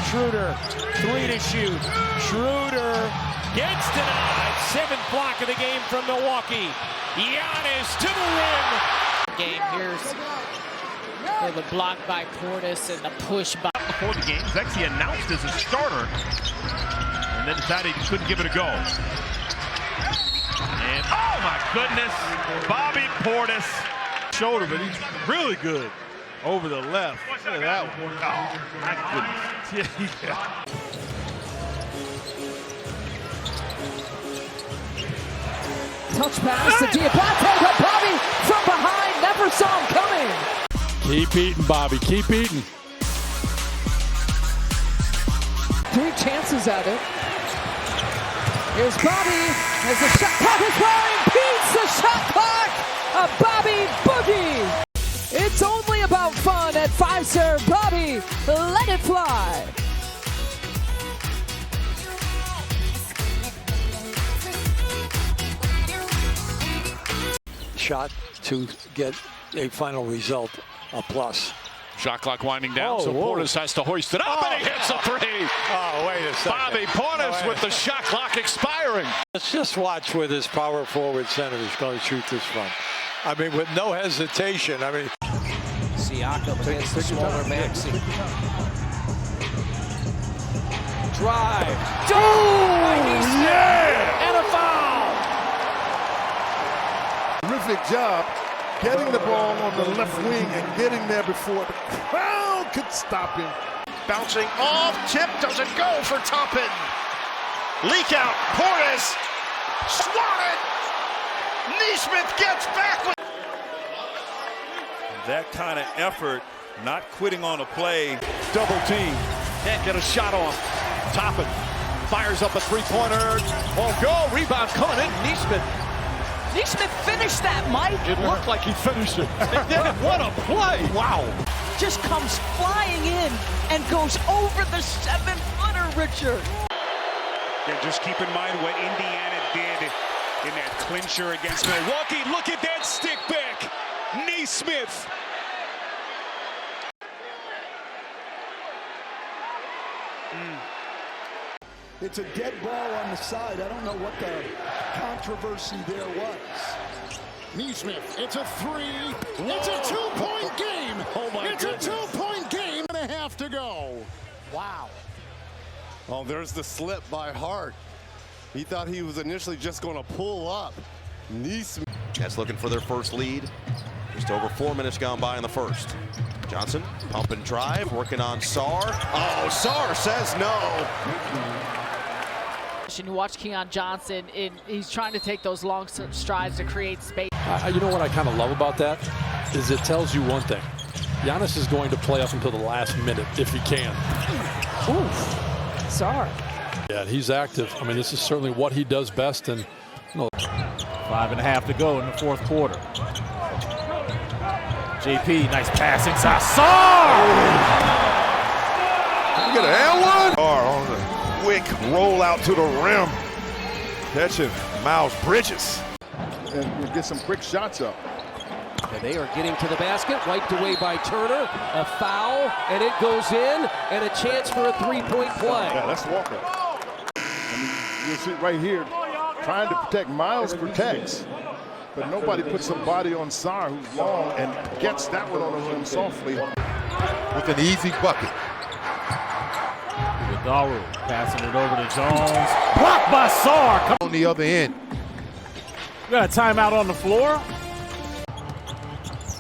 Schroeder, 3 to shoot. Schroeder gets denied. 7th block of the game from Milwaukee. Giannis to the rim. Game here's the block by Portis and the push by. Before the game, he's actually announced as a starter, and then decided he couldn't give it a go. And oh my goodness, Bobby Portis. Shoulder, but he's really good over the left. Look at that one. Oh my goodness. Yeah. Touch pass to Diabate, but Bobby from behind never saw him coming. Keep eating, Bobby. Keep eating. 3 chances at it. Here's Bobby as the shot clock is rolling. Beats the shot clock. A Bobby boogie. It's only about fun at 5-serve. Bobby, let it fly. Shot to get a final result, a plus. Shot clock winding down, so Portis has to hoist it up, and he hits a 3. Oh, wait a second. Bobby Portis with the shot clock expiring. Let's just watch where this power forward center is going to shoot this from. I mean, with no hesitation. I mean, Siakam against the smaller Maxey. Drive. Yeah! And a foul. Terrific job getting the ball on the left wing and getting there before the crowd could stop him. Bouncing off, tip doesn't go for Toppin. Leak out, Portis, swatted. Neesmith gets back with That kind of effort, not quitting on a play. Double team. Can't get a shot off. Toppin fires up a 3-pointer. Oh, go. Rebound coming in. Neesmith finished that, Mike. It looked like he finished it. It did. What a play. Wow. Just comes flying in and goes over the 7-footer, Richard. And just keep in mind what Indiana did in that clincher against Milwaukee. Look at that stick back. Neesmith. It's a dead ball on the side. I don't know what the controversy there was. Neesmith, it's a 3. Whoa. It's a 2-point game. Oh my It's goodness. a 2-point game and a half to go. Wow. Oh, there's the slip by Hart. He thought he was initially just going to pull up. Neesmith. Jets looking for their first lead. Just over 4 minutes gone by in the first. Johnson, pump and drive, working on Sarr. Oh, Sarr says no. You watch Keon Johnson, he's trying to take those long strides to create space. You know what I kind of love about that is it tells you one thing. Giannis is going to play up until the last minute if he can. Oof. Sorry. Yeah, he's active. I mean, this is certainly what he does best. And 5.5 to go in the 4th quarter. JP, nice pass inside. Sarr! You get an and one. On the quick roll out to the rim. Catching Miles Bridges. And we'll get some quick shots up. And they are getting to the basket, wiped away by Turner. A foul, and it goes in, and a chance for a 3-point play. Yeah, that's Walker. I mean, you'll see right here, trying to protect. Miles protects, but nobody puts some body on Sarr, who's long, and gets that one on the rim softly. With an easy bucket. Daru passing it over to Jones. Blocked by Sarr. On the other end. We got a timeout on the floor.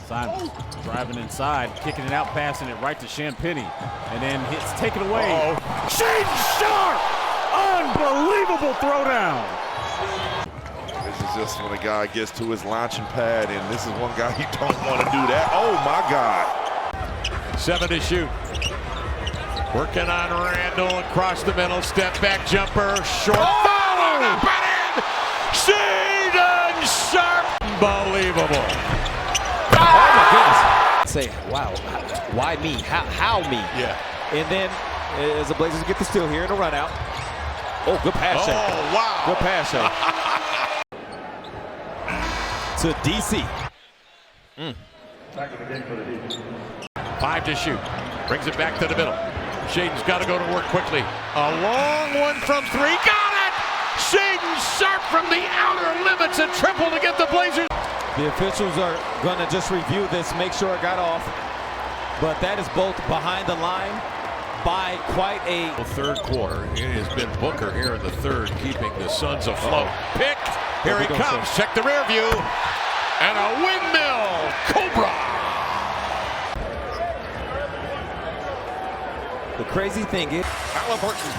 Simon driving inside, kicking it out, passing it right to Champagnie. And then hits, taken away. Shane Sharp! Unbelievable throwdown. This is just when a guy gets to his launching pad, and this is one guy you don't want to do that. Oh, my God. 7 to shoot. Working on Randall across the middle, step back jumper, short. Foul up and in! Shane Sharp! Unbelievable. Oh my goodness. Say, wow, why me? How me? Yeah. And then as the Blazers get the steal here in a run out. Oh, good pass. Oh, wow. Good pass. To DC. 5 to shoot. Brings it back to the middle. Shaden's got to go to work quickly. A long one from three. Got it! Shaden Sharp from the outer limits, a triple to get the Blazers. The officials are going to just review this, make sure it got off. But that is both behind the line by quite a third quarter. It has been Booker here in the third, keeping the Suns afloat. Pick. Here he comes. Check the rear view. And a windmill. Cobra. The crazy thing is, Halliburton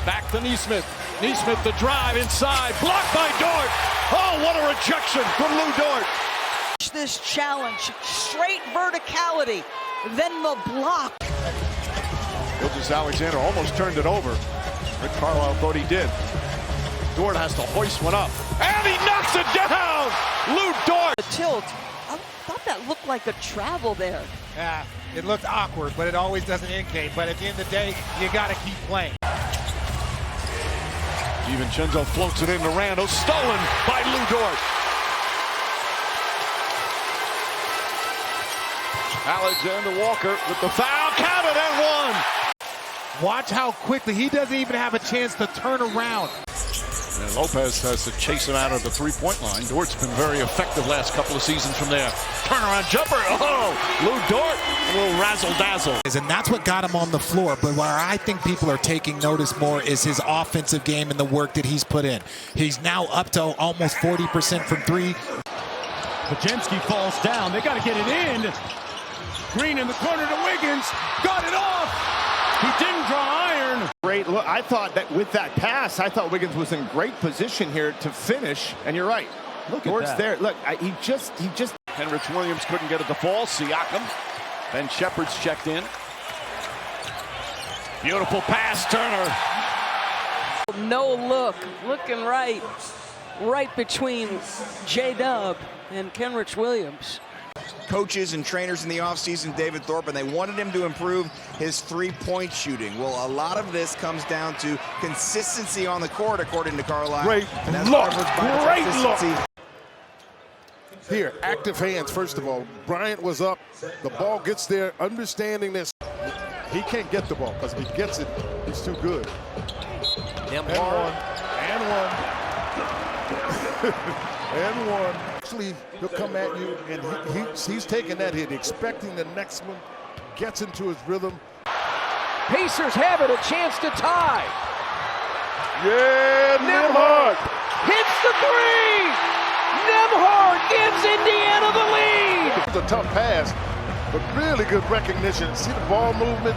back to Neesmith. Neesmith the drive inside, blocked by Dort. Oh, what a rejection from Lou Dort. This challenge, straight verticality, then the block. Gilgeous-Alexander almost turned it over. Rick Carlisle thought he did. Dort has to hoist one up. And he knocks it down. Lou Dort. The tilt. I thought that looked like a travel there. Yeah, it looked awkward, but it always doesn't indicate. But at the end of the day, you got to keep playing. DiVincenzo floats it into Randall, stolen by Lou Dort. Alexander Walker with the foul, counted and one. Watch how quickly, he doesn't even have a chance to turn around. And Lopez has to chase him out of the three-point line. Dort's been very effective last couple of seasons from there. Turnaround jumper, oh, Lou Dort, a little razzle-dazzle. And that's what got him on the floor, but where I think people are taking notice more is his offensive game and the work that he's put in. He's now up to almost 40% from three. Podziemski falls down. They got to get it in. Green in the corner to Wiggins. Got it off. He didn't draw iron. Great look. I thought that with that pass, I thought Wiggins was in great position here to finish. And you're right. Look at Dort's that. there. Look, he just. Henrich Williams couldn't get it to fall. Siakam. Ben Shepherd's checked in. Beautiful pass, Turner. No look, looking right between J-Dub and Kenrich Williams. Coaches and trainers in the offseason, David Thorpe, and they wanted him to improve his three-point shooting. Well, a lot of this comes down to consistency on the court, according to Carlisle. Great look, great look. Here, active hands, first of all. Bryant was up. The ball gets there, understanding this. He can't get the ball because if he gets it, he's too good. And one. And one. Actually, he'll come at you, and he's taking that hit, expecting the next one, gets into his rhythm. Pacers have it, a chance to tie. Yeah, Nembhard hits the three. Nembhard gives Indiana the lead. It's a tough pass, but really good recognition. See the ball movement?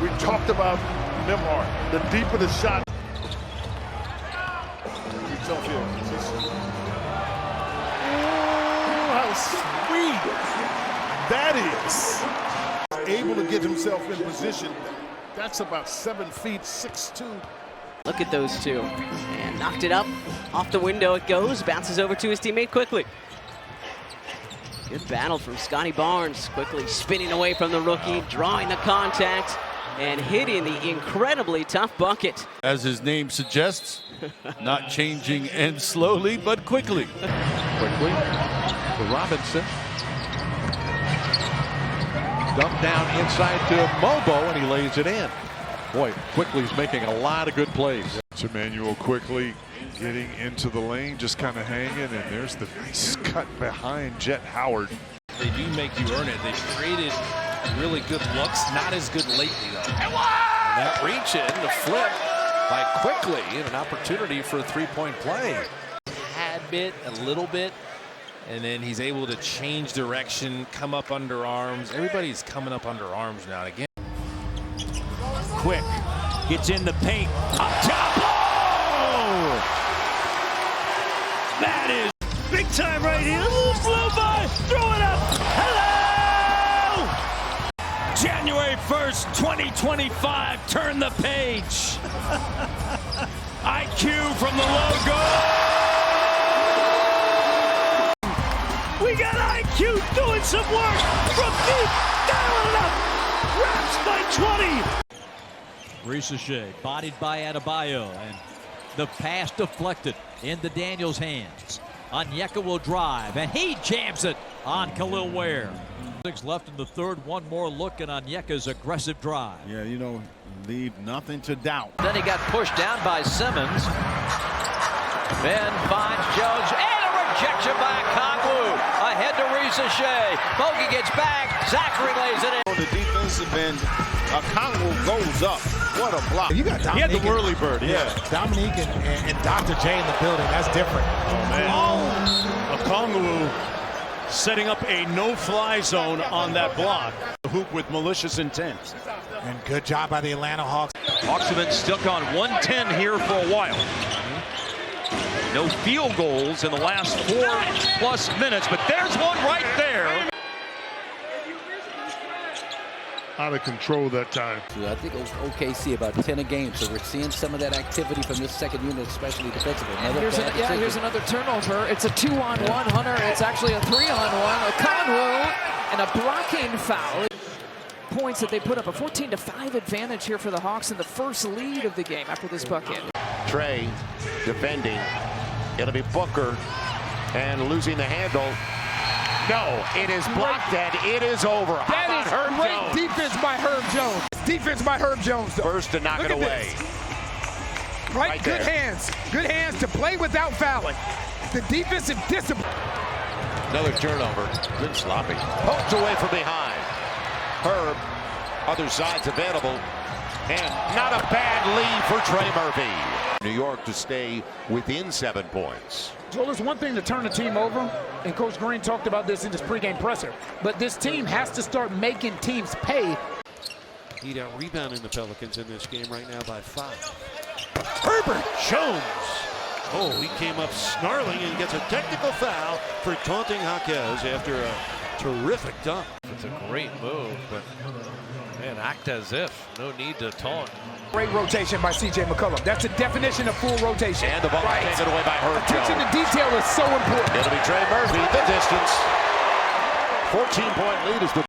We talked about Nembhard. The deeper the shot. How sweet that is. Able to get himself in position. That's about 7 feet, 6'2". Look at those two. And knocked it up. Off the window it goes. Bounces over to his teammate quickly. Good battle from Scotty Barnes. Quickly spinning away from the rookie. Drawing the contact. And hitting the incredibly tough bucket. As his name suggests, not changing and slowly, but quickly. Quickly to Robinson. Dumped down inside to Mobo, and he lays it in. Boy, Quickly's making a lot of good plays. To Emmanuel quickly getting into the lane, just kind of hanging, and there's the nice cut behind Jet Howard. They do make you earn it. They've created really good looks, not as good lately though. And that reach in, the flip by Quickly, and an opportunity for a three-point play. Tad bit, a little bit, and then he's able to change direction, come up under arms. Everybody's coming up under arms now. And again, Quick gets in the paint. Up top. Oh! That is big time right here. A little blow by. Throw it up. Hello! January 1st, 2025. Turn the page. IQ from the logo. We got IQ doing some work from deep. Dialing up. Raps by 20. Risa Shai, bodied by Adebayo, and the pass deflected into Daniels' hands. Onyeka will drive, and he jams it on Khalil Ware. 6 left in the third. One more looking on Onyeka's aggressive drive. Yeah, you know, leave nothing to doubt. Then he got pushed down by Simmons. Ben finds Jones, and a rejection by Okongwu. Ahead to Shai. Bogey gets back. Zachary lays it in. On the defensive end, Okongwu goes up. What a block. You got Dominique. He had the whirly bird, yeah. Dominique and Dr. J in the building. That's different. Oh, man. Okongwu setting up a no-fly zone on that block. The hoop with malicious intent. And good job by the Atlanta Hawks. Hawks have been stuck on 110 here for a while. No field goals in the last 4+ minutes, but there's one right there. Out of control that time. I think it was OKC about 10 a game, so we're seeing some of that activity from this second unit, especially defensively. Here's another turnover. It's a 2-on-1, Hunter. It's actually a 3-on-1. Okongwu and a blocking foul. Points that they put up, a 14-5 advantage here for the Hawks in the first lead of the game after this bucket. Trey defending. It'll be Booker and losing the handle. No, it is blocked and it is over. That is great defense by Herb Jones. Defense by Herb Jones. First to knock it away. Right, good hands. Good hands to play without fouling. The defensive discipline. Another turnover. Good sloppy. Poked away from behind. Herb, other side's available. And not a bad lead for Trey Murphy. New York to stay within 7 points. Well, it's one thing to turn the team over, and Coach Green talked about this in his pregame presser, but this team has to start making teams pay. Heat out rebounding the Pelicans in this game right now by 5. Herbert Jones. Oh, he came up snarling and gets a technical foul for taunting Jaquez after a terrific dunk. It's a great move, but man, act as if. No need to taunt. Great rotation by C.J. McCollum. That's the definition of full rotation. And the ball taken away by Herb Jones. Attention to detail is so important. It'll be Trey Murphy, the distance. 14-point lead is the...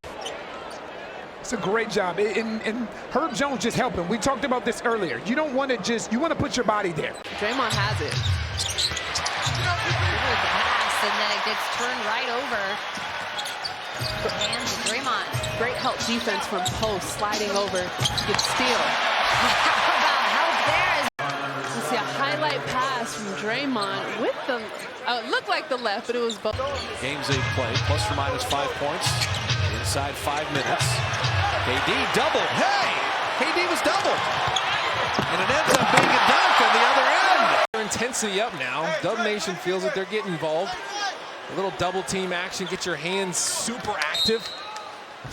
It's a great job. And Herb Jones just helping. We talked about this earlier. You don't want to you want to put your body there. Draymond has it. Pass, and then it gets turned right over. And Draymond. Great help defense from post, sliding over, good steal. How about help there? You see a highlight pass from Draymond with the, it looked like the left, but it was both. Games 8 played, plus or minus 5 points, inside 5 minutes. KD double. Hey! KD was doubled. And it ends up being a dunk on the other end. Intensity up now. Dub Nation feels that they're getting involved. A little double team action. Get your hands super active.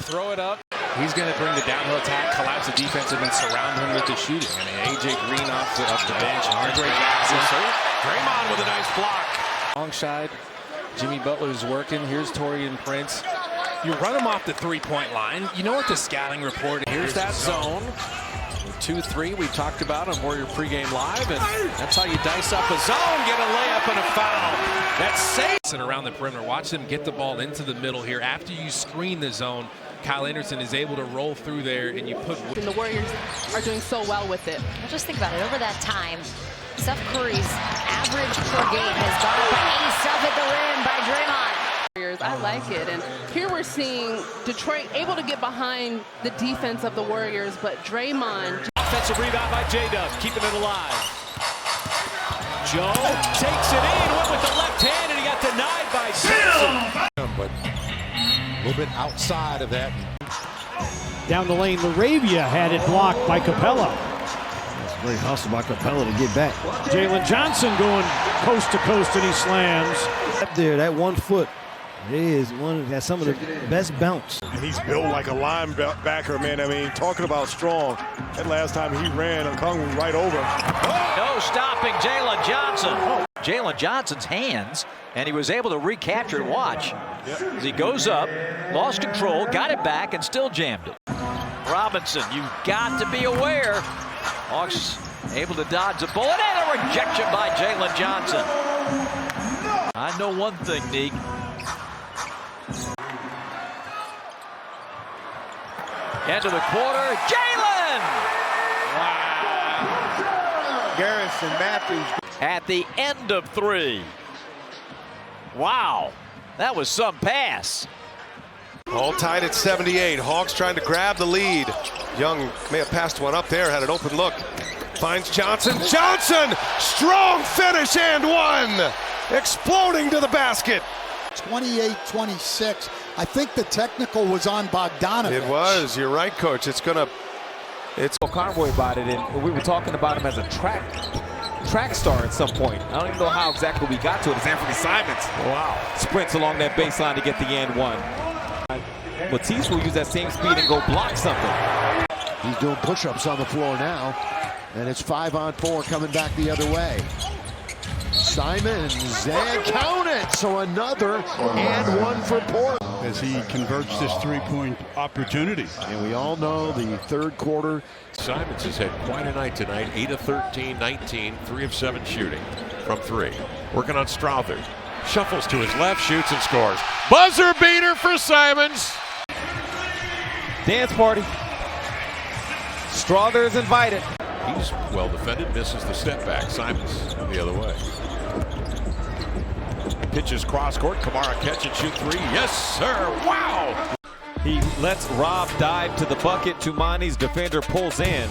Throw it up. He's going to bring the downhill attack, collapse the defense, and then surround him with the shooting. I mean, A.J. Green off the bench. Andre Jackson. Draymond with a nice block. Long side. Jimmy Butler's working. Here's Taurean Prince. You run him off the three-point line. You know what the scouting report is. Here's that zone. 2-3 we talked about on Warrior Pregame Live, and that's how you dice up a zone, get a layup and a foul. That's safe. And around the perimeter, watch them get the ball into the middle here. After you screen the zone, Kyle Anderson is able to roll through there, and you put... And the Warriors are doing so well with it. Well, just think about it. Over that time, Steph Curry's average per game has gone up by 80 stuff at the rim by Draymond. I like it, and here we're seeing Detroit able to get behind the defense of the Warriors, but Draymond. Offensive rebound by J-Dub, keeping it alive. Joe takes it in, went with the left hand, and he got denied by Simpson. But a little bit outside of that. Down the lane, Laravia had it blocked by Capella. That's a great hustle by Capella to get back. Jalen Johnson going coast to coast, and he slams. Up there, that 1 foot. It is one that's some of the best bounce. And he's built like a linebacker, man. I mean, talking about strong. That last time he ran, Okongwu right over. No stopping Jalen Johnson. Jalen Johnson's hands, and he was able to recapture it. Watch. As he goes up, lost control, got it back, and still jammed it. Robinson, you've got to be aware. Hawks able to dodge a bullet, and a rejection by Jalen Johnson. I know one thing, Neek. End of the quarter, Jalen! Wow. Garrison Matthews. At the end of 3. Wow. That was some pass. All tied at 78. Hawks trying to grab the lead. Young may have passed one up there, had an open look. Finds Johnson. Johnson! Strong finish and one! Exploding to the basket. 28-26. I think the technical was on Bogdanovich. It was. You're right, Coach. It's Conroy about it, and we were talking about him as a track star at some point. I don't even know how exactly we got to it. It's Anthony Simons. Wow. Sprints along that baseline to get the and one. Matisse will use that same speed and go block something. He's doing push-ups on the floor now, and it's 5-on-4 coming back the other way. Simons, and count it! So another and one for Portland. As he converts this three-point opportunity. And we all know the third quarter. Simons has had quite a night tonight. 8 of 13, 19, 3 of 7 shooting from 3. Working on Strother. Shuffles to his left, shoots and scores. Buzzer beater for Simons. Dance party. Strother is invited. He's well defended, misses the step back. Simons the other way. Pitches cross court. Kamara catch and shoot 3. Yes, sir. Wow. He lets Rob dive to the bucket. Tumani's defender pulls in.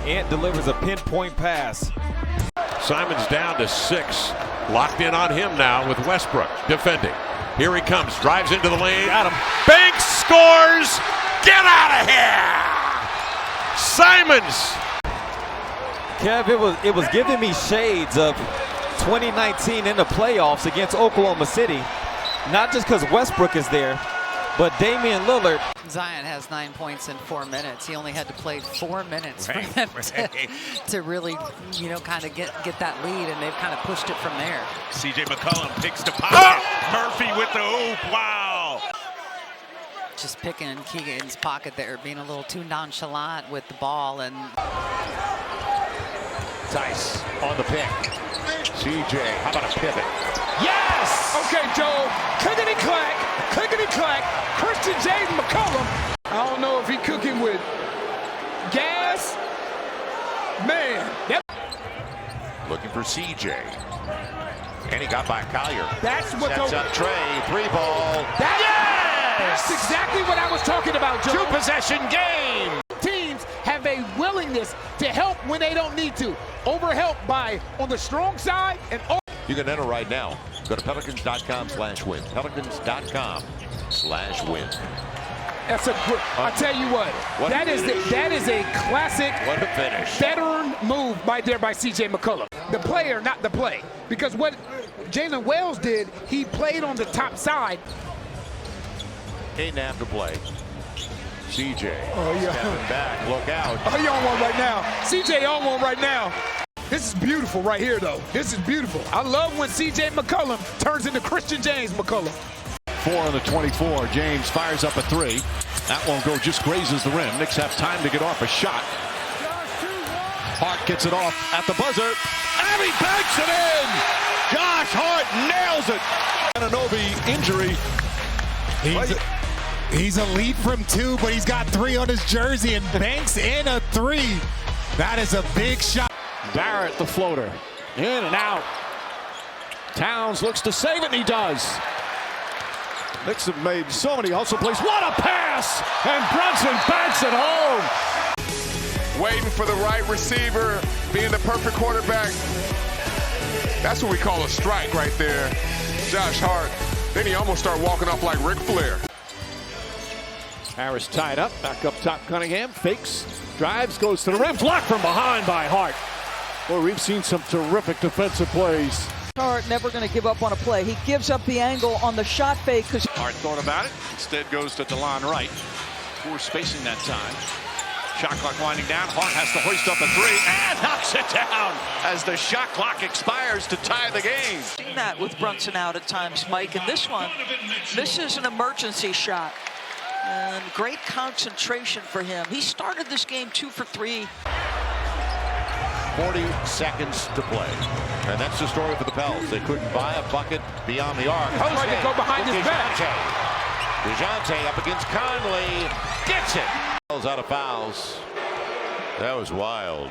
Ant delivers a pinpoint pass. Simons down to 6. Locked in on him now with Westbrook defending. Here he comes. Drives into the lane. Got him. Banks scores. Get out of here. Simons. Kev, it was giving me shades of 2019 in the playoffs against Oklahoma City. Not just because Westbrook is there, but Damian Lillard. Zion has 9 points in 4 minutes. He only had to play 4 minutes for them to really, kind of get that lead, and they've kind of pushed it from there. C.J. McCollum picks the pocket. Murphy with the oop. Wow. Just picking Keegan's pocket there, being a little too nonchalant with the ball. And Tice on the pick. CJ, how about a pivot? Yes! Okay, Joe. Clickety-clack, clickety-clack. Christian James McCollum. I don't know if he cooking with gas. Man. Looking for CJ. And he got by Collier. That's what sets up Trey. 3-ball. That's exactly what I was talking about, Joe. 2-possession game. Teams have a willingness to help when they don't need to. Overhelp by on the strong side and you can enter right now. Go to Pelicans.com/win. Pelicans.com/win. That's a good. I tell you what that is a classic. What a finish. Veteran move right there by C.J. McCollum. The player, not the play. Because what Jalen Wells did, he played on the top side. 8.5 to play. CJ stepping back. Look out. Oh, you on one right now. CJ on one right now. This is beautiful right here, though. This is beautiful. I love when CJ McCollum turns into Christian James McCollum. 4 on the 24. James fires up a 3. That won't go, just grazes the rim. Knicks have time to get off a shot. Hart gets it off at the buzzer. And he banks it in! Josh Hart nails it! Ananobi injury. He's a lead from 2, but he's got 3 on his jersey and banks in a 3. That is a big shot. Barrett, the floater. In and out. Towns looks to save it, and he does. Knicks have made so many hustle plays. What a pass! And Brunson banks it home. Waiting for the right receiver, being the perfect quarterback. That's what we call a strike right there. Josh Hart. Then he almost started walking off like Ric Flair. Harris tied up, back up top. Cunningham fakes, drives, goes to the rim, blocked from behind by Hart. Boy, we've seen some terrific defensive plays. Hart never going to give up on a play. He gives up the angle on the shot fake. Hart thought about it. Instead goes to DeLon Wright. Poor spacing that time. Shot clock winding down. Hart has to hoist up a 3 and knocks it down as the shot clock expires to tie the game. Seen that with Brunson out at times, Mike. And this is an emergency shot. And great concentration for him. He started this game 2 for 3. 40 seconds to play. And that's the story for the Pels. They couldn't buy a bucket beyond the arc. Tried to go behind his back. DeJounte up against Conley. Gets it. Pels out of fouls. That was wild.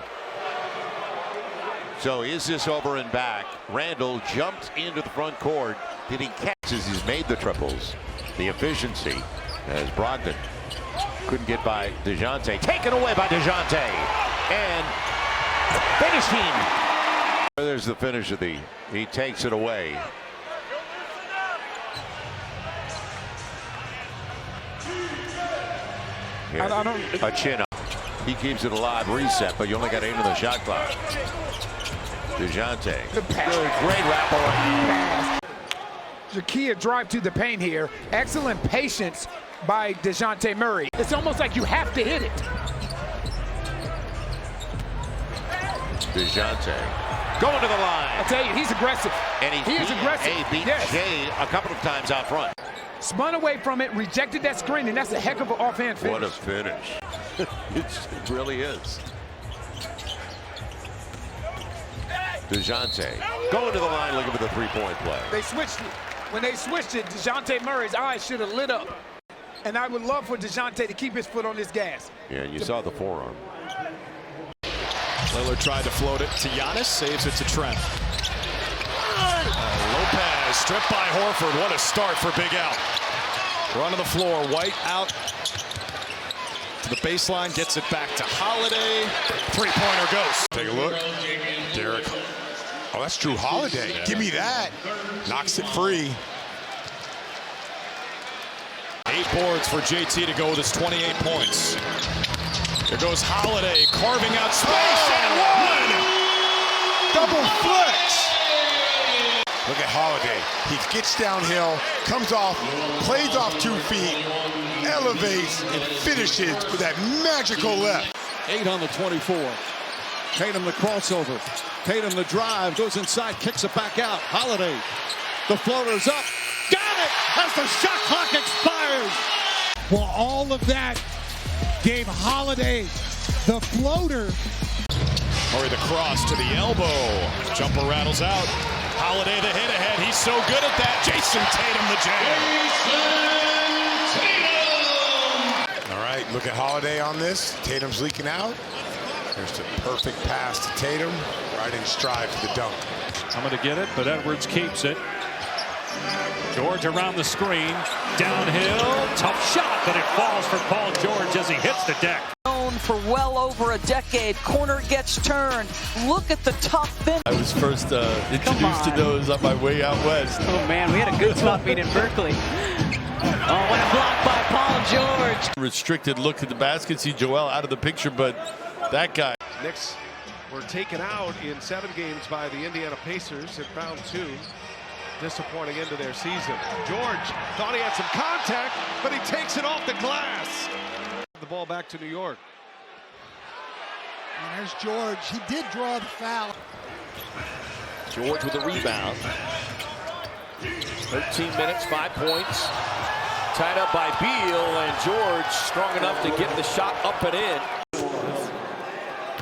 So is this over and back? Randall jumped into the front court. Did he catch? much as he's made the triples, the efficiency as Brogdon couldn't get by DeJounte. Taken away by DeJounte. And finishing. There's the finish of he takes it away. A chin up. He keeps it alive, reset, but you only got 8 on the shot clock. DeJounte. Good, great wrap. Jakia drive to the paint here. Excellent patience by DeJounte Murray. It's almost like you have to hit it. DeJounte going to the line. I tell you, he's aggressive. And he is aggressive. Beat Shai a couple of times out front. Spun away from it, rejected that screen, and that's a heck of an offhand finish. What a finish. It really is. DeJounte going to the line looking for the three-point play. They switched it. When they switched it, DeJounte Murray's eyes should have lit up. And I would love for DeJounte to keep his foot on this gas. Yeah, you saw the forearm. Lillard tried to float it to Giannis, saves it to Trent. Lopez stripped by Horford. What a start for Big Al. Run to the floor. White out to the baseline. Gets it back to Holiday. Three-pointer goes. Take a look. Derek. Oh, that's Drew Holiday. Yeah. Give me that. Knocks it free. 8 boards for JT to go with his 28 points. There goes Holiday carving out space and one. Double flex. Look at Holiday. He gets downhill, comes off, plays off 2 feet, elevates, and finishes with that magical left. 8 on the 24. Tatum the crossover. Tatum the drive, goes inside, kicks it back out. Holiday, the floater's up. Got it as the shot clock expires. Well, all of that gave Holiday the floater. Murray the cross to the elbow. Jumper rattles out. Holiday the hit ahead. He's so good at that. Jason Tatum the jam. All right, look at Holiday on this. Tatum's leaking out. There's the perfect pass to Tatum. Right in stride for the dunk. I'm going to get it, but Edwards keeps it. George around the screen. Downhill. Tough shot, but it falls for Paul George as he hits the deck. For well over a decade, corner gets turned. Look at the tough finish. I was first introduced to those on my way out west. Oh man, we had a good spot meet in Berkeley. Oh, what a block by Paul George. Restricted look at the basket. See Joel out of the picture, but that guy. Knicks were taken out in 7 games by the Indiana Pacers in round 2. Disappointing into their season. George thought he had some contact, but he takes it off the glass. The ball back to New York. And there's George. He did draw the foul. George with a rebound. 13 minutes, 5 points. Tied up by Beal, and George strong enough to get the shot up and in.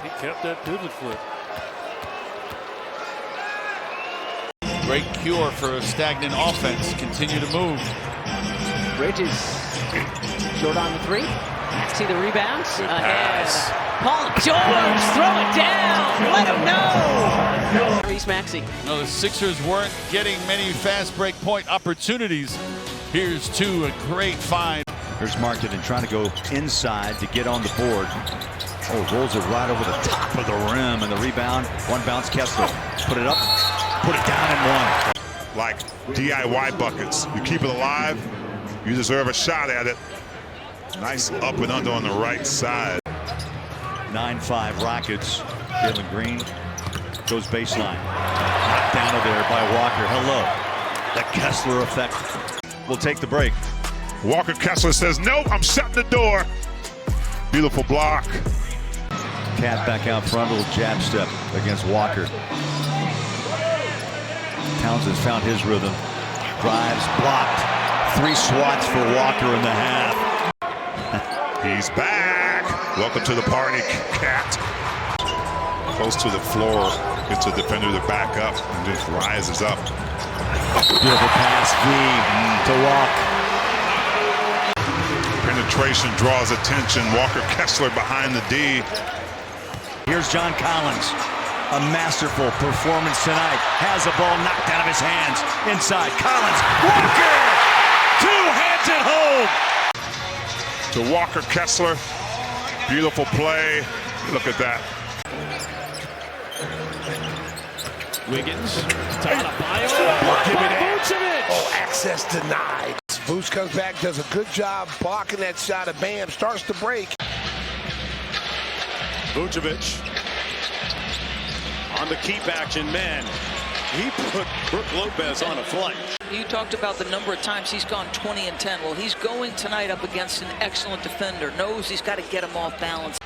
He kept that pivot foot. Great cure for a stagnant offense. Continue to move. Bridges short on the 3. See the rebounds. Ahead. Paul George, throw it down. Let him know. Reese Maxey. No, the Sixers weren't getting many fast break point opportunities. Here's 2, a great find. There's Markkanen trying to go inside to get on the board. Oh, rolls it right over the top of the rim, and the rebound. One bounce, Kessler. Put it up, put it down, and one. Like DIY buckets. You keep it alive, you deserve a shot at it. Nice up and under on the right side. 9-5 Rockets. Jalen Green goes baseline. Knocked down to there by Walker. Hello. The Kessler effect. We'll take the break. Walker Kessler says, nope, I'm shutting the door. Beautiful block. Cat back out front, little jab step against Walker. Townsend's found his rhythm. Drives, blocked. 3 swats for Walker in the half. He's back. Welcome to the party, Cat. Close to the floor. Gets a defender to back up and just rises up. Beautiful pass, V to Walker. Penetration draws attention. Walker Kessler behind the D. Here's John Collins. A masterful performance tonight. Has a ball knocked out of his hands. Inside, Collins. Walker! 2 hands at home! To Walker Kessler. Beautiful play. Look at that. Wiggins. Down a bio. Oh, access denied. Vooch comes back, does a good job blocking that shot of Bam. Starts to break. Vucevic on the keep action, man. He put Brook Lopez on a flight. You talked about the number of times he's gone 20 and 10. Well, he's going tonight up against an excellent defender. Knows he's got to get him off balance.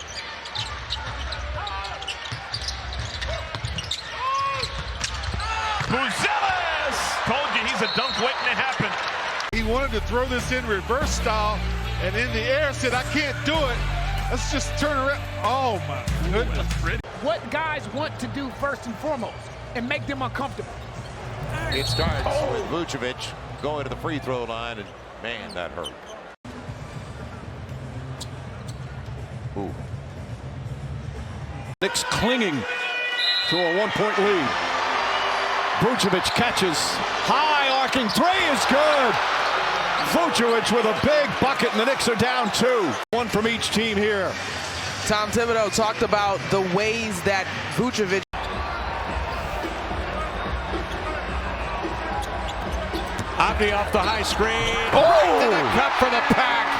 Buzelis! Told you he's a dunk waiting to happen. He wanted to throw this in reverse style, and in the air said, I can't do it. Let's just turn around. Oh, my goodness. What guys want to do first and foremost and make them uncomfortable. It starts with Vucevic going to the free throw line, and man, that hurt. Ooh. Knicks clinging to a 1-point lead. Vucevic catches. High arcing 3 is good. Vucevic with a big bucket, and the Knicks are down 2. 1 from each team here. Tom Thibodeau talked about the ways that Vucevic. Omni off the high screen. Oh! And a cut for the pack.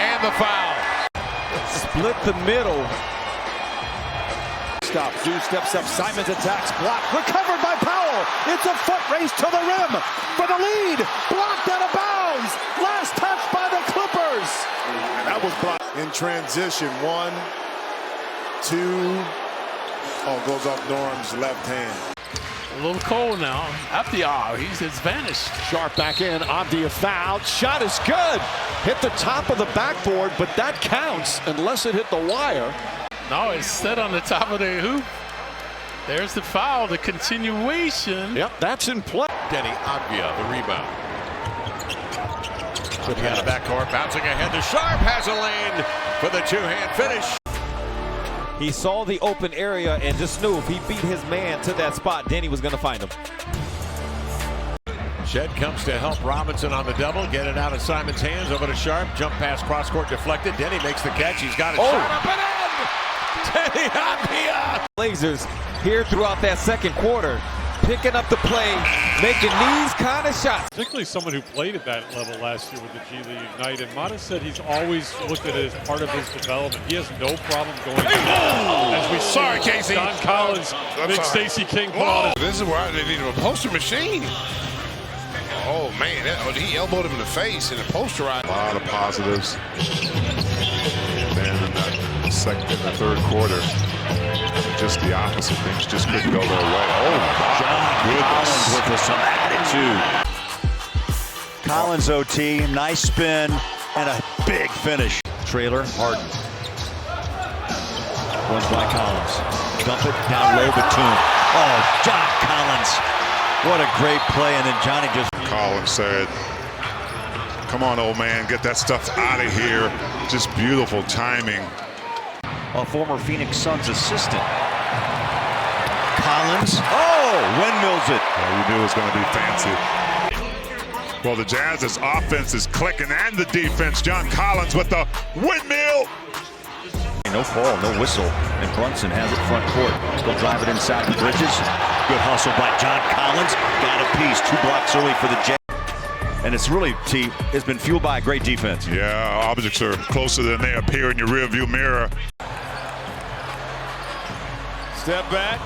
And the foul. Split the middle. Stop. Dew steps up. Simons attacks. Block. Recovered by Powell. It's a foot race to the rim for the lead. Blocked out of bounds. Last touch by the Clippers. That was blocked in transition. 1, 2. Oh, goes off Norm's left hand. A little cold now. He's vanished. Sharp back in. Avdia fouled. Shot is good. Hit the top of the backboard, but that counts unless it hit the wire. No, it's set on the top of the hoop. There's the foul, the continuation. Yep, that's in play. Denny Avdia, the rebound. Putting out the backcourt, bouncing ahead to Sharp, has a lane for the 2-hand finish. He saw the open area and just knew if he beat his man to that spot, Denny was going to find him. Shed comes to help Robinson on the double. Get it out of Simon's hands. Over to Sharp. Jump pass, cross-court deflected. Denny makes the catch. He's got it. Shot up and in! Denny Avdia! Blazers here throughout that second quarter, picking up the play, making these kind of shots. Particularly someone who played at that level last year with the G League Ignite. And Mata said he's always looked at it as part of his development. He has no problem going as we Sorry, Casey. John Collins, Big Stacey King put on This is where they need a poster machine. Oh, man, he elbowed him in the face in a posterized. A lot of positives. And then in the third quarter, just the opposite. Things just couldn't go their way. Oh, my goodness. Collins with some attitude. Collins OT, nice spin, and a big finish. Trailer, Harden. Runs by Collins. Dump it down low, Batum. Oh, John Collins. What a great play, and then Johnny just... Collins said, come on, old man, get that stuff out of here. Just beautiful timing. A former Phoenix Suns assistant. Collins, windmills it. Well, you knew it was going to be fancy. Well, the Jazz's offense is clicking, and the defense. John Collins with the windmill. No call, no whistle, and Brunson has it front court. He'll drive it inside the Bridges. Good hustle by John Collins. Got a piece, 2 blocks early for the Jazz. And it's really, T, it's been fueled by a great defense. Yeah, objects are closer than they appear in your rearview mirror. Step back.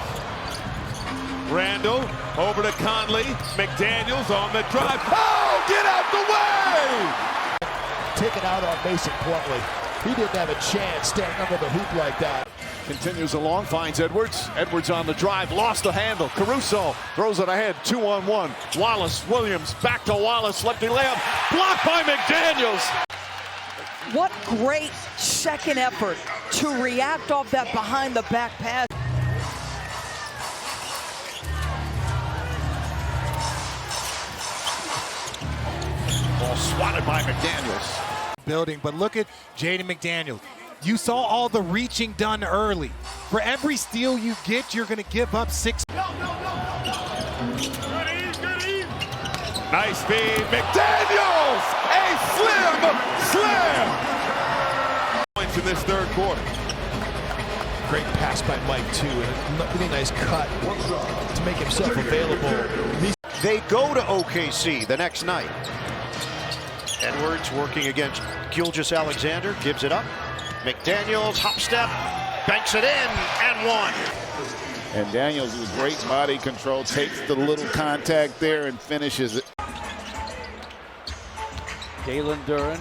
Randall over to Conley. McDaniels on the drive. Oh, get out the way! Taken out on Mason Plumlee. He didn't have a chance staying under the hoop like that. Continues along, finds Edwards. Edwards on the drive, lost the handle. Caruso throws it ahead, 2-on-1. Wallace, Williams, back to Wallace, lefty layup, blocked by McDaniels. What great second effort to react off that behind the back pass. Ball swatted by Building, but look at Jaden McDaniels. You saw all the reaching done early. For every steal you get, you're going to give up 6. Nice feed, McDaniels! A slam! Points in this third quarter. Great pass by Mike, too, and a really nice cut to make himself available. They go to OKC the next night. Edwards working against Gilgeous-Alexander, gives it up. McDaniels, hop step, banks it in, and one. And Daniels with great body control, takes the little contact there and finishes it. Jalen Durant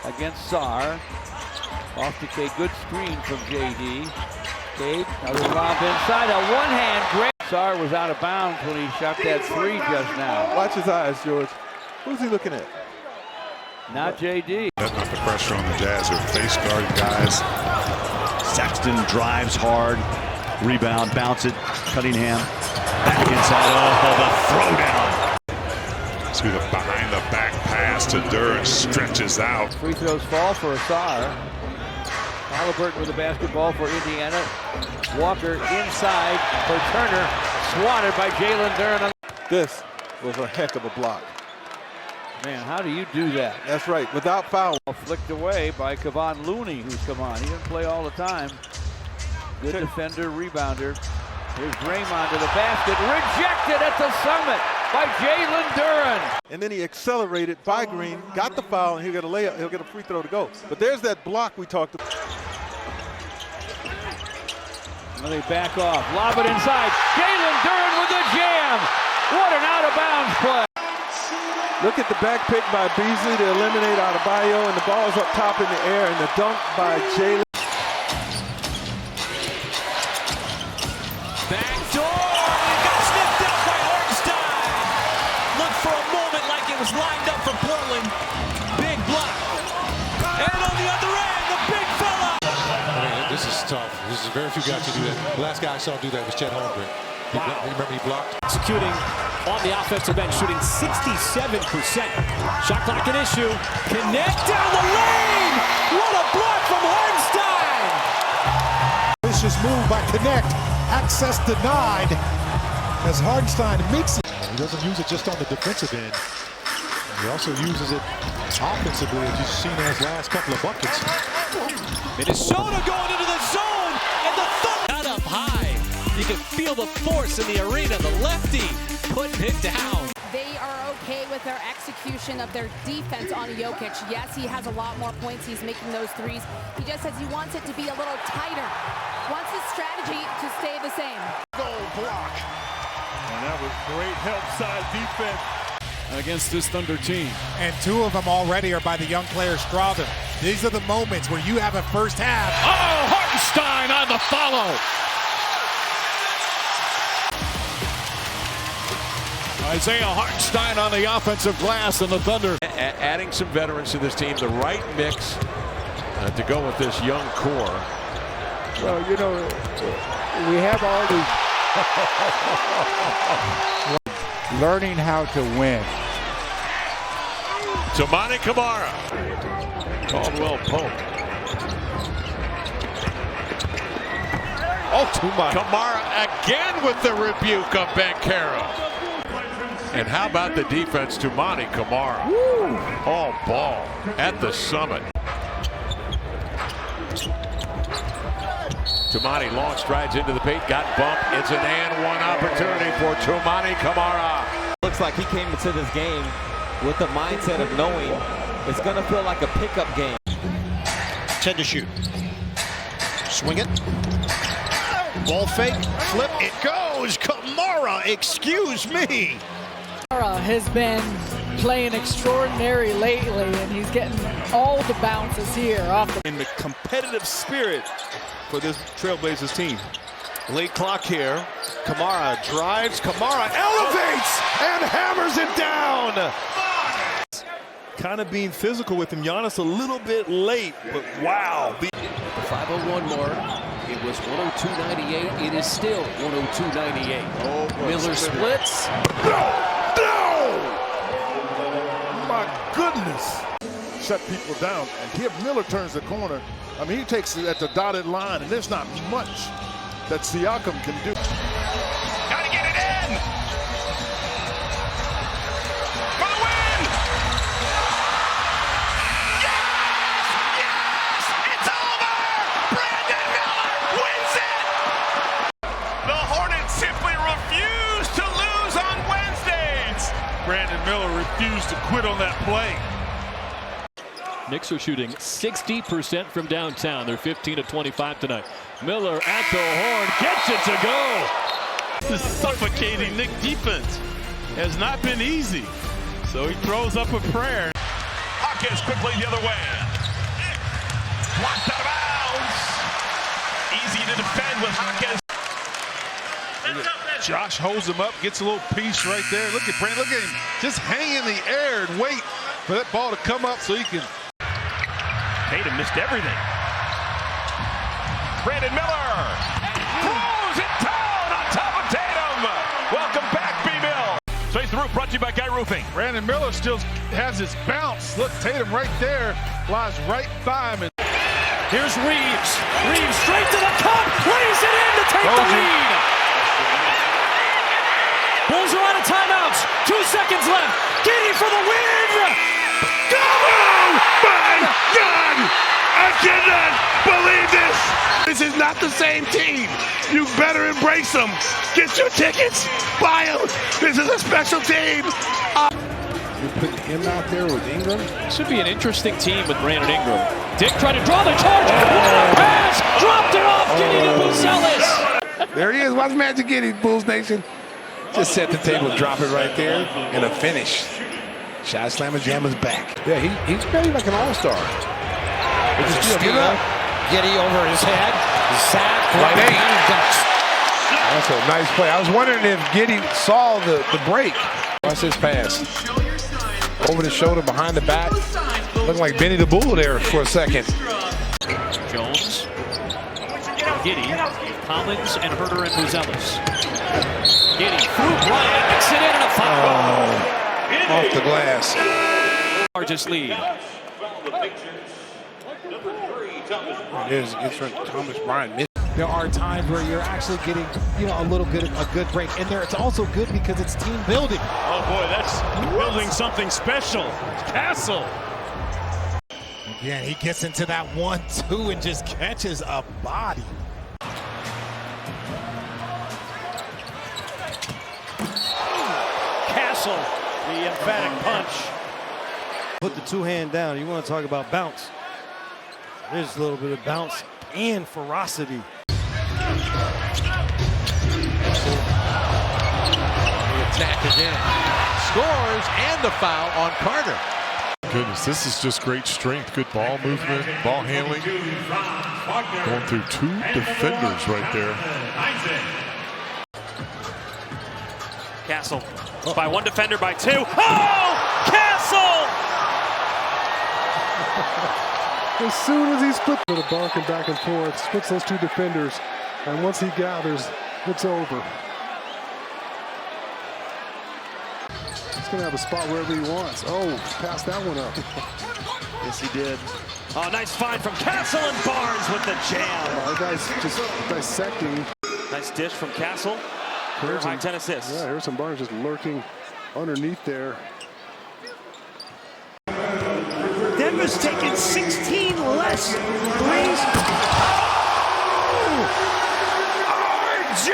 against Sarr. Off to K, good screen from JD. Cade, another lob inside, a one-hand grab. Sarr was out of bounds when he shot that three just now. Watch his eyes, George. Who's he looking at? Not JD. That's not the pressure on the Jazz. They're face guarding guys. Sexton drives hard. Rebound, bounce it. Cunningham back inside. Oh, the throwdown. See the behind the back pass to Durant, stretches out. Free throws fall for Sarr. Halliburton with the basketball for Indiana. Walker inside for Turner. Swatted by Jalen Durant. This was a heck of a block. Man, how do you do that? That's right, without foul. Flicked away by Kevon Looney, who's come on. He didn't play all the time. Good defender, rebounder. Here's Draymond to the basket. Rejected at the summit by Jalen Durant. And then he accelerated by Green, got the foul, and he'll get a layup. He'll get a free throw to go. But there's that block we talked about. Well, they back off. Lob it inside. Jalen Durant with the jam. What an out-of-bounds play. Look at the back pick by Beasley to eliminate Adebayo, and the ball's up top in the air, and the dunk by Jalen. Back door, got sniffed out by Hartenstein. Looked for a moment like it was lined up for Portland. Big block. And on the other end, the big fella. This is tough. This is very few guys who do that. The last guy I saw do that was Chet Holmgren. Remember he blocked? Executing on the offensive end, shooting 67%. Shot clock an issue. Connect down the lane. What a block from Hartenstein. Vicious move by Connect. Access denied as Hartenstein meets it. He doesn't use it just on the defensive end. He also uses it offensively, as you've seen in his last couple of buckets. Minnesota going into the zone, and the cut up high. You can feel the force in the arena. The lefty putting it down. They are okay with their execution of their defense on Jokić. Yes, he has a lot more points. He's making those threes. He just says he wants it to be a little tighter. Wants his strategy to stay the same. Goal block. And that was great help side defense against this Thunder team. And two of them already are by the young player Strawther. These are the moments where you have a first half. Oh, Hartenstein on the follow. Isaiah Hartenstein on the offensive glass, and the Thunder adding some veterans to this team, the right mix to go with this young core. Well, you know, we have all these learning how to win. Toumani Camara. Caldwell Pope. Oh, Toumani. Camara again with the rebuke of Banchero. And how about the defense, Toumani Camara? Woo. All ball at the summit. Toumani long strides into the paint, got bumped. It's an and one opportunity for Toumani Camara. Looks like he came into this game with the mindset of knowing it's going to feel like a pickup game. 10 to shoot. Swing it. Ball fake. Flip. It goes. Camara, excuse me. Camara has been playing extraordinary lately, and he's getting all the bounces here off the... In the competitive spirit for this Trailblazers team. Late clock here. Camara drives. Camara elevates and hammers it down. Kind of being physical with him. Giannis a little bit late, but wow. The 5:01 mark. It was 102.98. It is still 102.98. Oh, Miller splits. No! My goodness. Shut people down. And here Miller turns the corner. I mean, he takes it at the dotted line, and there's not much that Siakam can do. Gotta get it in! For the win! Yes! It's over! Brandon Miller wins it! The Hornets simply refuse to lose on Wednesdays! Brandon Miller refused to quit on that play. Knicks are shooting 60% from downtown. They're 15 of 25 tonight. Miller at the horn, gets it to go. This suffocating Knick defense has not been easy. So he throws up a prayer. Hawkins quickly the other way. Blocked out of bounds. Easy to defend with Hawkins. Josh holds him up, gets a little piece right there. Look at Brandon, look at him just hang in the air and wait for that ball to come up so he can. Tatum missed everything. Brandon Miller throws it down on top of Tatum. Welcome back, B-Mill. Space the roof, brought to you by Guy Roofing. Brandon Miller still has his bounce. Look, Tatum right there lies right by him. Here's Reeves. Reeves straight to the cup, lays it in to take the lead. Bulls are out of timeouts. 2 seconds left. Giddy for the win. Oh my God! I cannot believe this. This is not the same team. You better embrace them. Get your tickets. Buy them. This is a special team. You're putting him out there with Ingram. Should be an interesting team with Brandon Ingram. Dick tried to draw the charge. What a pass! Dropped it off. Giddy to Buzelis. There he is. Watch Magic Giddy, Bulls Nation. Just set the table, drop it right there, and a finish. Shai Slammer-Jammer's back. Yeah, he's ready like an all-star. Get up. Giddy over his head. Sack. Right That's a nice play. I was wondering if Giddy saw the break. Watch this pass. Over the shoulder, behind the back. Looking like Benny the Bull there for a second. Jones. Giddy. Collins and Herter and Buzelis. Giddy through Bryant. Makes it in and a foul. Off the glass. Largest lead. It is. It's from Thomas Bryant. There are times where you're actually getting, a good break. And there, it's also good because it's team building. Oh boy, that's building something special. Castle. Again, he gets into that 1-2 and just catches a body. Castle, the emphatic punch. Put the two-hand down. You want to talk about bounce. There's a little bit of bounce and ferocity. Attack again. Scores and the foul on Carter. Goodness, this is just great strength, good ball movement, ball handling. Going through 2 defenders right there. Castle by 1 defender by 2. Oh! Castle! As soon as he splits the barking back and forth, splits those 2 defenders, and once he gathers, it's over. He's going to have a spot wherever he wants. Oh, passed that one up. Yes, he did. Oh, nice find from Castle and Barnes with the jam. That guy's just dissecting. Nice dish from Castle. Career high 10 assists. Yeah, Harrison Barnes just lurking underneath there. Denver's taking 16 less threes. RJ,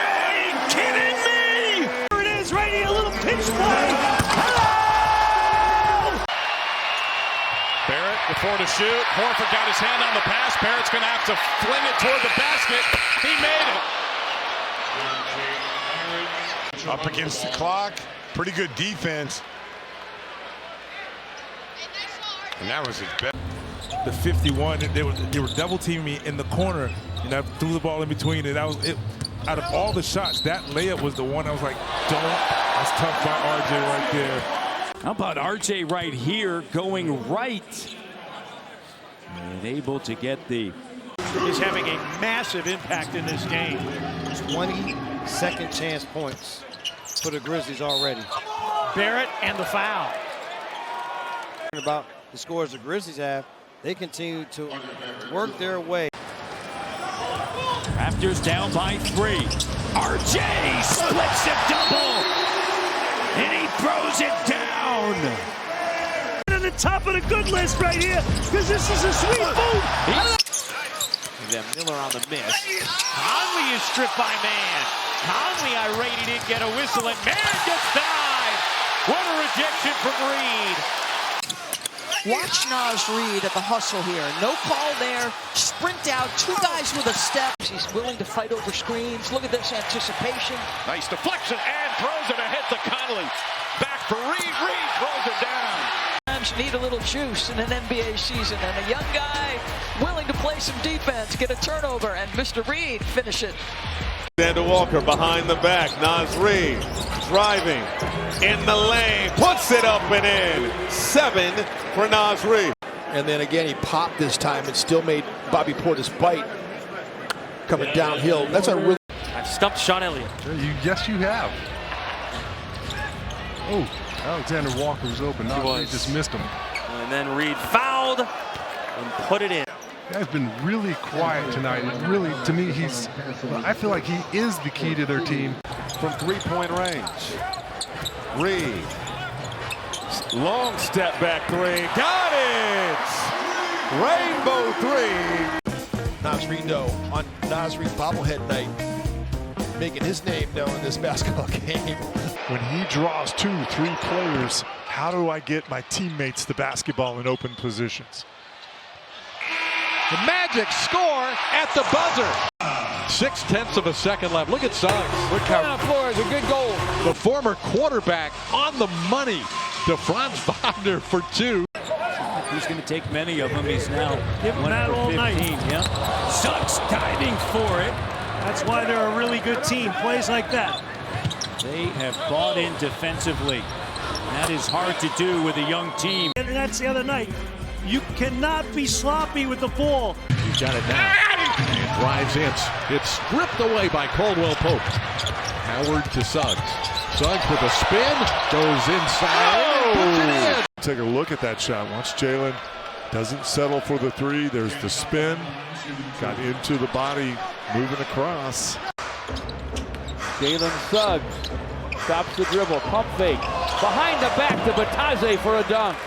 kidding me? Here it is, right here, a little pitch play. Hello! Barrett before to shoot. Horford got his hand on the pass. Barrett's going to have to fling it toward the basket. He made it. Up against the clock. Pretty good defense. And that was his best. The 51, they were double teaming me in the corner, and I threw the ball in between. And that was it. Out of all the shots, that layup was the one I was like, don't. That's tough by RJ right there. How about RJ right here going right? And able to get the... Is having a massive impact in this game. 20 second chance points for the Grizzlies already. Barrett and the foul. About the scores the Grizzlies have, they continue to work their way. Raptors down by 3. RJ splits a double, and he throws it down. On the top of the good list right here, because this is a sweet move. Then Miller on the miss. Conley is stripped by Mann. Conley irate, he didn't get a whistle, and Mann gets denied. What a rejection from Reed. Watch Naz Reid at the hustle here. No call there. Sprint out. 2 guys with a step. He's willing to fight over screens. Look at this anticipation. Nice deflection and throws it ahead to Conley. Back for Reed. Reed throws it down. Sometimes need a little juice in an NBA season, and a young guy willing to play some defense, get a turnover, and Mr. Reed finish it. Alexander Walker behind the back. Naz Reid driving in the lane, puts it up and in. 7 for Naz Reid. And then again, he popped this time and still made Bobby Portis bite. Coming downhill. That's a really. I've stumped Sean Elliott. Yes, you have. Oh, Alexander Walker was open. He just missed him. And then Reed fouled and put it in. Guy's been really quiet tonight. Really, to me, I feel like he is the key to their team. From 3-point range. Reed. Long step back 3. Got it! Rainbow 3. Naz Reid, though, on Naz Reid bobblehead night, making his name known in this basketball game. When he draws 2-3 players, how do I get my teammates the basketball in open positions? The Magic score at the buzzer. 0.6 of a second left. Look at Suggs. Look how Flores, a good goal. The former quarterback on the money to Franz Wagner for 2. He's going to take many of them. He's now Give him that all 15. night. Yeah. Suggs diving for it. That's why they're a really good team. Plays like that. They have bought in defensively. That is hard to do with a young team. And that's the other night. You cannot be sloppy with the ball. He's got it now. Drives in. It's stripped away by Caldwell Pope. Howard to Suggs. Suggs with a spin. Goes inside. Puts it in. Take a look at that shot. Once Jalen doesn't settle for the 3, there's the spin. Got into the body, moving across. Jalen Suggs stops the dribble. Pump fake. Behind the back to Batase for a dunk.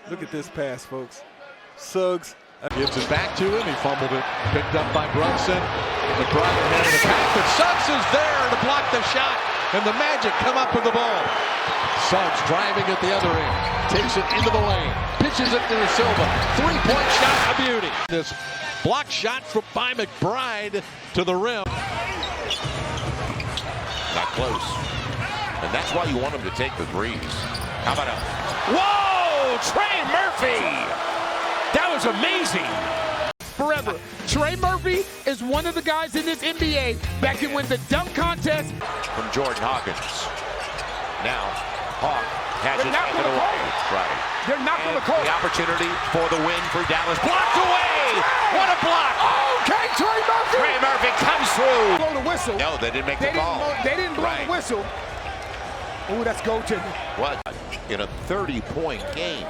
Look at this pass, folks. Suggs gives it back to him. He fumbled it. Picked up by Brunson. LeBron ahead of the pack, but Suggs is there to block the shot. And the Magic come up with the ball. Suggs driving at the other end. Takes it into the lane. Pitches it to Silva. 3-point shot, a beauty. This block shot by McBride to the rim. Not close. And that's why you want him to take the threes. How about a... Whoa! Trey Murphy! That was amazing. Forever. Trey Murphy is one of the guys in this NBA that can win the dunk contest. From Jordan Hawkins. Now, Hawk has it into the way. Right. They're not going to call the opportunity for the win for Dallas. Blocked away! What a block! Okay, Trey Murphy! Trey Murphy comes through. Blow the whistle. No, they didn't make the call. They didn't blow the whistle. Ooh, that's goaltending. What? In a 30-point game.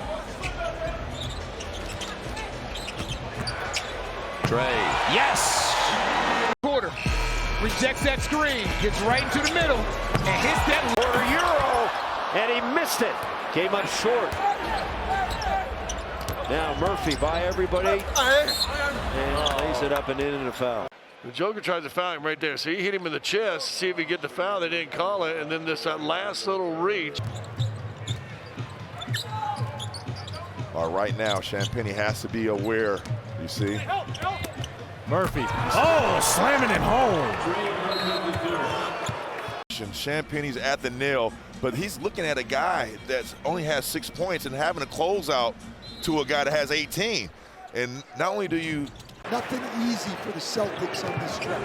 Trey. Yes! Quarter. Rejects that screen. Gets right into the middle. And hits that quarter euro. And he missed it. Came up short. Now Murphy by everybody. And lays it up and in and a foul. The Joker tries to foul him right there. So he hit him in the chest, see if he get the foul. They didn't call it. And then this last little reach. Right now, Champagnie has to be aware, you see. Murphy. Oh, slamming it home. Champagnie's at the nail, but he's looking at a guy that only has 6 points and having a closeout to a guy that has 18. And not only do you... Nothing easy for the Celtics on this stretch.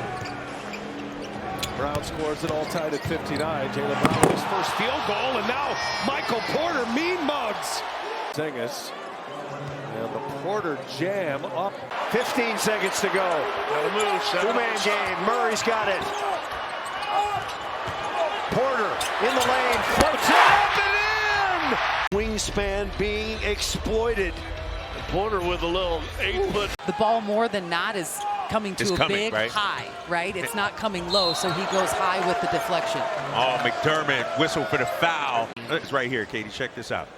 Brown scores it all tied at 59. Jaylen Brown with his first field goal, and now Michael Porter mean mugs. Zingas. And the Porter jam up. 15 seconds to go. Two-man game. Murray's got it. Porter in the lane. Floats it up and in! Wingspan being exploited. Porter with a little 8-foot. The ball more than not is coming to a big high, right? It's not coming low, so he goes high with the deflection. Oh, McDermott whistle for the foul. It's right here, Katie. Check this out.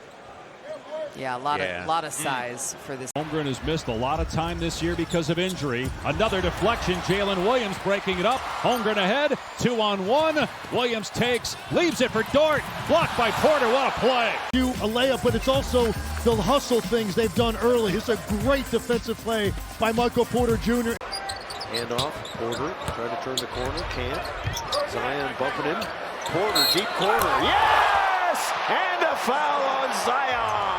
Yeah, a lot of size for this. Holmgren has missed a lot of time this year because of injury. Another deflection. Jalen Williams breaking it up. Holmgren ahead. 2-on-1. Williams takes, leaves it for Dort. Blocked by Porter. What a play. Do a layup, but it's also the hustle things they've done early. It's a great defensive play by Michael Porter Jr. Handoff. Porter trying to turn the corner. Can't. Zion bumping him. Porter, deep corner. Yes! And a foul on Zion.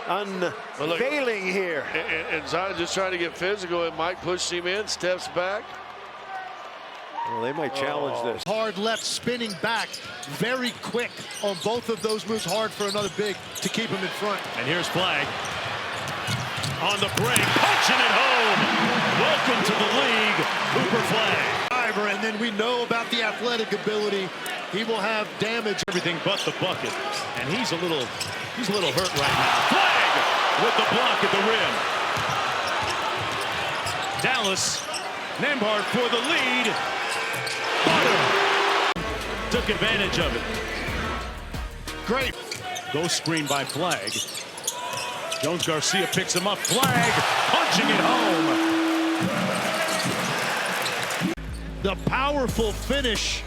Unveiling here. And Zion just trying to get physical, and Mike pushes him in, steps back. Well, they might challenge this. Hard left, spinning back, very quick on both of those moves. Hard for another big to keep him in front. And here's Flagg on the break, punching it home. Welcome to the league, Hooper Flagg. And then we know about the athletic ability. He will have damage. Everything but the bucket, and he's a little hurt right now. Flagg with the block at the rim. Dallas, Nembhard for the lead. Butter took advantage of it. Great. Ghost screen by Flagg. Jones Garcia picks him up. Flagg punching it home. The powerful finish.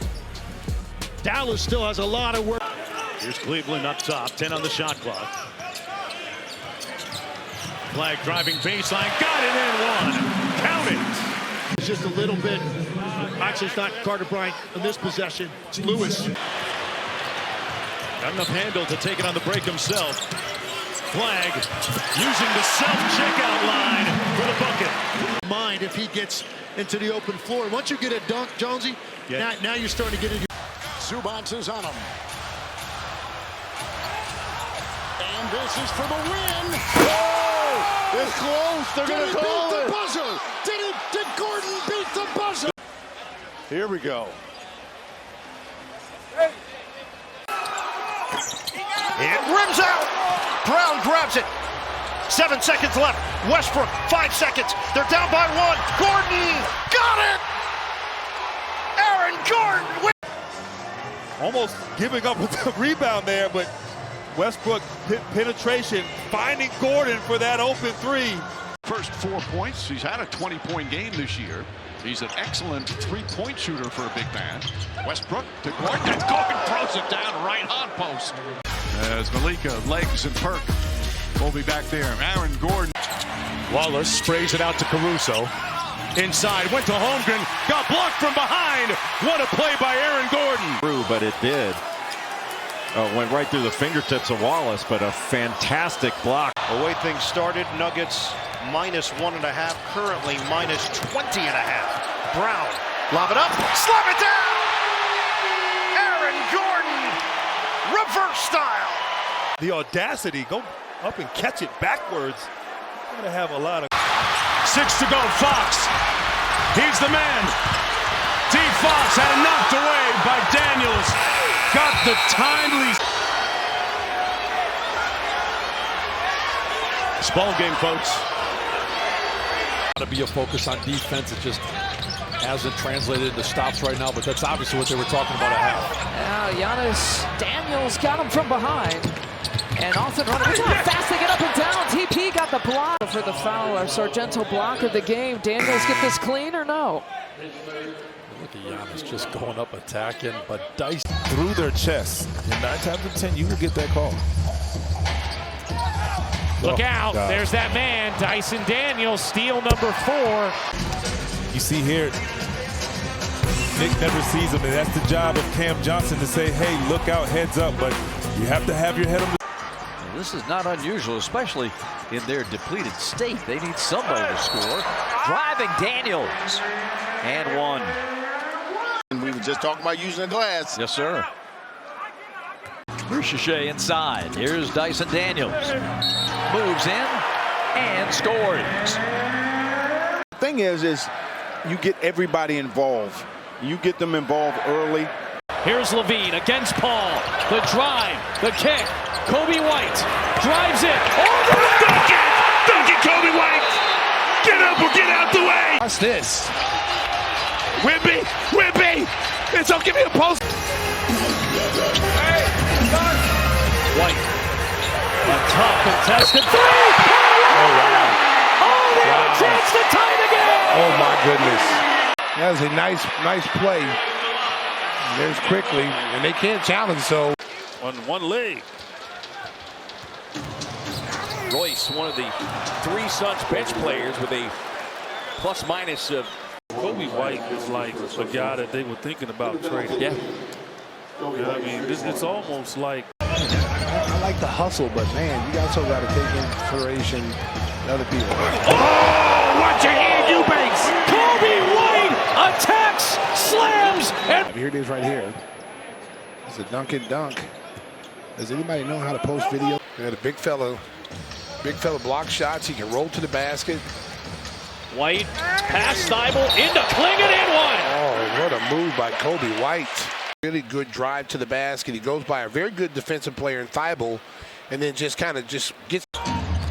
Dallas still has a lot of work. Here's Cleveland up top, 10 on the shot clock. Flagg driving baseline, got it in one. Count it. It's just a little bit. Actually, it's not Carter Bryant in this possession. It's Lewis. Got enough handle to take it on the break himself. Flagg using the self-checkout line for the bucket. Mind if he gets into the open floor. Once you get a dunk, Jonesy, now you're starting to get into. Zubats is on him. And this is for the win. Oh! It's close. They're going to call it. Did he beat the buzzer? Did Gordon beat the buzzer? Here we go. It rims out. Brown grabs it. 7 seconds left. Westbrook, 5 seconds. They're down by 1. Gordon got it. Aaron Gordon. Almost giving up with the rebound there, but Westbrook penetration, finding Gordon for that open three. First 4 points. He's had a 20-point game this year. He's an excellent three-point shooter for a big man. Westbrook to Gordon. Gordon throws it down right on post. As Malika, legs, and Perk will be back there. Aaron Gordon. Wallace sprays it out to Caruso. Inside, went to Holmgren, got blocked from behind. What a play by Aaron Gordon. But it did. Went right through the fingertips of Wallace, but a fantastic block. The way things started, Nuggets -1.5, currently -20.5. Brown, lob it up, slap it down! Aaron Gordon, reverse style. The audacity, go up and catch it backwards. You're gonna have a lot of. 6 to go, Fox. He's the man. D. Fox had it knocked away by Daniels. Got the timely. It's ball game, folks. Got to be a focus on defense. It just hasn't translated into stops right now, but that's obviously what they were talking about at half. Now Giannis Daniels got him from behind. And off and running. Look how fast they get up and down. TP got the block for the foul. Our Sargento block of the game. Daniels get this clean or no? Look at Giannis just going up attacking, but Dice through their chest. And 9 times out of 10, you will get that call. Look out. There's that man, Dyson Daniels, steal number 4. You see here, Nick never sees him, and that's the job of Cam Johnson to say, hey, look out, heads up, but you have to have your head on the. This is not unusual, especially in their depleted state. They need somebody to score. Driving Daniels. And 1. And we were just talking about using a glass. Yes, sir. Here's Shai inside. Here's Dyson Daniels. Moves in and scores. Thing is you get everybody involved. You get them involved early. Here's Levine against Paul. The drive, the kick. Kobe White drives it over the bucket. Kobe White! Get up or get out the way! Watch this. Wemby! It's up, give me a post! White. A tough contested three! Oh, wow. Oh, they have a chance to tie it again! Oh, my goodness. That was a nice play. And there's quickly, and they can't challenge, so. On one leg. Royce, one of the three Suns bench players with a plus-minus of. Kobe White is like a guy that they were thinking about trading. Yeah. You know what I mean? It's almost like. I like the hustle, but man, you also got to take into consideration the other people. Oh, watch your hand, Eubanks! Kobe White attacks, slams, and here it is right here. It's a dunk and dunk. Does anybody know how to post video? We got a big fella block shots. He can roll to the basket. White, pass Thibault into Klingon and one. Oh, what a move by Kobe White. Really good drive to the basket. He goes by a very good defensive player in Thibault, and then just gets.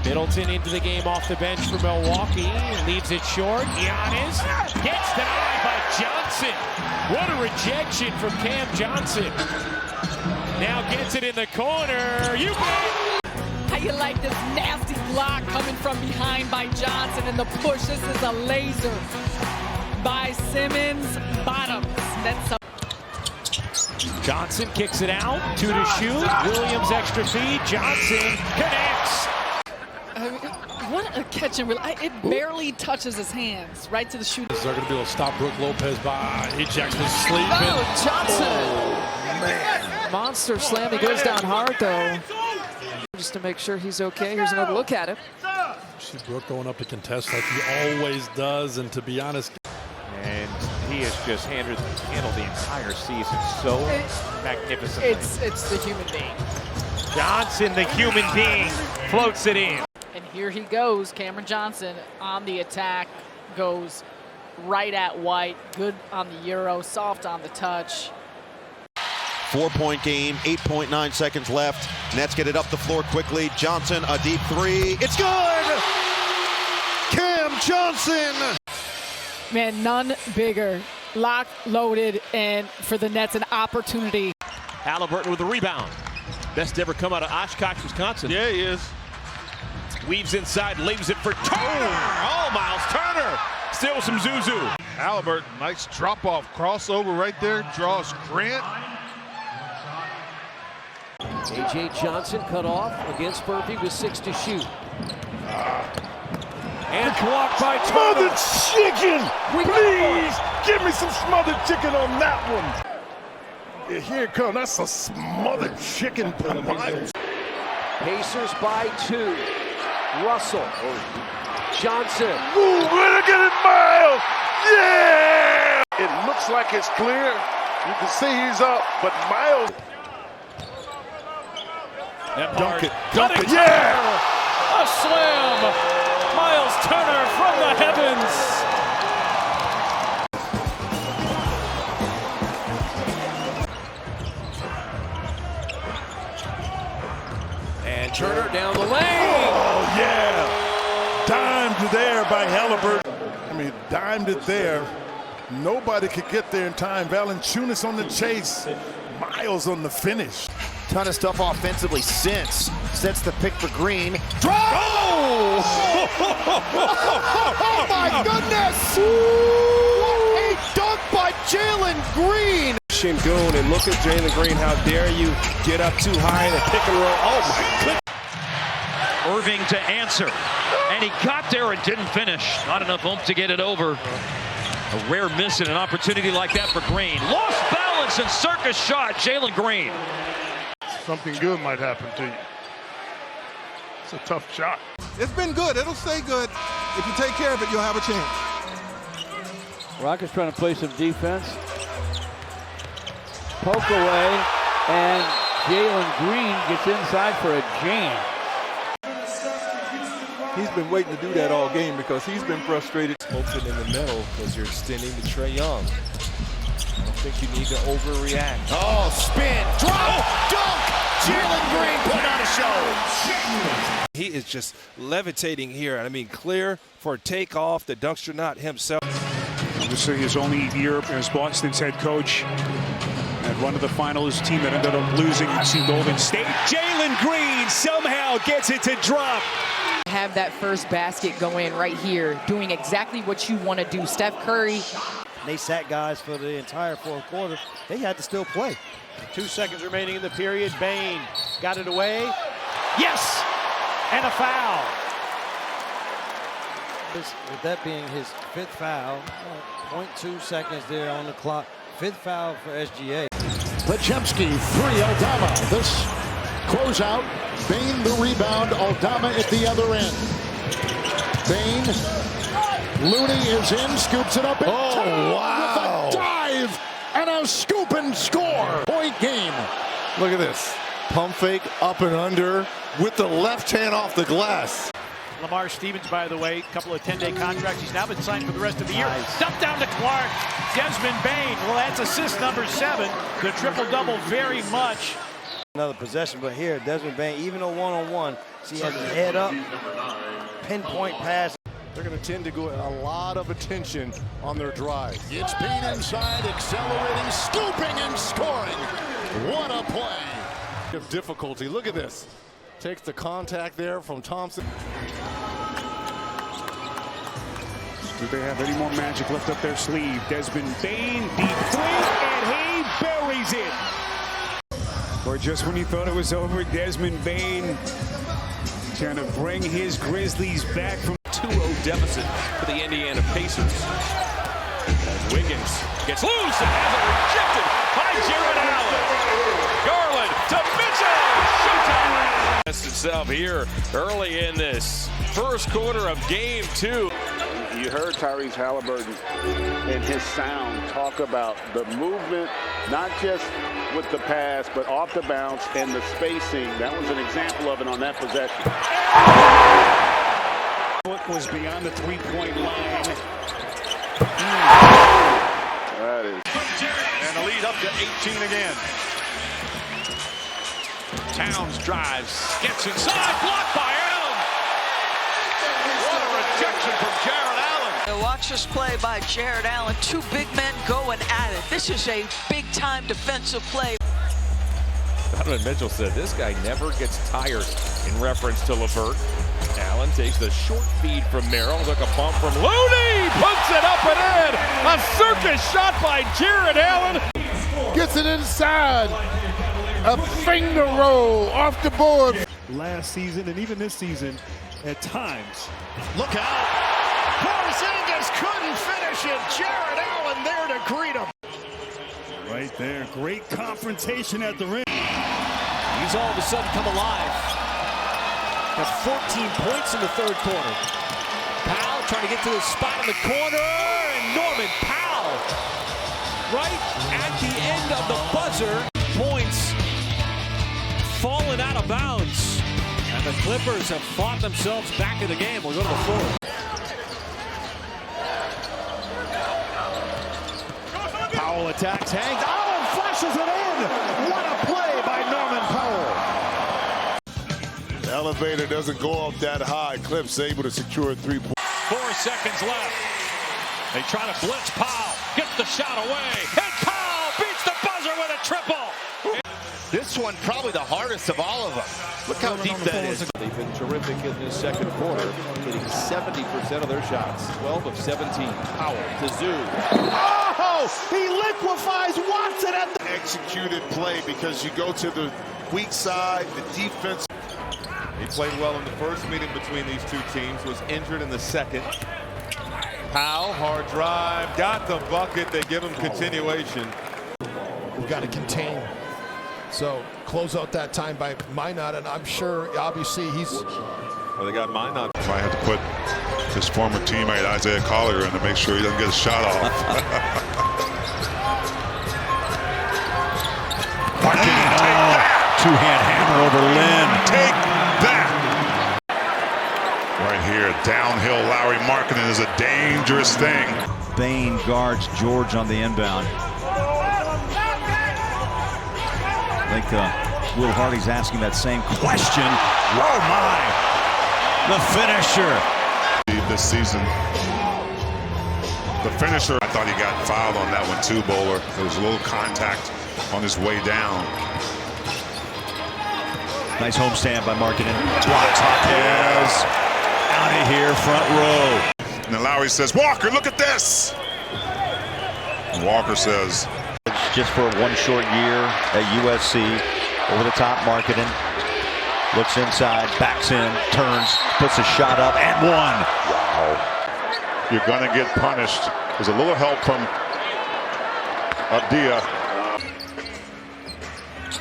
Middleton into the game off the bench for Milwaukee. Leaves it short. Giannis gets denied by Johnson. What a rejection from Cam Johnson. Now gets it in the corner. You bet. How you like this nasty block coming from behind by Johnson and the push? This is a laser by Simmons. Bottoms. That's a Johnson kicks it out. 2 to shoot. Williams extra feed. Johnson connects. what a catch and release. It barely touches his hands right to the shooter. They're going to be able to stop Brook Lopez by Ajax was sleeping. Oh, Johnson. Man. Monster slam. He goes down hard, though. Just to make sure he's okay. Here's another look at it. See Brook going up to contest like he always does, and to be honest. And he has just handled the entire season so magnificently. It's the human being. Johnson, the human being, floats it in. And here he goes. Cameron Johnson on the attack, goes right at White. Good on the Euro, soft on the touch. 4-point game, 8.9 seconds left. Nets get it up the floor quickly. Johnson, a deep three. It's good! Cam Johnson! Man, none bigger. Locked, loaded, and for the Nets, an opportunity. Halliburton with the rebound. Best ever come out of Oshkosh, Wisconsin. Yeah, he is. Weaves inside, leaves it for Turner. Oh, Miles Turner. Still some Zuzu. Halliburton, nice drop-off crossover right there. Draws Grant. A.J. Johnson cut off against Murphy with 6 to shoot. And blocked by Smothered chicken! Please give me some smothered chicken on that one. Yeah, here it comes. That's a smothered chicken by Miles. Pacers by 2. Russell. Johnson. Ooh, look at it, Miles! Yeah! It looks like it's clear. You can see he's up, but Miles. Dunk it. Yeah! A slam. Miles Turner from the heavens. And Turner down the lane. Oh, yeah. Dimed there by Halliburton. I mean, dimed it there. Nobody could get there in time. Valanciunas on the chase. Miles on the finish. Ton of stuff offensively since. Sets the pick for Green. Drive! Oh! Oh my goodness! What a dunk by Jalen Green! Şengün, and look at Jalen Green. How dare you get up too high in a pick and roll. Oh my goodness. Irving to answer. And he got there and didn't finish. Not enough oomph to get it over. A rare miss in an opportunity like that for Green. Lost balance and circus shot. Jalen Green. Something good might happen to you. It's a tough shot. It's been good. It'll stay good. If you take care of it, you'll have a chance. Rockets trying to play some defense. Poke away, and Jalen Green gets inside for a jam. He's been waiting to do that all game because he's been frustrated. Open in the middle because you're extending to Trae Young. think you need to overreact. Oh, spin, drop, dunk! Jalen Green put on a show. He is just levitating here. I mean, clear for takeoff. The dunkster not himself. Obviously, his only year as Boston's head coach. And run to the final, his team that ended up losing to Golden State. Jalen Green somehow gets it to drop. Have that first basket go in right here, doing exactly what you want to do. Steph Curry. They sat guys for the entire fourth quarter. They had to still play. 2 seconds remaining in the period. Bane got it away. Yes! And a foul. With that being his 5th foul, 0.2 seconds there on the clock. 5th foul for SGA. Podziemski, 3, Aldama. This closeout. Bane the rebound. Aldama at the other end. Bane. Looney is in, scoops it up. And wow. With a dive and a scoop and score. Point game. Look at this. Pump fake up and under with the left hand off the glass. Lamar Stevens, by the way, a couple of 10-day contracts. He's now been signed for the rest of the year. Dump down to Clark. Desmond Bane. Well, that's assist number 7. The triple-double very much. Another possession, but here, Desmond Bane, even a one-on-one, he has his head up, pinpoint pass. They're going to tend to go a lot of attention on their drive. It's Bane inside, accelerating, scooping, and scoring. What a play. Of difficulty. Look at this. Takes the contact there from Thompson. Do they have any more magic left up their sleeve? Desmond Bane, deep 3, and he buries it. Or just when you thought it was over, Desmond Bane trying to bring his Grizzlies back from 2-0 deficit for the Indiana Pacers. As Wiggins gets loose and has it rejected by Jared Allen. Garland to Mitchell. Showtime. Itself here early in this first quarter of game 2. You heard Tyrese Halliburton in his sound talk about the movement, not just with the pass, but off the bounce and the spacing. That was an example of it on that possession. Foot was beyond the 3-point line. That is. And the lead up to 18 again. Towns drives, gets inside, blocked by Allen. What a rejection from Jared Allen. Watch this play by Jared Allen. 2 big men going at it. This is a big-time defensive play. Donovan Mitchell said this guy never gets tired in reference to LeVert. Allen takes the short feed from Merrill. Took a pump from Looney. Puts it up and in. A circus shot by Jared Allen. Gets it inside. A finger roll off the board. Last season and even this season at times. Look out. Porzingis couldn't finish it. Jared Allen there to greet him. Right there. Great confrontation at the rim. He's all of a sudden come alive. Has 14 points in the 3rd quarter. Powell trying to get to the spot in the corner. And Norman Powell right at the end of the buzzer. Points fallen out of bounds. And the Clippers have fought themselves back in the game. We'll go to the floor. Powell attacks, hangs. Oh, and flashes it in. What a play by Norman Powell. The elevator doesn't go up that high. Clips able to secure a 3-point. 4 seconds left. They try to blitz Powell. Gets the shot away. And Powell beats the buzzer with a triple. This one probably the hardest of all of them. Look how deep that is. They've been terrific in this 2nd quarter, hitting 70% of their shots. 12 of 17. Powell to Zoo. Oh, he liquefies Watson at the executed play because you go to the weak side, the defense. He played well in the first meeting between these two teams, was injured in the 2nd. Powell, hard drive, got the bucket. They give him continuation. We've got to contain. So close out that time by Minot, and I'm sure, obviously, he's. Well, they got Minot. If I had to put his former teammate Isaiah Collier in to make sure he doesn't get a shot off. Two-hand hammer over Lynn. Take that. Right here, downhill Lowry Markkinen is a dangerous thing. Bane guards George on the inbound. I think Will Hardy's asking that same question. Oh my! The finisher. This season, the finisher. I thought he got fouled on that one too, Bowler. There was a little contact on his way down. Nice homestand by Markkanen. Blocks Hawkins. Out of here, front row. And then Lowry says, "Walker, look at this." And Walker says, just for one short year at USC. Over the top, Markkanen looks inside, backs in, turns, puts a shot up, and one. Wow. You're going to get punished. There's a little help from Abdia.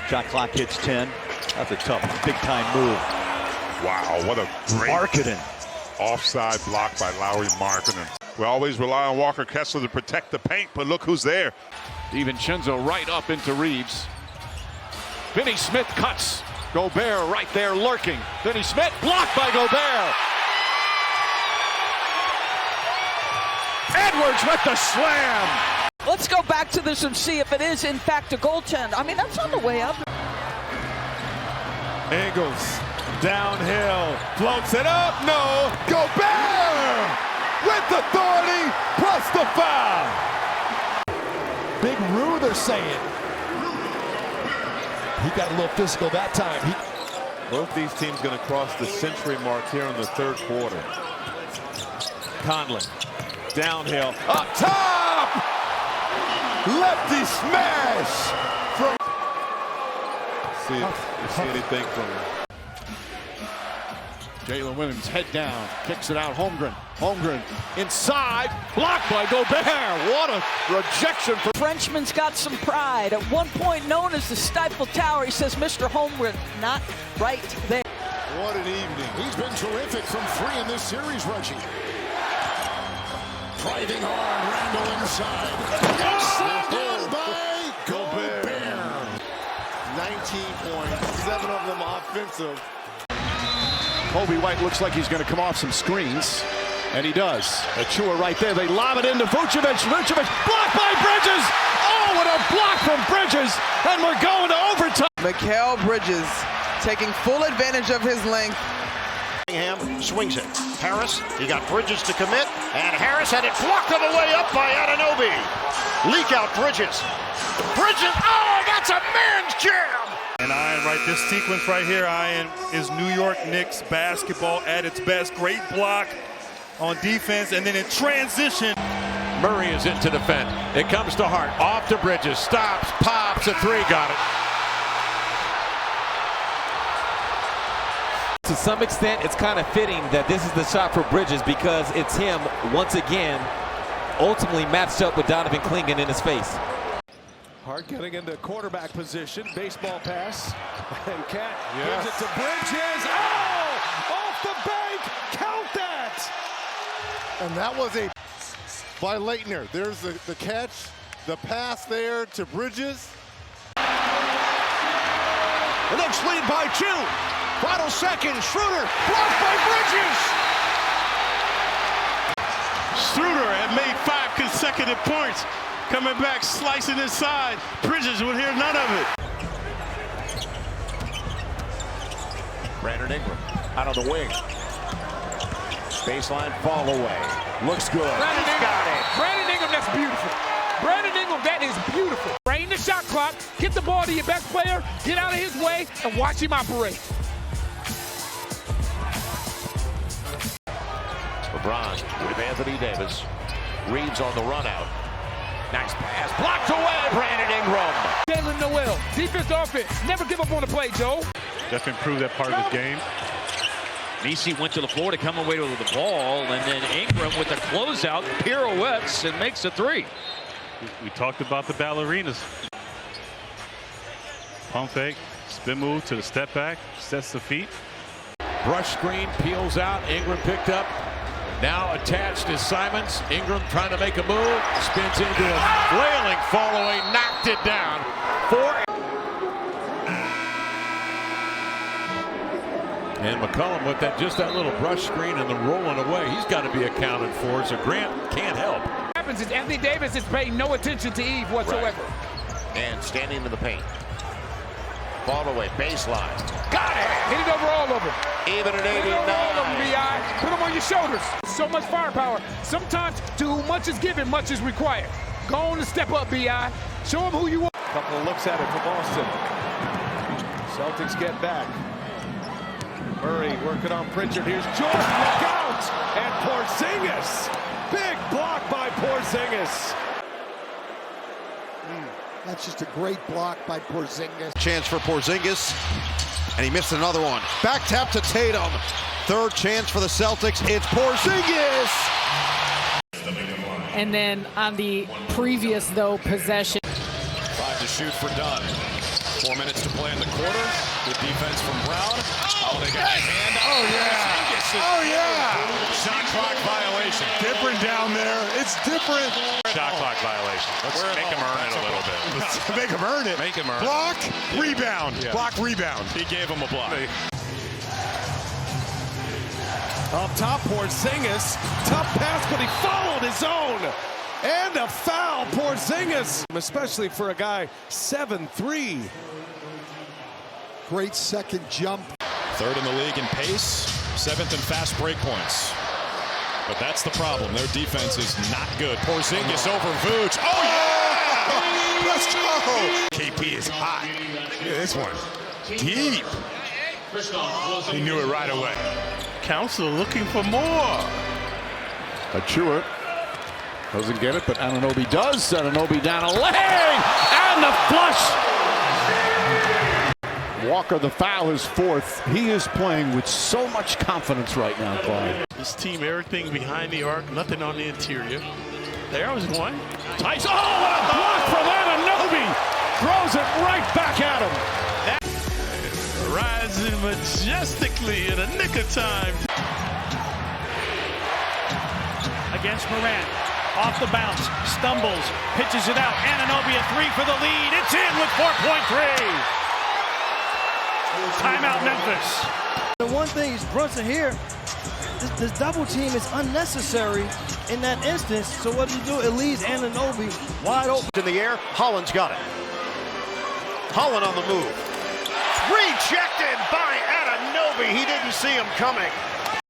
Shot clock hits 10. That's a tough, big-time move. Wow, what a great Markkanen. Offside block by Lowry Markkanen. We always rely on Walker Kessler to protect the paint, but look who's there. DiVincenzo right up into Reeves. Finney Smith cuts. Gobert right there lurking. Finney Smith blocked by Gobert. Edwards with the slam. Let's go back to this and see if it is in fact a goaltend. I mean, that's on the way up. Ingles downhill, floats it up. No, Gobert with authority plus the foul. Big Rue, they're saying. He got a little physical that time. Both these teams going to cross the century mark here in the third quarter. Conley, downhill, up top! Lefty smash! From see if you see anything from Jalen Williams head down, kicks it out. Holmgren inside, blocked by Gobert. What a rejection for Frenchman's got some pride. At one point known as the Stifle Tower, he says Mr. Holmgren not right there. What an evening. He's been terrific from 3 in this series, Reggie. Driving hard, Randall inside. Slammed in by Gobert. 19 points, 7 of them offensive. Kobe White looks like he's going to come off some screens, and he does. Achua right there. They lob it into Vucevic. Vucevic blocked by Bridges. Oh, what a block from Bridges, and we're going to overtime. Mikal Bridges taking full advantage of his length. Cunningham swings it. Harris, he got Bridges to commit, and Harris had it blocked on the way up by Anunoby. Leak out Bridges. Bridges, oh, that's a man's jam! And Ian, right, this sequence right here, Ian, is New York Knicks basketball at its best. Great block on defense, and then in transition. Murray is in to defend. It comes to Hart, off to Bridges, stops, pops, a three, got it. To some extent, it's kind of fitting that this is the shot for Bridges because it's him, once again, ultimately matched up with Donovan Clingan in his face. Hart getting into quarterback position, baseball pass, and Cat gives it to Bridges. Oh, off the bank, count that! And that was a by Leitner. There's the catch, the pass there to Bridges. The Knicks lead by 2. Final second, Schroeder blocked by Bridges. Schroeder had made 5 consecutive points. Coming back, slicing inside. Bridges would hear none of it. Brandon Ingram out on the wing. Baseline fall away. Looks good. Brandon Ingram. Got it. Brandon Ingram, that's beautiful. Brandon Ingram, that is beautiful. Drain the shot clock, get the ball to your best player, get out of his way, and watch him operate. LeBron with Anthony Davis. Reeves on the run out. Nice pass. Blocked away, Brandon Ingram. Jalen Noel, defense, offense. Never give up on the play, Joe. Definitely improved that part of his game. Messi went to the floor to come away with the ball, and then Ingram with the closeout pirouettes and makes a three. We talked about the ballerinas. Pump fake, spin move to the step back, sets the feet. Brush screen, peels out. Ingram picked up. Now attached is Simons. Ingram trying to make a move. Spins into a flailing following. Knocked it down. 4. And McCollum with just that little brush screen and the rolling away. He's got to be accounted for. So Grant can't help. What happens is Anthony Davis is paying no attention to Eve whatsoever. Right. And standing in the paint. Ball away, baseline. Got it! Hit it over all of them. Even at 89. Hit it over all of them, B.I. Put them on your shoulders. So much firepower. Sometimes to whom much is given, much is required. Go on and step up, B.I. Show them who you are. Couple of looks at it for Boston. Celtics get back. Murray working on Pritchard. Here's Jordan. Look out! And Porzingis. Big block by Porzingis. That's just a great block by Porzingis. Chance for Porzingis, and he missed another one. Back tap to Tatum. Third chance for the Celtics. It's Porzingis. And then on the previous, though, possession. 5 to shoot for Dunn. 4 minutes to play in the quarter. Good defense from Brown. Oh, they got a hand up. Oh, yeah. Oh, yeah. Shot clock violation. Different down there. It's different. Shot clock violation. Let's make him earn it a little bit. Make him earn it. Make him earn it. Block, rebound. Yeah. Block, rebound. He gave him a block. Up top, Porzingis. Tough pass, but he followed his own. And a foul, Porzingis. Especially for a guy 7'3". Great second jump. Third in the league in pace, 7th in fast break points. But that's the problem. Their defense is not good. Porzingis over Vooch. Oh, yeah! Let's go! KP is hot. Yeah, this one. Deep. He knew it right away. Council looking for more. Achua doesn't get it, but Anunoby does. Anunoby down a lane, and the flush. Walker, the foul, is fourth. He is playing with so much confidence right now, Clyde. This team, everything behind the arc, nothing on the interior. There was one. Tice. Oh, what a block from Anunoby! Throws it right back at him. Rising majestically in a nick of time. Against Morant. Off the bounce. Stumbles. Pitches it out. Anunoby a three for the lead. It's in with 4.3. Timeout, Memphis. The one thing is Brunson here, this double team is unnecessary in that instance. So what do you do? It leaves Anunoby wide open. In the air, Holland's got it. Holland on the move. Rejected by Anunoby. He didn't see him coming.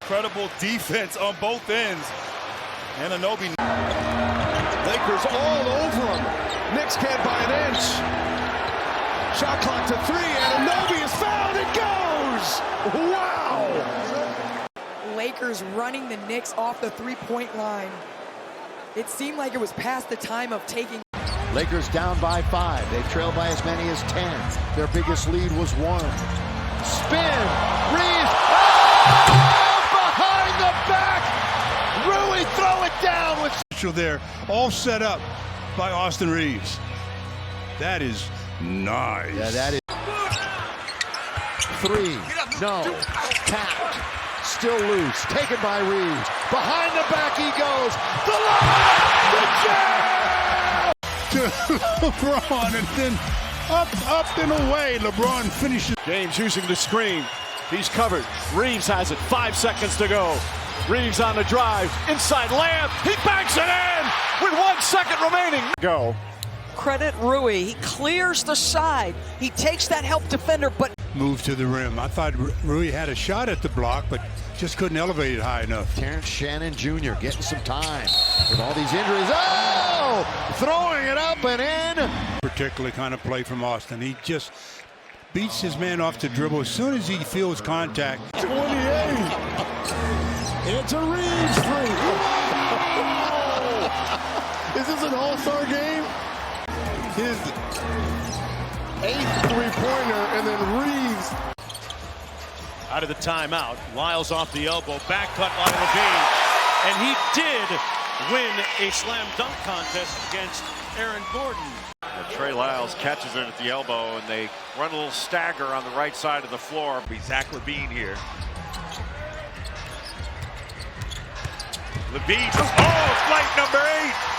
Incredible defense on both ends. Anunoby. Lakers all over him. Knicks can't buy an inch. Shot clock to 3. Anunoby is fouled. It goes. Wow. Lakers running the Knicks off the three-point line. It seemed like it was past the time of taking. Lakers down by 5. They trail by as many as 10. Their biggest lead was 1. Spin. Reeves. Oh! Behind the back. Rui throw it down with. There, all set up by Austin Reeves. That is nice. Yeah, that is. 3. No. Tapped. Still loose. Taken by Reeves. Behind the back he goes. The line. The jam! To LeBron, and then up and away. LeBron finishes. James using the screen. He's covered. Reeves has it. 5 seconds to go. Reeves on the drive. Inside layup. He banks it in with 1 second remaining. Go. Credit Rui. He clears the side. He takes that help defender, but Move to the rim. I thought Rui had a shot at the block, but just couldn't elevate it high enough. Terrence Shannon Jr. getting some time with all these injuries. Oh! Throwing it up and in. Particularly kind of play from Austin. He just beats his man off the dribble as soon as he feels contact. 28. It's a Reeves three. Is this an all-star game? His 8th three-pointer, and then Reeves. Out of the timeout. Lyles off the elbow. Back cut by Levine. And he did win a slam dunk contest against Aaron Gordon. Trey Lyles catches it at the elbow, and they run a little stagger on the right side of the floor. Be Zach LaVine here. LaVine, flight number 8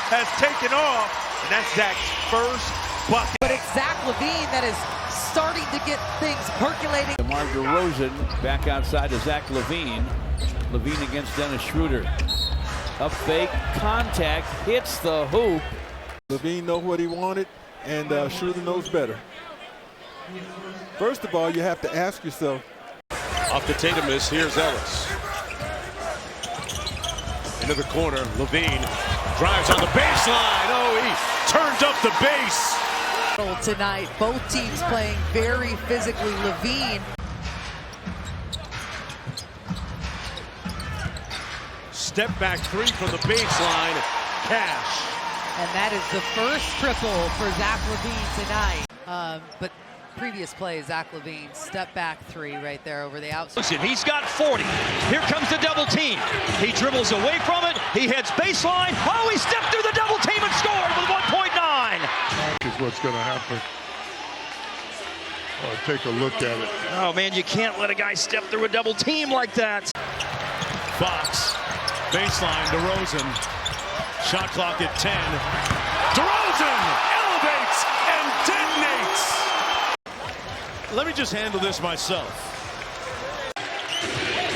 has taken off, and that's Zach's first bucket. But it's Zach LaVine that is starting to get things percolating. DeMar DeRozan back outside to Zach LaVine. LaVine against Dennis Schroeder. Up fake, contact, hits the hoop. LaVine knows what he wanted, and Schroeder knows better. First of all, you have to ask yourself. Off the Tatum miss, here's Ellis. Into the corner, Levine drives on the baseline. Oh, he turns up the base. Tonight, both teams playing very physically. Levine. Step back three from the baseline. Cash. And that is the first triple for Zach LaVine tonight. But previous play, Zach LaVine, step back three right there over the outside. He's got 40. Here comes the double team. He dribbles away from it. He heads baseline. Oh, he stepped through the double team and scored with 1.9. Is what's going to happen. Oh, take a look at it. Oh, man, you can't let a guy step through a double team like that. Fox, baseline, DeRozan. Shot clock at 10. DeRozan elevates and detonates. Let me just handle this myself.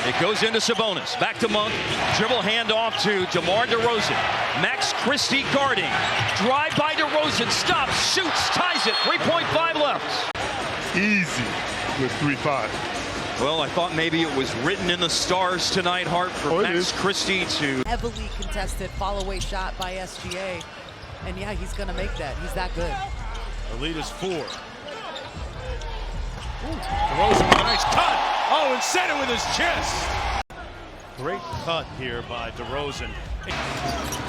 It goes into Sabonis. Back to Monk. Dribble handoff to DeMar DeRozan. Max Christie guarding. Drive by DeRozan. Stops. Shoots. Ties it. 3.5 left. Easy with 3-5. Well, I thought maybe it was written in the stars tonight, Hart, for Max Christie to... Heavily contested fall-away shot by SGA. And yeah, he's going to make that. He's that good. The lead is 4. DeRozan with a nice cut. Oh, and set it with his chest. Great cut here by DeRozan.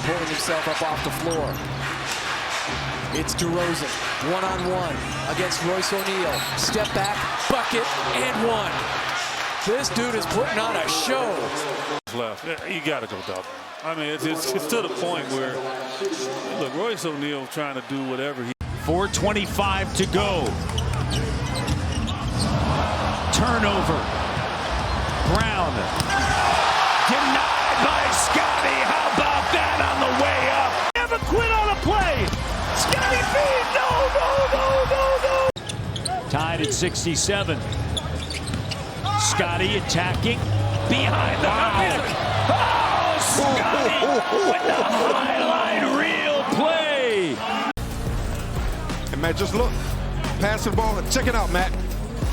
Pulling himself up off the floor. It's DeRozan, one-on-one against Royce O'Neal. Step back, bucket, and one. This dude is putting on a show. Left. You got to go double. I mean, it's to the point where, look, Royce O'Neal trying to do whatever he... 4:25 to go. Turnover. Brown. Denied by Scotty. How about that on the way up? Never quit on a play. Scotty B. No. Tied at 67. Scotty attacking. Behind the back. Oh, Scotty with the highlight reel play. And Matt, just look. Pass the ball. Check it out, Matt.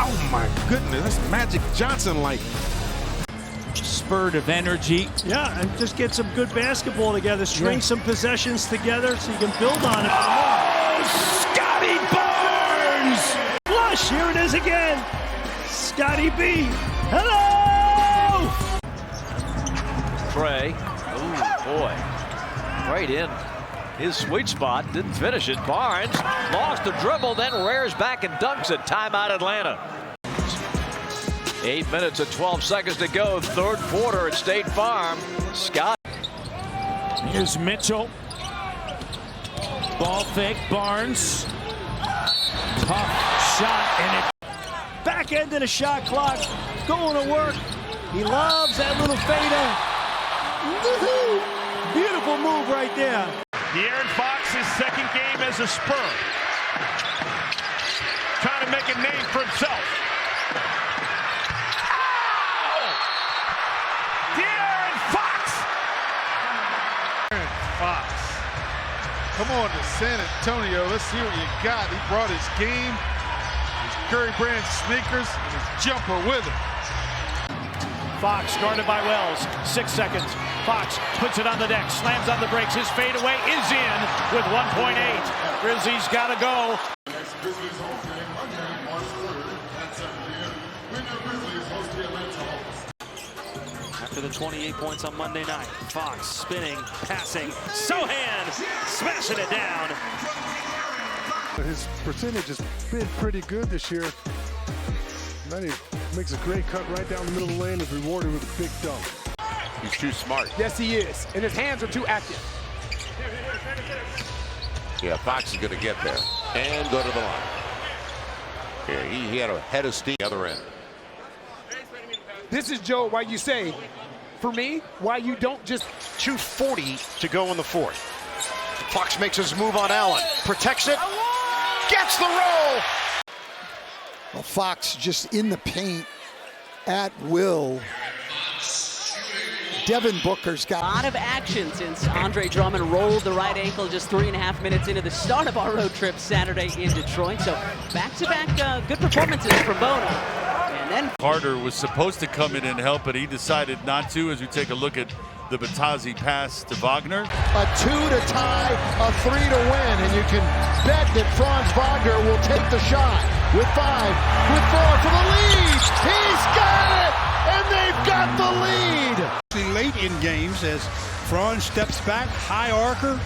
Oh, my goodness. That's Magic Johnson-like. Spurt of energy. Yeah, and just get some good basketball together. String some possessions together so you can build on it. Oh, Scotty Barnes! Flush, here it is again. Scotty B. Hello! Trey. Ooh, boy. Right in his sweet spot. Didn't finish it. Barnes lost the dribble, then rears back and dunks it. Timeout Atlanta. 8 minutes and 12 seconds to go. Third quarter at State Farm. Scott. Here's Mitchell. Ball fake. Barnes. Tough shot, and it. Back end of the shot clock. Going to work. He loves that little fader. Woohoo! Beautiful move right there. De'Aaron Fox's second game as a Spur. Trying to make a name for himself. Fox. Come on to San Antonio. Let's see what you got. He brought his game, his Curry Brand sneakers, and his jumper with him. Fox guarded by Wells. 6 seconds. Fox puts it on the deck, slams on the brakes. His fadeaway is in with 1.8. Grizzlies got to go. After the 28 points on Monday night, Fox spinning, passing, Sohan smashing it down. His percentage has been pretty good this year. Then he makes a great cut right down the middle of the lane, is rewarded with a big dunk. He's too smart. Yes, he is. And his hands are too active. Yeah, Fox is going to get there and go to the line. Yeah, he had a head of steam the other end. This is, Joe, why you say, for me, why you don't just... 2:40 to go in the fourth. Fox makes his move on Allen. Protects it. Gets the roll. Well, Fox just in the paint at will. Devin Booker's got a lot of action since Andre Drummond rolled the right ankle just 3.5 minutes into the start of our road trip Saturday in Detroit. So back-to-back good performances from Bono. And then Carter was supposed to come in and help, but he decided not to, as we take a look at the Batazzi pass to Wagner. A 2 to tie, a 3 to win, and you can bet that Franz Wagner will take the shot with 5, with 4 for the lead. He's got it, and they've got the lead. Late in games as Franz steps back, high arcer,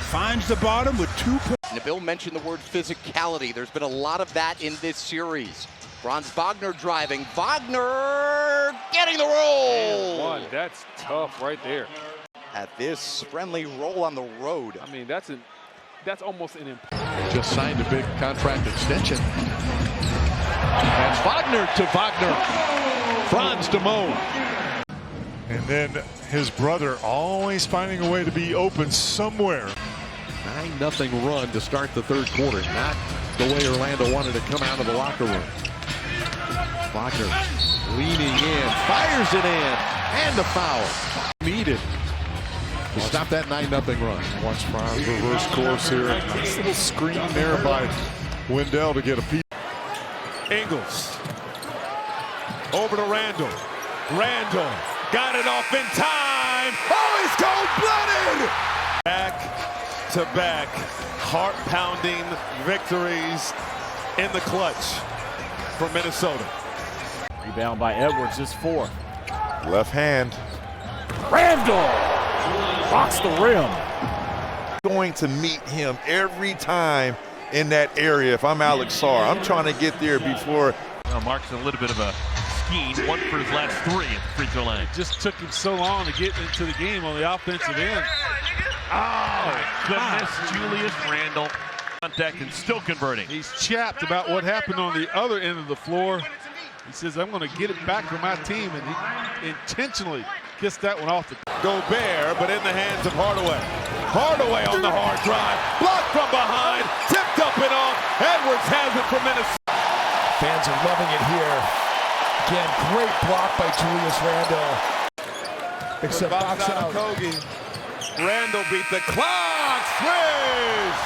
finds the bottom with 2 points. Nabil mentioned the word physicality. There's been a lot of that in this series. Franz Wagner driving. Wagner getting the roll. And one. That's tough right there. At this friendly roll on the road. I mean, that's almost an just signed a big contract extension. And Wagner to Wagner. Franz to Mo. And then his brother always finding a way to be open somewhere. 9-0 run to start the third quarter. Not the way Orlando wanted to come out of the locker room. Wagner leaning in, fires it in, and the foul. Needed to stop that 9-0 run. Watch Franz reverse course here. Nice little screen there by Wendell to get a piece. Ingles. Over to Randall. Randall got it off in time. Oh, he's cold-blooded! Back-to-back heart-pounding victories in the clutch for Minnesota. Rebound by Edwards is 4. Left hand. Randall rocks the rim. Going to meet him every time in that area. If I'm Alex Sarr, I'm trying to get there before. Mark's a little bit of a scheme. 1 for his last 3 at the free throw line. It just took him so long to get into the game on the offensive end. Oh, goodness. Julius Randle. Contact and still converting. He's chapped about what happened on the other end of the floor. He says, I'm going to get it back for my team, and he intentionally kissed that one off the Gobert, but in the hands of Hardaway. Hardaway on the hard drive. Blocked from behind. Tipped up and off. Edwards has it for Minnesota. Fans are loving it here. Again, great block by Julius Randle. Except box out. Randle beat the clock. Swish!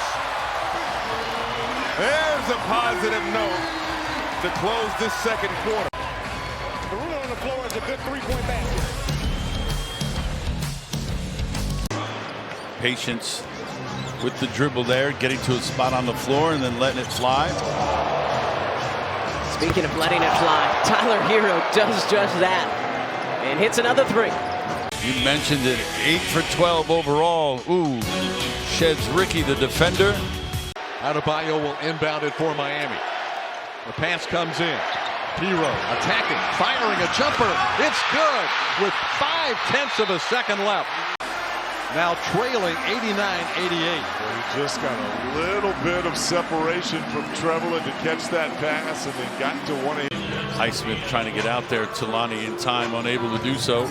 There's a positive note to close this second quarter. Bruno on the floor is a good 3-point basket. Patience with the dribble there, getting to a spot on the floor and then letting it fly. speaking of letting it fly, Tyler Hero does just that and hits another 3. You mentioned it, 8 for 12 overall. Ooh, sheds Ricky, the defender. Adebayo will inbound it for Miami. The pass comes in. Hero attacking, firing a jumper. It's good with 0.5 of a second left. Now trailing 89-88. He just got a little bit of separation from Trevelyan to catch that pass and then got to 180. Highsmith trying to get out there. Talani in time, unable to do so.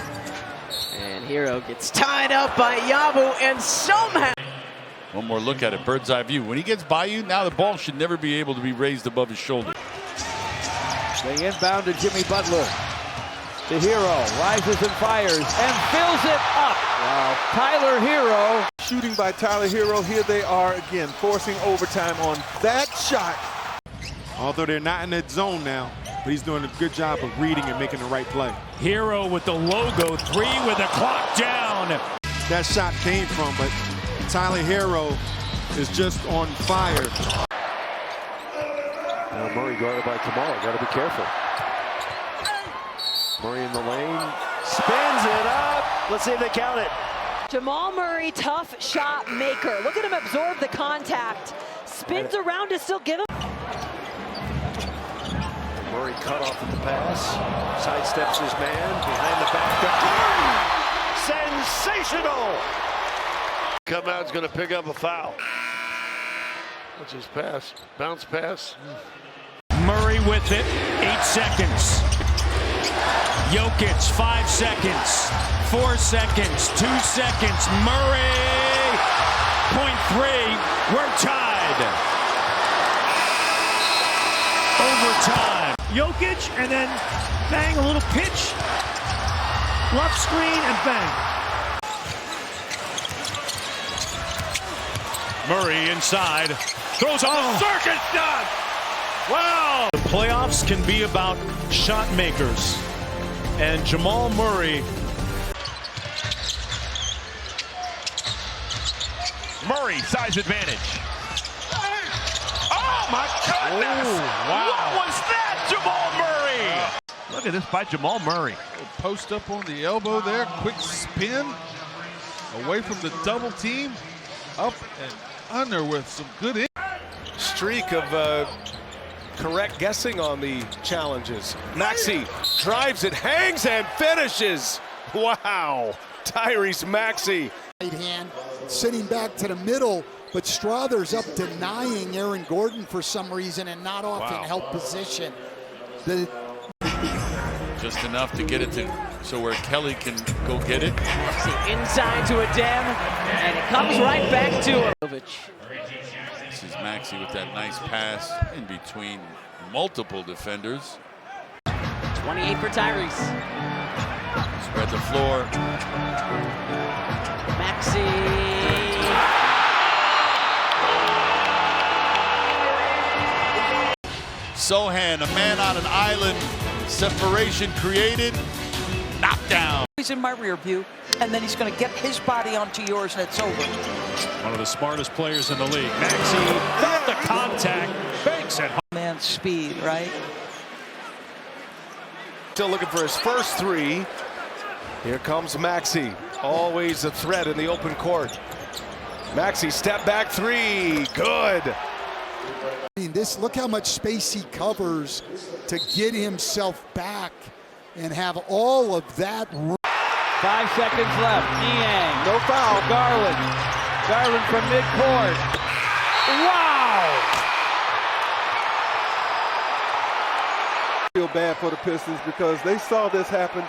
And Hero gets tied up by Yabu and somehow. One more look at it, bird's eye view. When he gets by you, now the ball should never be able to be raised above his shoulder. They inbound to Jimmy Butler. The Hero rises and fires and fills it up. Wow. Tyler Hero. Shooting by Tyler Hero. Here they are again, forcing overtime on that shot. Although they're not in that zone now, but he's doing a good job of reading and making the right play. Hero with the logo, 3 with the clock down. That shot came from, but Tyler Hero is just on fire. Now Murray guarded by Kamara. Got to be careful. Murray in the lane. Spins it up. Let's see if they count it. Jamal Murray, tough shot maker. Look at him absorb the contact. Spins around to still give him. Murray cut off at the pass. Sidesteps his man. Behind the back. Sensational. Come out is going to pick up a foul. What's his pass? Bounce pass. Murray with it. 8 seconds. Jokić, 5 seconds. 4 seconds. 2 seconds. Murray. .3. We're tied. Overtime. Jokić, and then bang, a little pitch. Left screen and bang. Murray inside, throws on the circus done. Wow! The playoffs can be about shot makers, and Jamal Murray. Murray, size advantage. Oh my goodness! Ooh, wow. What was that, Jamal Murray? Look at this by Jamal Murray. Post up on the elbow there, quick spin away from the double team, up and under with some good Streak of correct guessing on the challenges. Maxey drives it, hangs and finishes. Wow, Tyrese Maxey. Right hand, sitting back to the middle, but Strother's up denying Aaron Gordon for some reason and not off in help position. Just enough to get it to so where Kelly can go get it. Inside to a Dem, and it comes right back to him. This is Maxey with that nice pass in between multiple defenders. 28 for Tyrese. Spread the floor. Maxey. Sohan, a man on an island. Separation created. Knockdown. He's in my rear view, and then he's going to get his body onto yours, and it's over. One of the smartest players in the league. Maxey, got the contact, banks it. Man, speed, right? Still looking for his first three. Here comes Maxey, always a threat in the open court. Maxey, step back three, good. This, look how much space he covers to get himself back and have all of that. 5 seconds left. Niang, no foul. Garland. Garland from midcourt. Wow! Feel bad for the Pistons because they saw this happen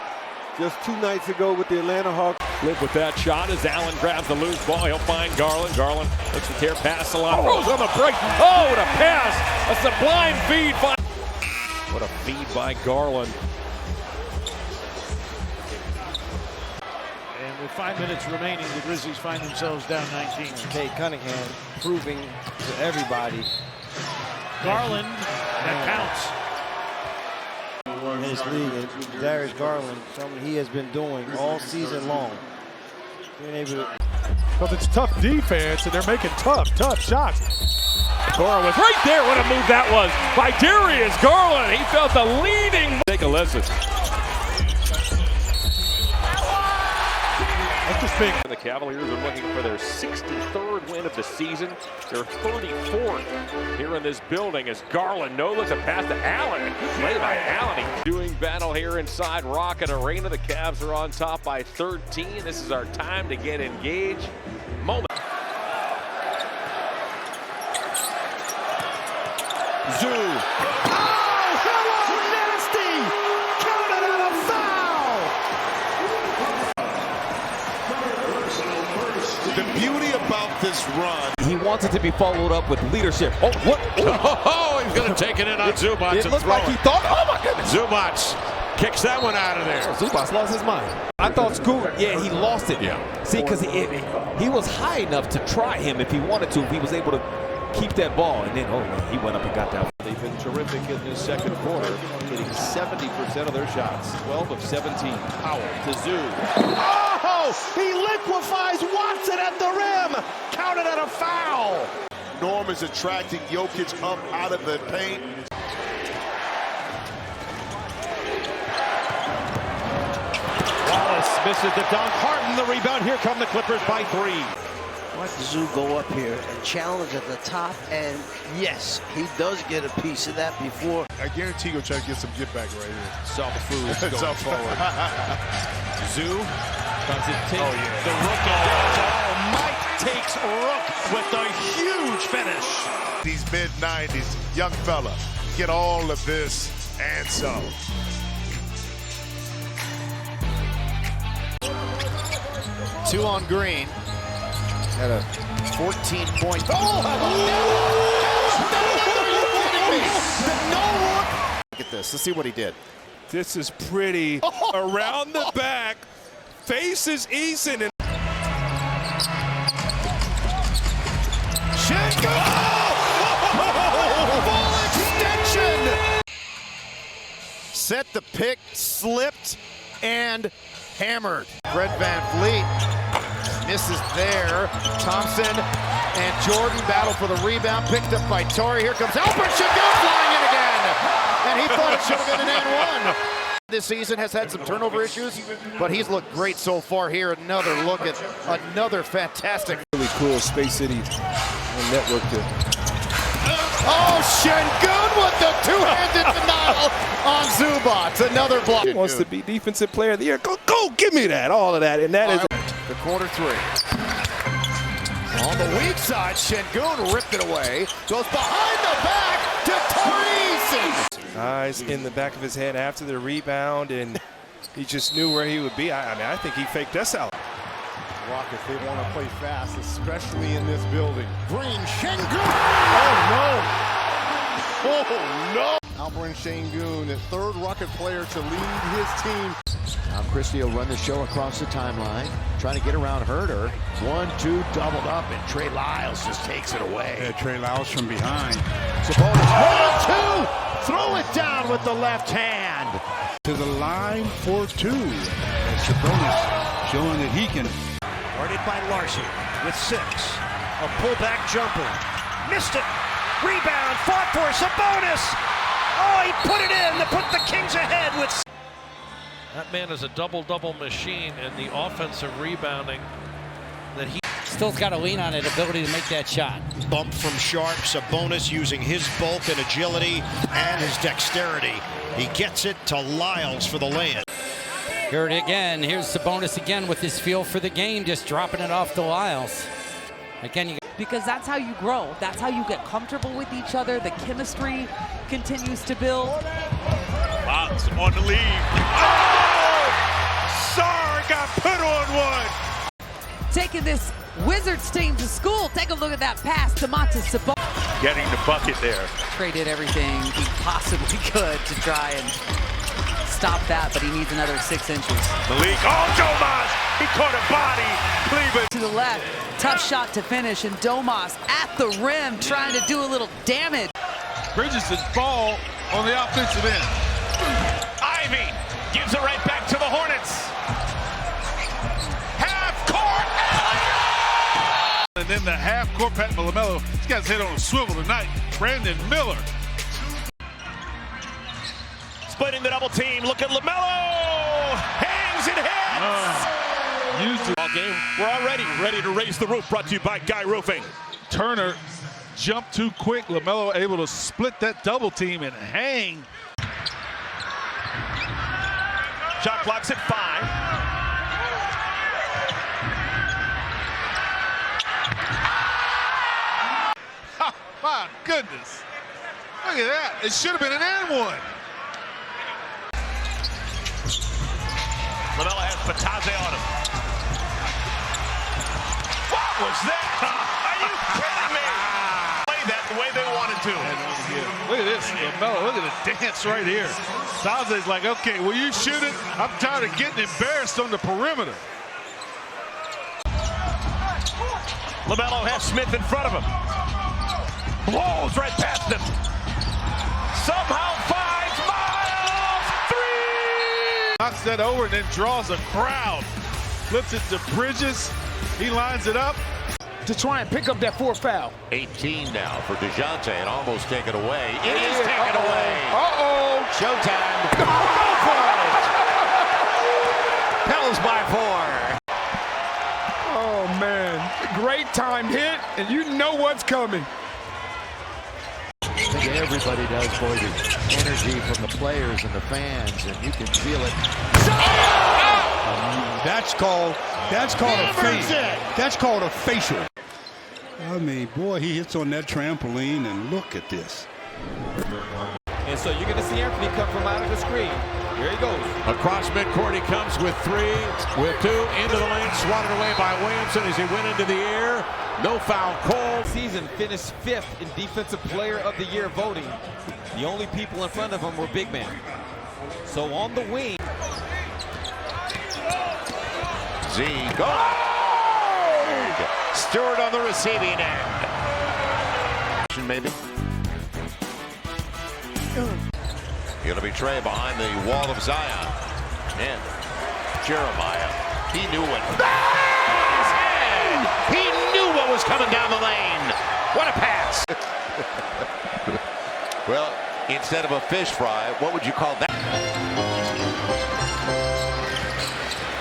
just 2 nights ago with the Atlanta Hawks. Live with that shot as Allen grabs the loose ball. He'll find Garland. Garland looks to tear past the line. Rose on the break. Oh, what a pass. A sublime feed by. What a feed by Garland. And with 5 minutes remaining, the Grizzlies find themselves down 19. Kate Cunningham proving to everybody. Garland, that counts. In this league, Darius Garland, something he has been doing all season long. Being able to. Because it's tough defense, and they're making tough shots. Cora was right there. What a move that was by Darius Garland. He felt the leading. Take a lesson. The Cavaliers are looking for their 63rd win of the season. Their 34th here in this building as Garland looks a pass to Allen. Play by Allen. Doing battle here inside Rocket Arena. The Cavs are on top by 13. This is our time to get engaged. Moment. Zoo. Oh, hello, nasty! Counted on a foul! The beauty about this run. He wants it to be followed up with leadership. Oh, what? Oh, he's going to take it in on Zubac. It looked like he thought, oh my goodness. Zubac kicks that one out of there. Zubac lost his mind. I thought Scoot, yeah, he lost it. Yeah. See, because he was high enough to try him if he wanted to, if he was able to keep that ball. And then, oh, man, he went up and got that. They've been terrific in this second quarter, hitting 70% of their shots. 12 of 17. Powell to Zoo. Oh, he liquefies Watson at the rim. Counted at a foul. Norm is attracting Jokić up out of the paint. Wallace misses the dunk. Harden the rebound. Here come the Clippers by 3. Watch Zoo go up here and challenge at the top, and yes, he does get a piece of that before. I guarantee he'll try to get some get back right here. Soft food going forward. Zoo. Does it take the Rook and Mike takes Rook with a huge finish. These mid-90s, young fella, get all of this and some. Two on Green. Had a 14-point. Look at this. Let's see what he did. This is pretty. Around the back, faces Eason. And Full extension! Set the pick, slipped, and hammered. Fred VanVleet misses there. Thompson and Jordan battle for the rebound, picked up by Torrey. Here comes Albert Sengun flying in again, and he thought it should have been an N1. This season has had some turnover issues, but he's looked great so far here. Another look at another fantastic. Really cool Space City network there. Oh, Sengun with the two-handed denial on Zubac. Another block. He wants to be defensive player of the year. Go, give me that, all of that, and that is the corner three. On the weak side, Sengun ripped it away. Goes behind the back to Torrey. eyes in the back of his head after the rebound, and he just knew where he would be. I mean, I think he faked us out. Rockets, they want to play fast, especially in this building. Green, Sengun! Oh, no! Alperen Sengun, the third Rocket player to lead his team. Now Christie will run the show across the timeline, trying to get around Herter. 1-2, doubled up, and Trey Lyles just takes it away. Yeah, Trey Lyles from behind. Sabonis, 1-2, throw it down with the left hand. To the line for two. And Sabonis showing that he can. Guarded by Larson with 6. A pullback jumper. Missed it. Rebound, fought for Sabonis. Oh, he put it in to put the Kings ahead with. That man is a double-double machine, and the offensive rebounding that he still's got to lean on it, ability to make that shot. Bump from Sharp. Sabonis using his bulk and agility and his dexterity. He gets it to Lyles for the lay-in. Here it again. Here's Sabonis again with his feel for the game, just dropping it off to Lyles. Again, because that's how you grow. That's how you get comfortable with each other. The chemistry continues to build. Fox on the lead. Oh! Sar got put on one. Taking this Wizards team to school. Take a look at that pass to Montes Sabonis. Getting the bucket there. Trey did everything he possibly could to try and stop that, but he needs another 6 inches. Malik, Domas, he caught a body. Cleveland. To the left, tough shot to finish, and Domas at the rim trying to do a little damage. Bridges' ball on the offensive end. Ivy gives it right back to the Hornets. Half court alley. And then the half court Pat LaMelo. This guy's head on a swivel tonight. Brandon Miller. Splitting the double team. Look at LaMelo. Hangs and hits. All game. We're already ready to raise the roof. Brought to you by Guy Roofing. Turner jumped too quick. LaMelo able to split that double team and hang. Shot clock's at 5. My goodness. Look at that. It should have been an N1. LaMelo has Patazzi on him. What was that? Are you kidding me? Play that the way they wanted to. Look at this, LaMelo. Look at the dance right here. Patazzi's like, okay, will you shoot it? I'm tired of getting embarrassed on the perimeter. LaMelo has Smith in front of him. Blows right past him. Somehow finds Miles. 3! Knocks that over and then draws a crowd. Flips it to Bridges. He lines it up. To try and pick up that 4th foul. 18 now for DeJounte, and almost taken away. It is taken away. Uh-oh. Showtime. Go for it. Pels by 4. Oh, man. Great time hit, and you know what's coming. I think everybody does, boy. The energy from the players and the fans, and you can feel it. That's called a fade. That's called a facial. I mean, boy, he hits on that trampoline, and look at this. And so you're going to see Anthony come from out of the screen. Here he goes. Across midcourt, he comes with 3, with 2, into the lane, swatted away by Williamson as he went into the air. No foul call. Season finished 5th in Defensive Player of the Year voting. The only people in front of him were big men. So on the wing. Z goal! Stewart on the receiving end. Maybe. It'll be Trey behind the wall of Zion. And Jeremiah, he knew it. His head! He knew what was coming down the lane. What a pass! Well, instead of a fish fry, what would you call that?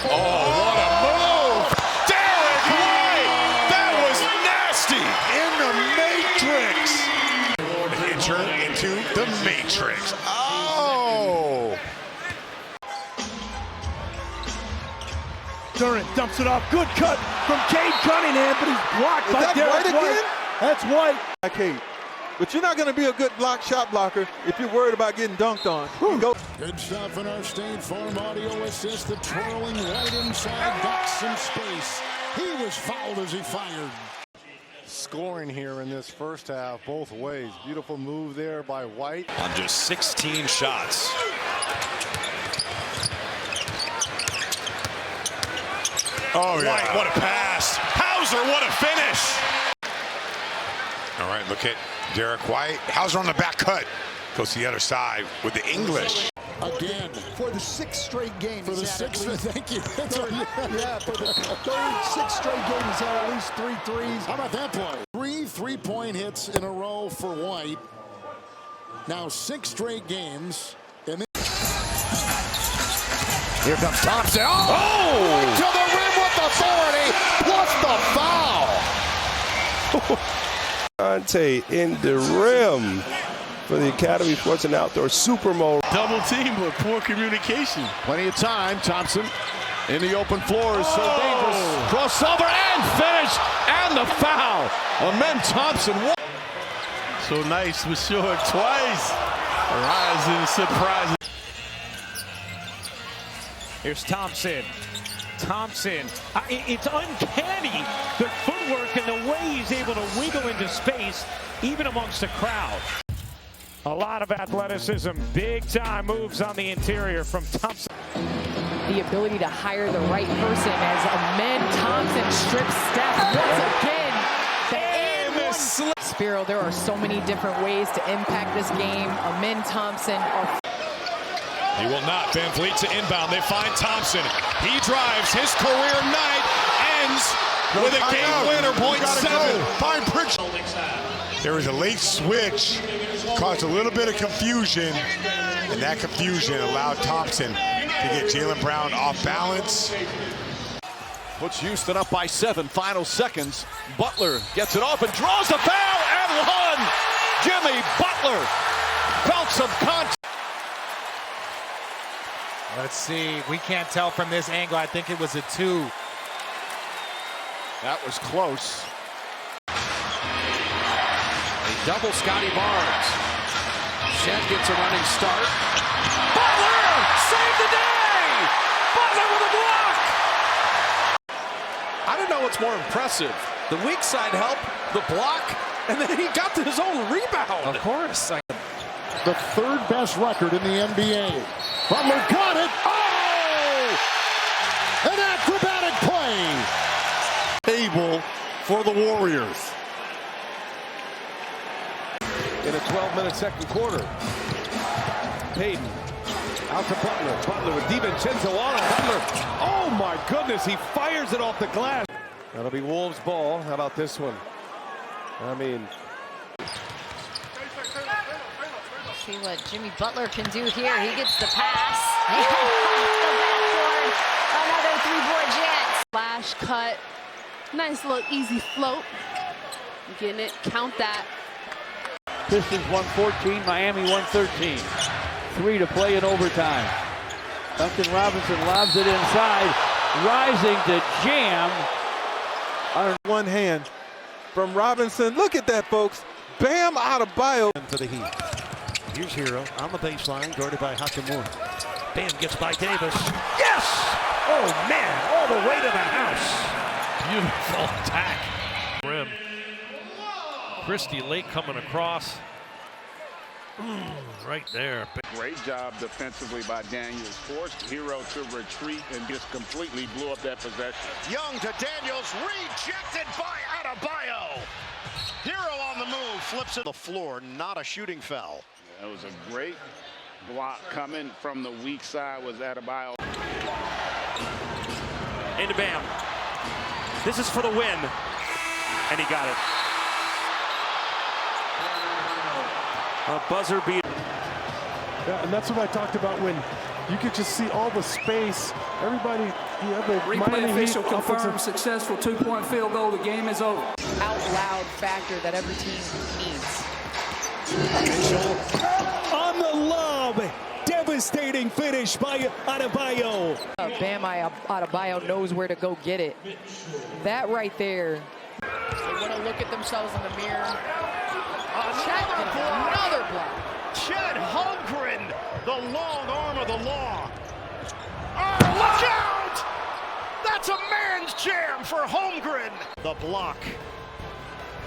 Oh, what a move! Derek White! That was nasty! In the Matrix! Enter into the Matrix. Oh! Durant dumps it off. Good cut from Cade Cunningham, but he's blocked by Derek White. That's White. Kate. But you're not going to be a good shot blocker if you're worried about getting dunked on. Good stuff in our State Farm audio assist. The twirling right inside, got some space. He was fouled as he fired. Scoring here in this first half, both ways. Beautiful move there by White. On just 16 shots. Oh, yeah. White, what a pass. Hauser, what a finish. All right, look at Derek White. Hauser on the back cut. Goes to the other side with the English. Again. For the sixth straight game. For the sixth, thank you. Yeah, for the third, sixth straight game, he's had at least 3 threes. How about that play? 3 3-point hits in a row for White. Now 6 straight games. And then here comes Thompson. Oh! To the rim with authority, plus the foul. Dante in the rim for the Academy Sports and Outdoor Super Mode. Double team, but poor communication. Plenty of time. Thompson in the open floor is so dangerous. Crossover and finish, and the foul. Amen Thompson. So nice with short twice. Rising surprise. Here's Thompson. Thompson. It's uncanny, the footwork and the way he's able to wiggle into space, even amongst the crowd. A lot of athleticism, big-time moves on the interior from Thompson. The ability to hire the right person as Amen Thompson strips Steph once again. Spiro, there are so many different ways to impact this game. Amen Thompson are... He will not. Van Vliet to inbound. They find Thompson. He drives. His career night ends with a game winner. .7. Find Pritchard. There was a late switch. Caused a little bit of confusion. And that confusion allowed Thompson to get Jaylen Brown off balance. Puts Houston up by 7. Final seconds. Butler gets it off and draws the foul and one. Jimmy Butler felt some contact. Let's see. We can't tell from this angle. I think it was a 2. That was close. A double Scotty Barnes. Shed gets a running start. Butler! Save the day! Butler with a block! I don't know what's more impressive. The weak side help, the block, and then he got to his own rebound. Of course. The third best record in the NBA. Butler got it. Oh! An acrobatic play. Table for the Warriors. In a 12-minute second quarter. Payton out to Butler. Butler with DiVincenzo on him. Butler. Oh my goodness, he fires it off the glass. That'll be Wolves ball. How about this one? I mean, see what Jimmy Butler can do here. He gets the pass. Another 3-board jet. Flash cut. Nice little easy float. Getting it. Count that. Pistons 114, Miami 113. 3 to play in overtime. Duncan Robinson lobs it inside. Rising to jam. On one hand from Robinson. Look at that, folks. Bam out of bio. To the Heat. Here's Hero on the baseline, guarded by Hachimura. Bam gets by Davis. Yes! Oh, man, all the way to the house. Beautiful attack. Rim. Christie late coming across. Right there. Great job defensively by Daniels. Forced Hero to retreat and just completely blew up that possession. Young to Daniels, rejected by Adebayo. Hero on the move, flips it to the floor, not a shooting foul. That was a great block coming from the weak side was Adebayo. Into Bam. This is for the win. And he got it. A buzzer beat. Yeah, and that's what I talked about when you could just see all the space. Everybody, you have the replay official confirms successful two-point field goal. The game is over. Out loud factor that every team needs. On the lob. Devastating finish by Adebayo. Bam Adebayo knows where to go get it. That right there. They want to look at themselves in the mirror. Another block. Chet Holmgren, the long arm of the law. Oh, look out! That's a man's jam for Holmgren. The block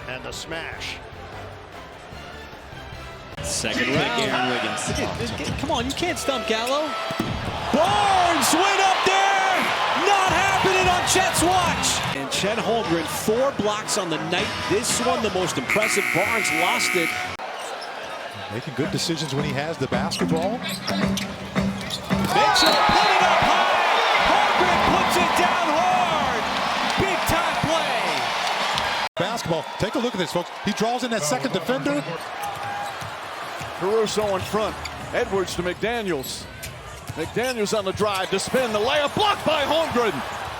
and the smash. Second pick, Aaron Wiggins. Come on, you can't stump Gallo. Barnes went up there. Not happening on Chet's watch. And Chet Holmgren, 4 blocks on the night. This one, the most impressive. Barnes lost it. Making good decisions when he has the basketball. Mitchell put it up high. Holmgren puts it down hard. Big time play. Basketball. Take a look at this, folks. He draws in that second defender. Caruso in front. Edwards to McDaniels. McDaniels on the drive to spin the layup. Blocked by Holmgren.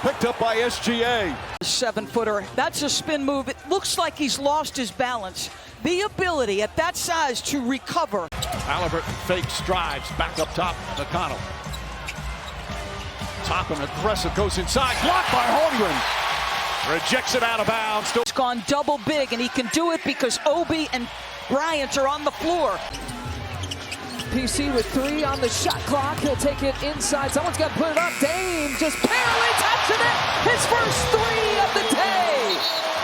Picked up by SGA. 7-footer. That's a spin move. It looks like he's lost his balance. The ability at that size to recover. Halliburton fakes, drives, back up top, McConnell. Top and aggressive, goes inside, blocked by Holmgren. Rejects it out of bounds. It's gone double big, and he can do it because Obi and Bryant are on the floor. PC with 3 on the shot clock. He'll take it inside. Someone's got to put it up. Dame just barely touching it. His first 3 of the day.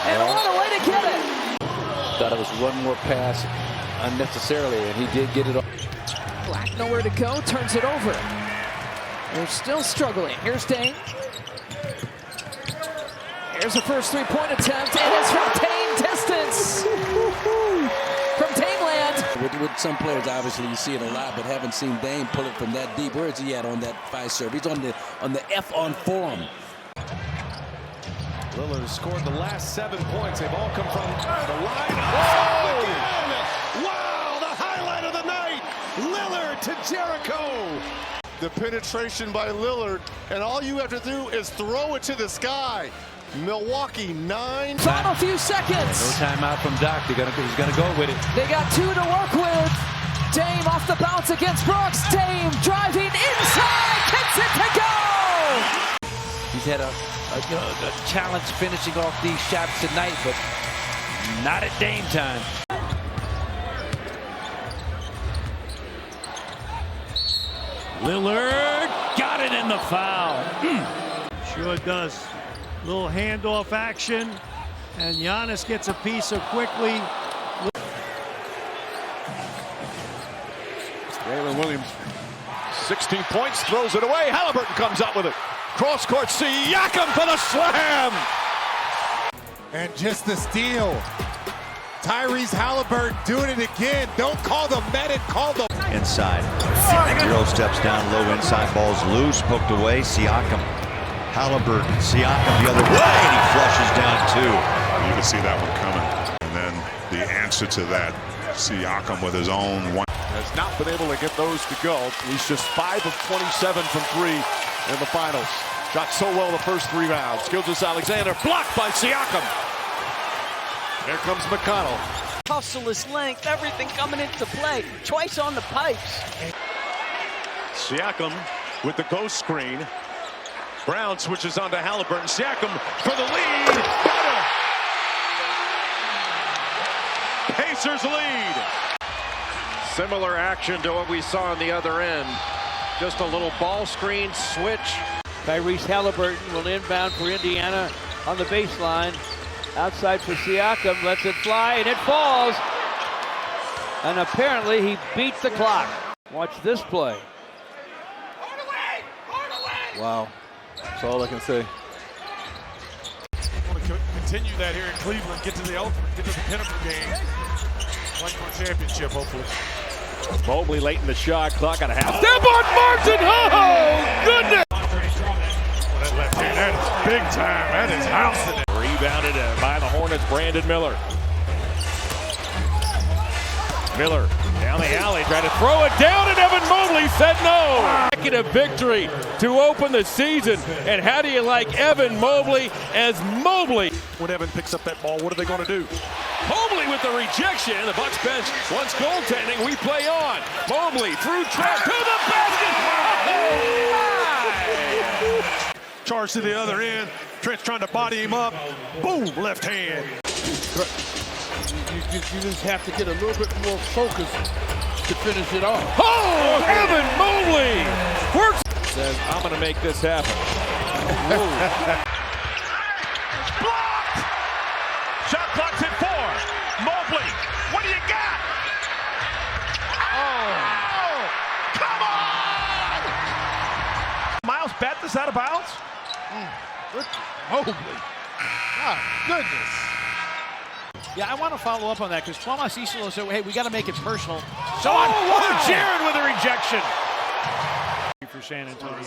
And what a way to get it. Thought it was one more pass unnecessarily, and he did get it off. Black nowhere to go, turns it over. They're still struggling. Here's Dame. Here's the first 3-point attempt, and it's from Dame distance. From Dameland. With some players, obviously, you see it a lot, but haven't seen Dame pull it from that deep. Where is he at on that 5 serve? He's on the F on form. Lillard has scored the last 7 points. They've all come from the line. Oh! Wow, the highlight of the night. Lillard to Jericho. The penetration by Lillard, and all you have to do is throw it to the sky. Milwaukee 9. Final few seconds. No timeout from Doc. He's gonna go with it. They got 2 to work with. Dame off the bounce against Brooks. Dame driving inside, kicks it to go. He's had a challenge finishing off these shots tonight, but not at Dame time. Lillard got it in the foul. Sure does. Little handoff action, and Giannis gets a piece of quickly. Jalen Williams, 16 points, throws it away. Halliburton comes up with it. Cross court, Siakam for the slam. And just the steal. Tyrese Halliburton doing it again. Don't call the medic, call the... Inside. Hero steps down low inside, ball's loose, poked away. Siakam. Halliburton, Siakam the other way, and he flushes down 2. You can see that one coming. And then the answer to that, Siakam with his own one. Has not been able to get those to go. He's just 5 of 27 from 3 in the finals. Shot so well the first 3 rounds. Gilgeous-Alexander blocked by Siakam. Here comes McConnell. Hustle, his length, everything coming into play. Twice on the pipes. Siakam with the ghost screen. Brown switches on to Halliburton. Siakam for the lead. Pacers lead. Similar action to what we saw on the other end. Just a little ball screen switch. Tyrese Halliburton will inbound for Indiana on the baseline. Outside for Siakam, lets it fly, and it falls. And apparently he beat the clock. Watch this play. Wow. That's all I can say. I want to continue that here in Cleveland. Get to the ultimate, get to the pinnacle game. Playing for a championship, hopefully. Mobley late in the shot clock. Got a half step on Martin. Oh, goodness. That left hand, that is big time. That is housing it. Rebounded by the Hornets, Brandon Miller. Miller down the alley, trying to throw it down, and Evan Mobley said no. A victory to open the season. And how do you like Evan Mobley as Mobley? When Evan picks up that ball, what are they going to do? Mobley with the rejection. The Bucks bench wants goaltending. We play on. Mobley through Trent to the basket. Oh, Charge to the other end. Trent's trying to body him up. Boom, left hand. You just have to get a little bit more focus to finish it off. Oh, Evan Mobley works. Says, I'm going to make this happen. Blocked! Shot clock's at 4. Mobley, what do you got? Oh! Come on! Miles bat this out of bounds? Mobley. My goodness. Yeah, I want to follow up on that because Tomas Isolo said, hey, we got to make it personal. So on Jaren with a rejection. For San Antonio.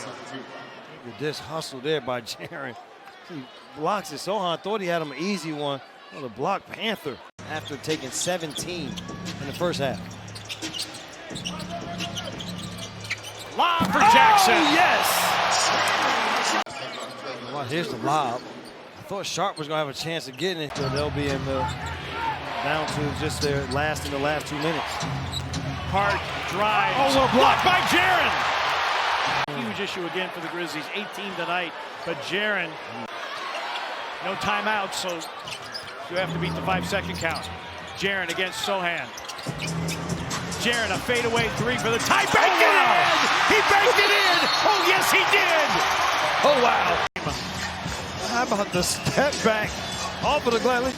This hustle there by Jaren. He blocks it so hard. I thought he had him an easy one. Oh, the block Panther after taking 17 in the first half. Lob for Jackson. Yes. Well, here's the lob. I thought Sharp was going to have a chance of getting it. So they'll be in the down to just their last in the last 2 minutes. Hard drive. Oh, well blocked by Jaren. Huge issue again for the Grizzlies. 18 tonight, but Jaren, no timeouts, so you have to beat the 5-second count. Jaren against Sohan. Jaren, a fadeaway 3 for the tie. Banked it in! He banked it in! Oh, yes, he did! Oh, wow. How about the step back off of the Gladly?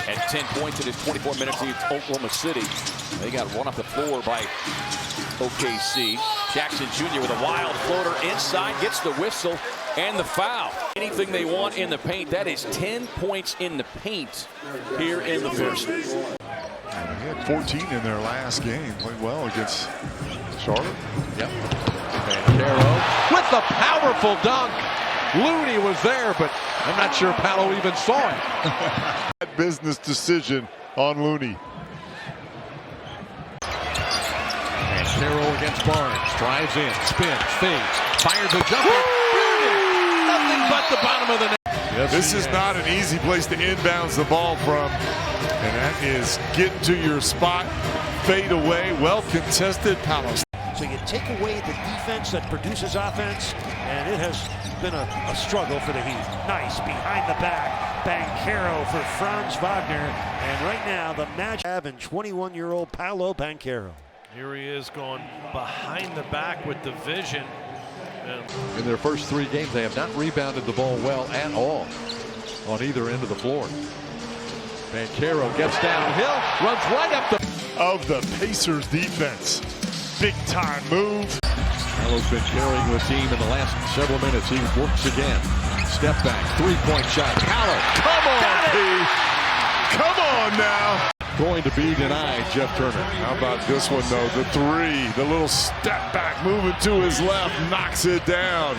At 10 points in his 24 minutes against Oklahoma City. They got run off the floor by OKC. Jackson Jr. with a wild floater inside, gets the whistle and the foul. Anything they want in the paint. That is 10 points in the paint here in the first. He had 14 in their last game. Played well against Charlotte. Yep. Caro with the powerful dunk. Looney was there, but I'm not sure Paolo even saw it. Business decision on Looney. And Caro against Barnes. Drives in, spins, fades, fires a jumper. Nothing but the bottom of the net. Yes, this is not an easy place to inbounds the ball from. And that is getting to your spot, fade away, well contested. Paolo. So you take away the defense that produces offense, and it has been a struggle for the Heat. Nice behind the back. Banchero for Franz Wagner. And right now, the match having 21-year-old Paolo Banchero. Here he is going behind the back with the vision. In their first 3 games, they have not rebounded the ball well at all on either end of the floor. Banchero gets downhill, runs right up the... Of the Pacers defense. Big time move. Paolo's been carrying the team in the last several minutes. He works again. Step back, 3-point shot. Paolo, come on, P. Come on now. Going to be denied, Jeff Turner. How about this one, though? The 3, the little step back, moving to his left, knocks it down.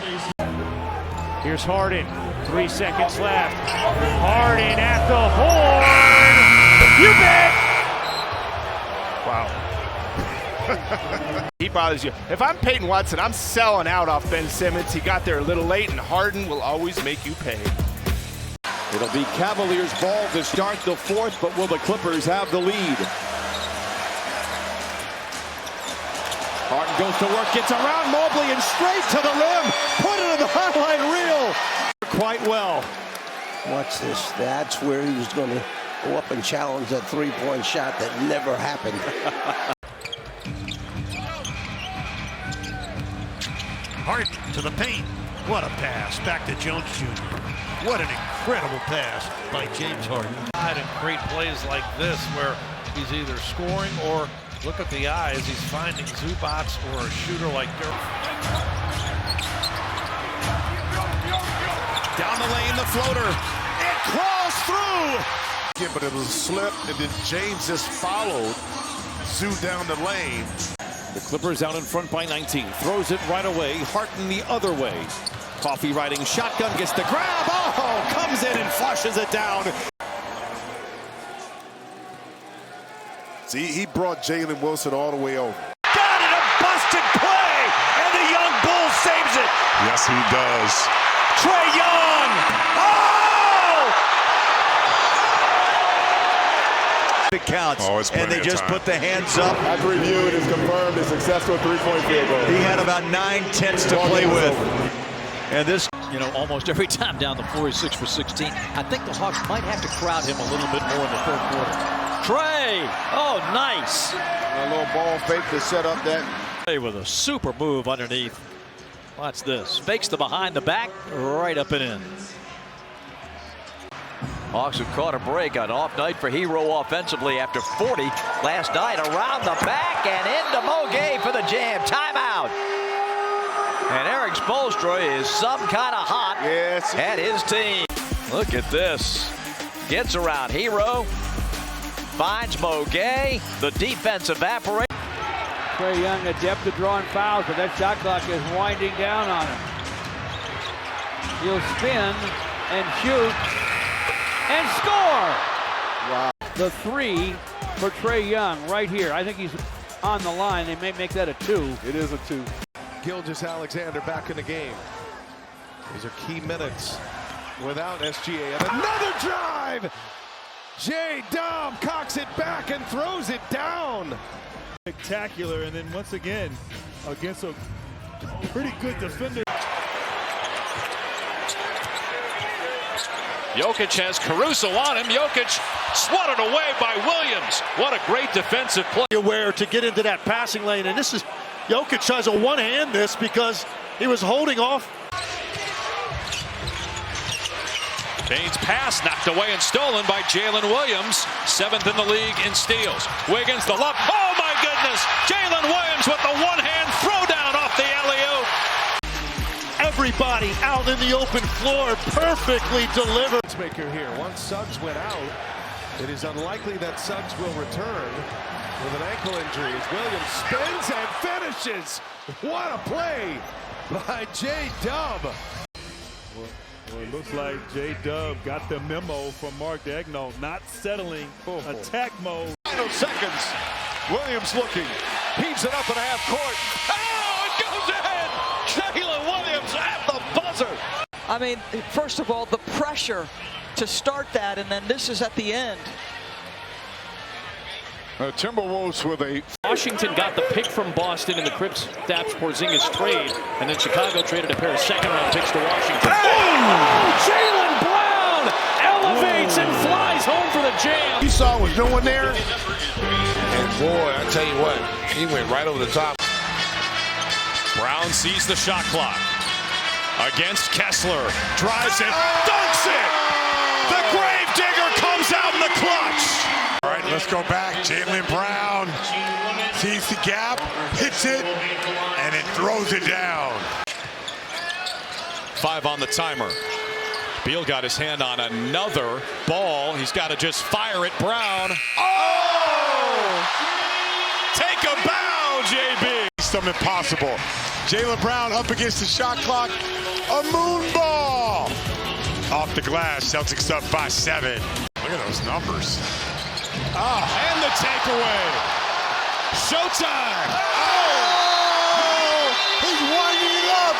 Here's Harden. 3 seconds left. Harden at the horn. You bet. Wow. He bothers you. If I'm Peyton Watson, I'm selling out off Ben Simmons. He got there a little late, and Harden will always make you pay. It'll be Cavaliers ball to start the 4th, but will the Clippers have the lead? Harden goes to work, gets around Mobley and straight to the rim. Put it in the highlight reel. Quite well. Watch this. That's where he was going to go up and challenge that 3-point shot that never happened. Harden to the paint. What a pass. Back to Jones Jr. What an incredible pass by James Harden. And great plays like this where He's either scoring or, look at the eyes, he's finding Zubac or a shooter like Durant. Down the lane, the floater. It crawls through. Yeah, but it was a slip, and then James just followed Zoo down the lane. The Clippers out in front by 19. Throws it right away. Harton the other way. Coffee riding shotgun, gets the grab. Oh, comes in and flushes it down. See, he brought Jalen Wilson all the way over. Got it, a busted play, and the young bull saves it. Yes, he does. Trae Young. Oh! It counts, and they just put the hands up. After review, it is confirmed a successful three-point field goal. He had about 9/10 to play with. And this, you know, almost every time down the floor, he's 6 for 16. I think the Hawks might have to crowd him a little bit more in the third quarter. Trae, oh, nice. A little ball fake to set up that. With a super move underneath. Watch this. Fakes the behind the back, right up and in. Hawks have caught a break on off night for Hero offensively after 40 last night. Around the back and into Moguet for the jam. Timeout. And Eric Spoelstra is some kind of hot at his team. Look at this. Gets around Hero. Finds Moguet. The defense evaporates. Trae Young adept at drawing fouls, but that shot clock is winding down on him. He'll spin and shoot and score. Wow. The three for Trae Young right here. I think he's on the line. They may make that a 2. It is a 2. Gilgeous-Alexander back in the game. These are key minutes without SGA. And another drive! J-Dub cocks it back and throws it down. Spectacular, and then once again, against a pretty good defender. Jokić has Caruso on him. Jokić swatted away by Williams. What a great defensive play. Aware to get into that passing lane, and this is Jokić tries to one-hand this because he was holding off. Bane's pass knocked away and stolen by Jalen Williams. 7th in the league in steals. Wiggins the lob. Oh my goodness! Jalen Williams with the one-hand throwdown off the alley-oop. Everybody out in the open floor, perfectly delivered. Maker here. Once Suggs went out, it is unlikely that Suggs will return with an ankle injury as Williams spins and finishes. What a play by J-Dub. Well, it looks like J-Dub got the memo from Mark Daigneault, not settling attack mode. Final seconds. Williams looking. Heaves it up in half court. Oh, it goes in! Jalen Williams at the buzzer. I mean, first of all, the pressure to start that, and then this is at the end. Timberwolves with a... Washington got the pick from Boston in the Kristaps Porzingis trade, and then Chicago traded a pair of second-round picks to Washington. Oh, Jaylen Brown elevates and flies home for the jam. You saw what was doing there, and boy, I tell you what, he went right over the top. Brown sees the shot clock. Against Kessler. Drives it. Dunks it! The Gravedigger comes out in the clutch. All right, let's go back. Jaylen Brown sees the gap, hits it, and it throws it down. 5 on the timer. Beal got his hand on another ball. He's got to just fire it. Brown. Oh! Take a bow, JB. Something impossible. Jaylen Brown up against the shot clock. A moon ball. Off the glass. Celtics up by 7. Look at those numbers. And the takeaway. Showtime. Oh! He's winding it up.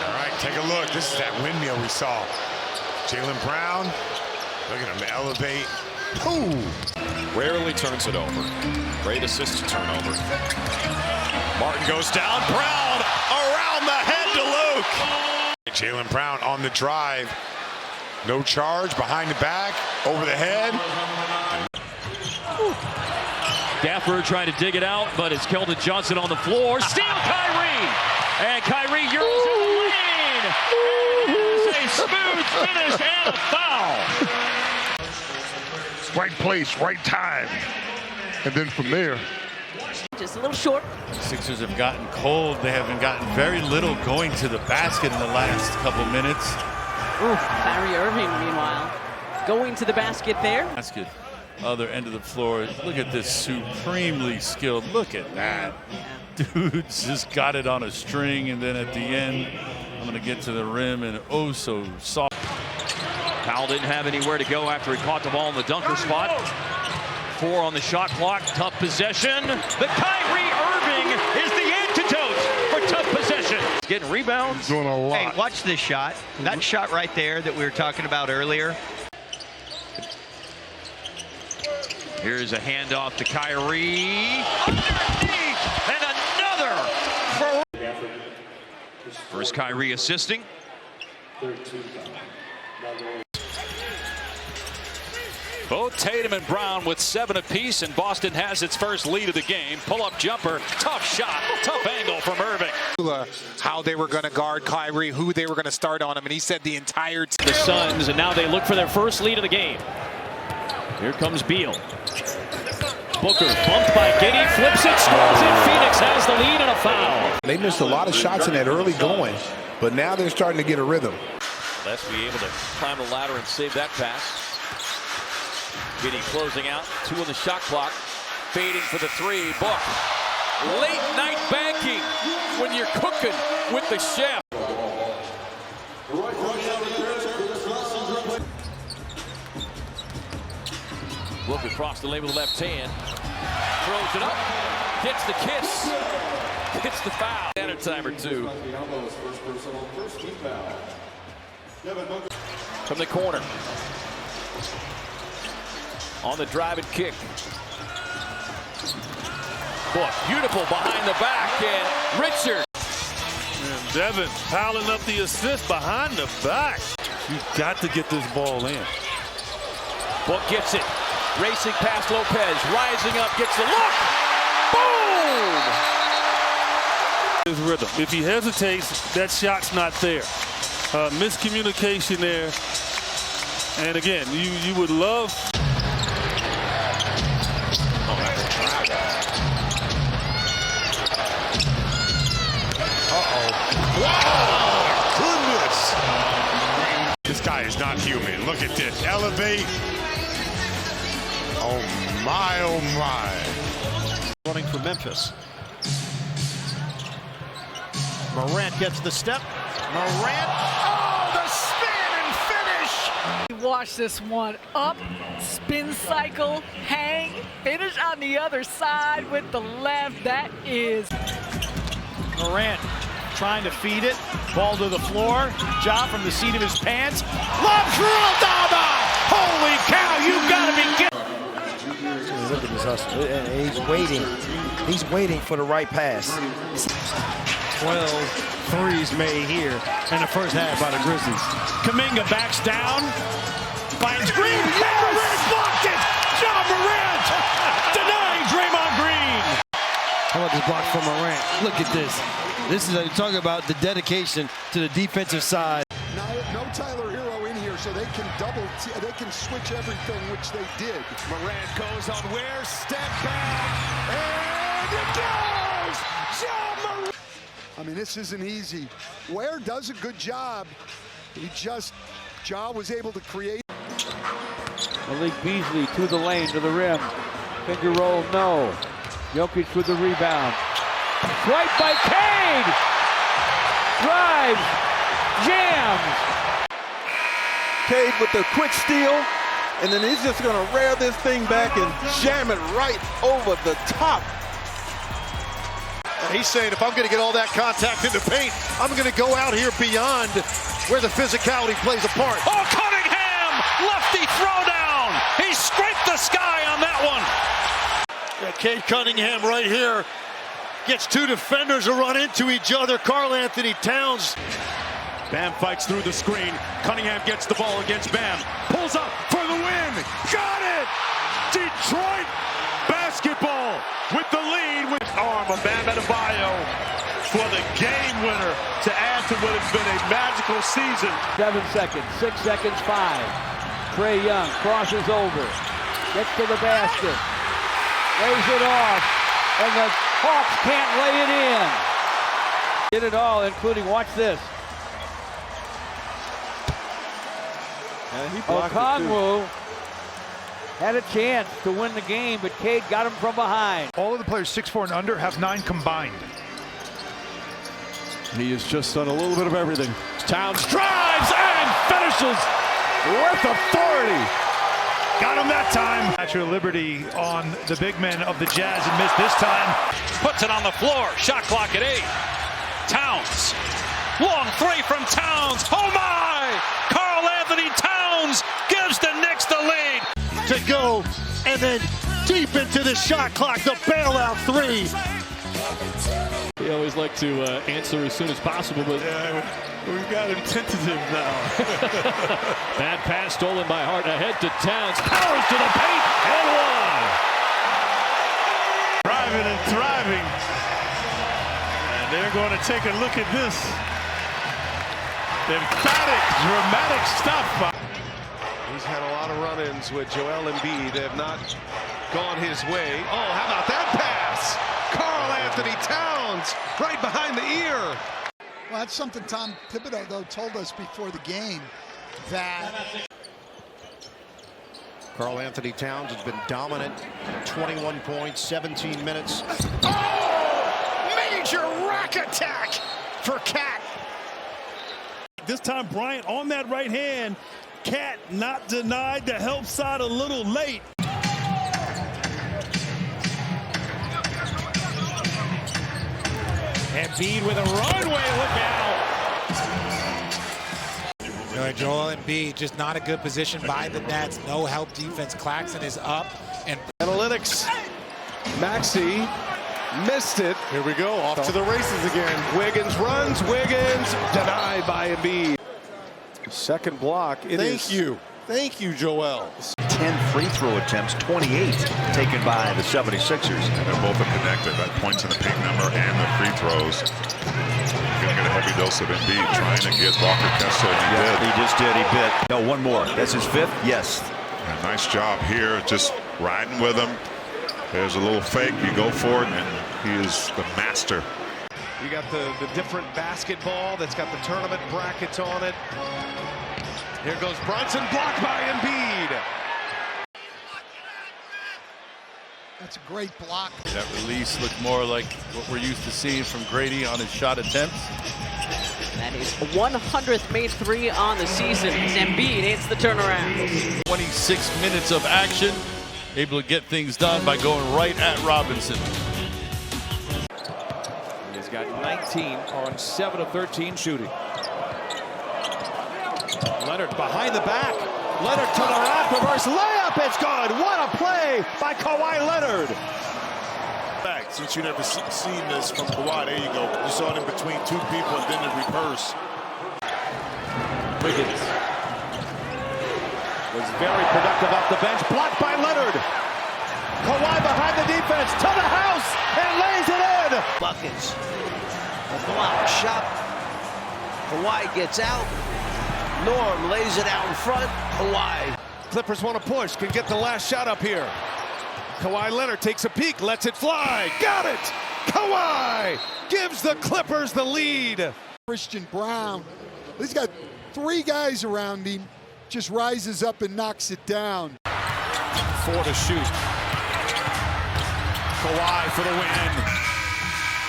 All right, take a look. This is that windmill we saw. Jaylen Brown. Look at him elevate. Ooh. Rarely turns it over. Great assist to turnover. Martin goes down. Brown around the head to Luke. Jaylen Brown on the drive. No charge, behind the back, over the head. Gafford trying to dig it out, but it's Keldon Johnson on the floor. Steal Kyrie! And Kyrie Euro's in the lane! It is a smooth finish and a foul. right place, right time. And then from there. Just a little short. Sixers have gotten cold. They haven't gotten very little going to the basket in the last couple minutes. Ooh, Kyrie Irving, meanwhile, going to the basket there. Basket, other end of the floor. Look at this, supremely skilled. Look at that. Dude's just got it on a string, and then at the end, I'm going to get to the rim and oh so soft. Powell didn't have anywhere to go after he caught the ball in the dunker spot. 4 on the shot clock. Tough possession. The Kyrie Irving is the antidote for tough possession. Getting rebounds. Doing a lot. Hey, watch this shot. That shot right there that we were talking about earlier. Here's a handoff to Kyrie. Underneath, and another. First Kyrie assisting. Both Tatum and Brown with 7 apiece, and Boston has its first lead of the game. Pull-up jumper, tough shot, tough angle from Irving. How they were going to guard Kyrie, who they were going to start on him, and he said the entire team. The Suns, and now they look for their first lead of the game. Here comes Beal. Booker bumped by Giddey, flips it, scores it. Phoenix has the lead and a foul. They missed a lot of shots in that early going, but now they're starting to get a rhythm. Les be able to climb the ladder and save that pass. Giddey closing out, 2 on the shot clock, fading for the 3. Book. Late night banking when you're cooking with the chef. Look across the lane with the left hand. Throws it up. Gets the kiss. Gets the foul. And a time or 2. From the corner. On the drive and kick. Book, beautiful behind the back, and Richard. And Devin piling up the assist behind the back. You've got to get this ball in. Book gets it. Racing past Lopez. Rising up, gets the look. Boom! His rhythm. If he hesitates, that shot's not there. Miscommunication there. And again, you would love. Wow! Goodness! This guy is not human. Look at this. Elevate. Oh my, oh my. Running for Memphis. Morant gets the step. Morant. Oh, the spin and finish! Watch this one. Up, spin cycle, hang, finish on the other side with the left. That is Durant trying to feed it. Ball to the floor. Ja from the seat of his pants. Lob for Aldama! Holy cow, you gotta be kidding! Look at this hustle. And he's waiting. He's waiting for the right pass. 12 threes made here in the first half by the Grizzlies. Kuminga backs down. Finds Green. Yes! Blocked it! John Morant! Denying Draymond Green! How about this block from Morant? Look at this. This is talking about the dedication to the defensive side. No Tyler Hero in here, so they can they can switch everything, which they did. Morant goes on Ware, step back, and it goes! John Morant! I mean, this isn't easy. Ware does a good job. Ja was able to create. Malik Beasley to the lane, to the rim. Finger roll, no. Jokić with the rebound. Right by Cade! Drives, jams. Cade with the quick steal, and then he's just gonna rear this thing back and jam it right over the top. He's saying if I'm going to get all that contact in the paint, I'm going to go out here beyond where the physicality plays a part. Oh, Cunningham! Lefty throwdown! He scraped the sky on that one! Yeah, Cade Cunningham right here gets 2 defenders to run into each other. Karl Anthony Towns. Bam fights through the screen. Cunningham gets the ball against Bam. Pulls up for the win. Got it! Detroit basketball with the lead with arm of Bam Adebayo for the game winner to add to what has been a magical season. 7 seconds, 6 seconds, 5. Trae Young crosses over. Gets to the basket. Lays it off. And the Hawks can't lay it in. Did it all, including, watch this. And he blocked Okongwu had a chance to win the game, but Cade got him from behind. All of the players 6'4" and under have 9 combined. He has just done a little bit of everything. Towns drives and finishes with authority. Got him that time. Statue of Liberty on the big men of the Jazz and missed this time. Puts it on the floor. Shot clock at 8. Towns. Long three from Towns. Oh my! Karl Anthony Towns gives the Knicks the lead. To go, and then deep into the shot clock, the bailout three. We always like to answer as soon as possible, but We've got him tentative now. bad pass stolen by Hart. Ahead to Towns. Powers to the paint and one. Driving and thriving. And they're going to take a look at this. Emphatic, dramatic stuff. He's had a lot of run-ins with Joel Embiid. They have not gone his way. Oh, how about that pass? Karl Anthony Towns right behind the ear. Well, that's something Tom Thibodeau, though, told us before the game, that Karl Anthony Towns has been dominant. 21 points, 17 minutes. Oh! Major rack attack for Cat. This time Bryant on that right hand. Cat not denied the help side a little late. Embiid with a runway, look out. Joel Embiid, just not a good position by the Nets. No help defense. Claxton is up. And analytics. Maxey missed it. Here we go. Off to the races again. Wiggins runs. Wiggins denied by Embiid. Second block. Thank you, Joel. 10 free throw attempts, 28 taken by the 76ers. And they're both connected. That points in the paint number and the free throws. Going to get a heavy dose of Embiid trying to get Walker Kessler. He just did. He bit. No, one more. That's his 5th? Yes. And nice job here, just riding with him. There's a little fake. You go for it, and he is the master. You got the different basketball that's got the tournament brackets on it. Here goes Brunson, blocked by Embiid. that's a great block. That release looked more like what we're used to seeing from Grady on his shot attempts. That is 100th made 3 on the season. Embiid hits the turnaround. 26 minutes of action, able to get things done by going right at Robinson. He's got 19 on 7 of 13 shooting. Leonard behind the back. Leonard to the rack, reverse layup. It's good. What a play by Kawhi Leonard. Back, since you never seen this from Kawhi, there you go. You saw it in between 2 people and then the reverse. Wiggins was very productive off the bench. Blocked by Leonard. Kawhi behind the defense to the house and lays it in. Buckets. A block shot. Kawhi gets out. Norm lays it out in front. Kawhi. Clippers want to push. Can get the last shot up here. Kawhi Leonard takes a peek. Lets it fly. Got it. Kawhi gives the Clippers the lead. Christian Brown. He's got 3 guys around him. Just rises up and knocks it down. 4 to shoot. Kawhi for the win.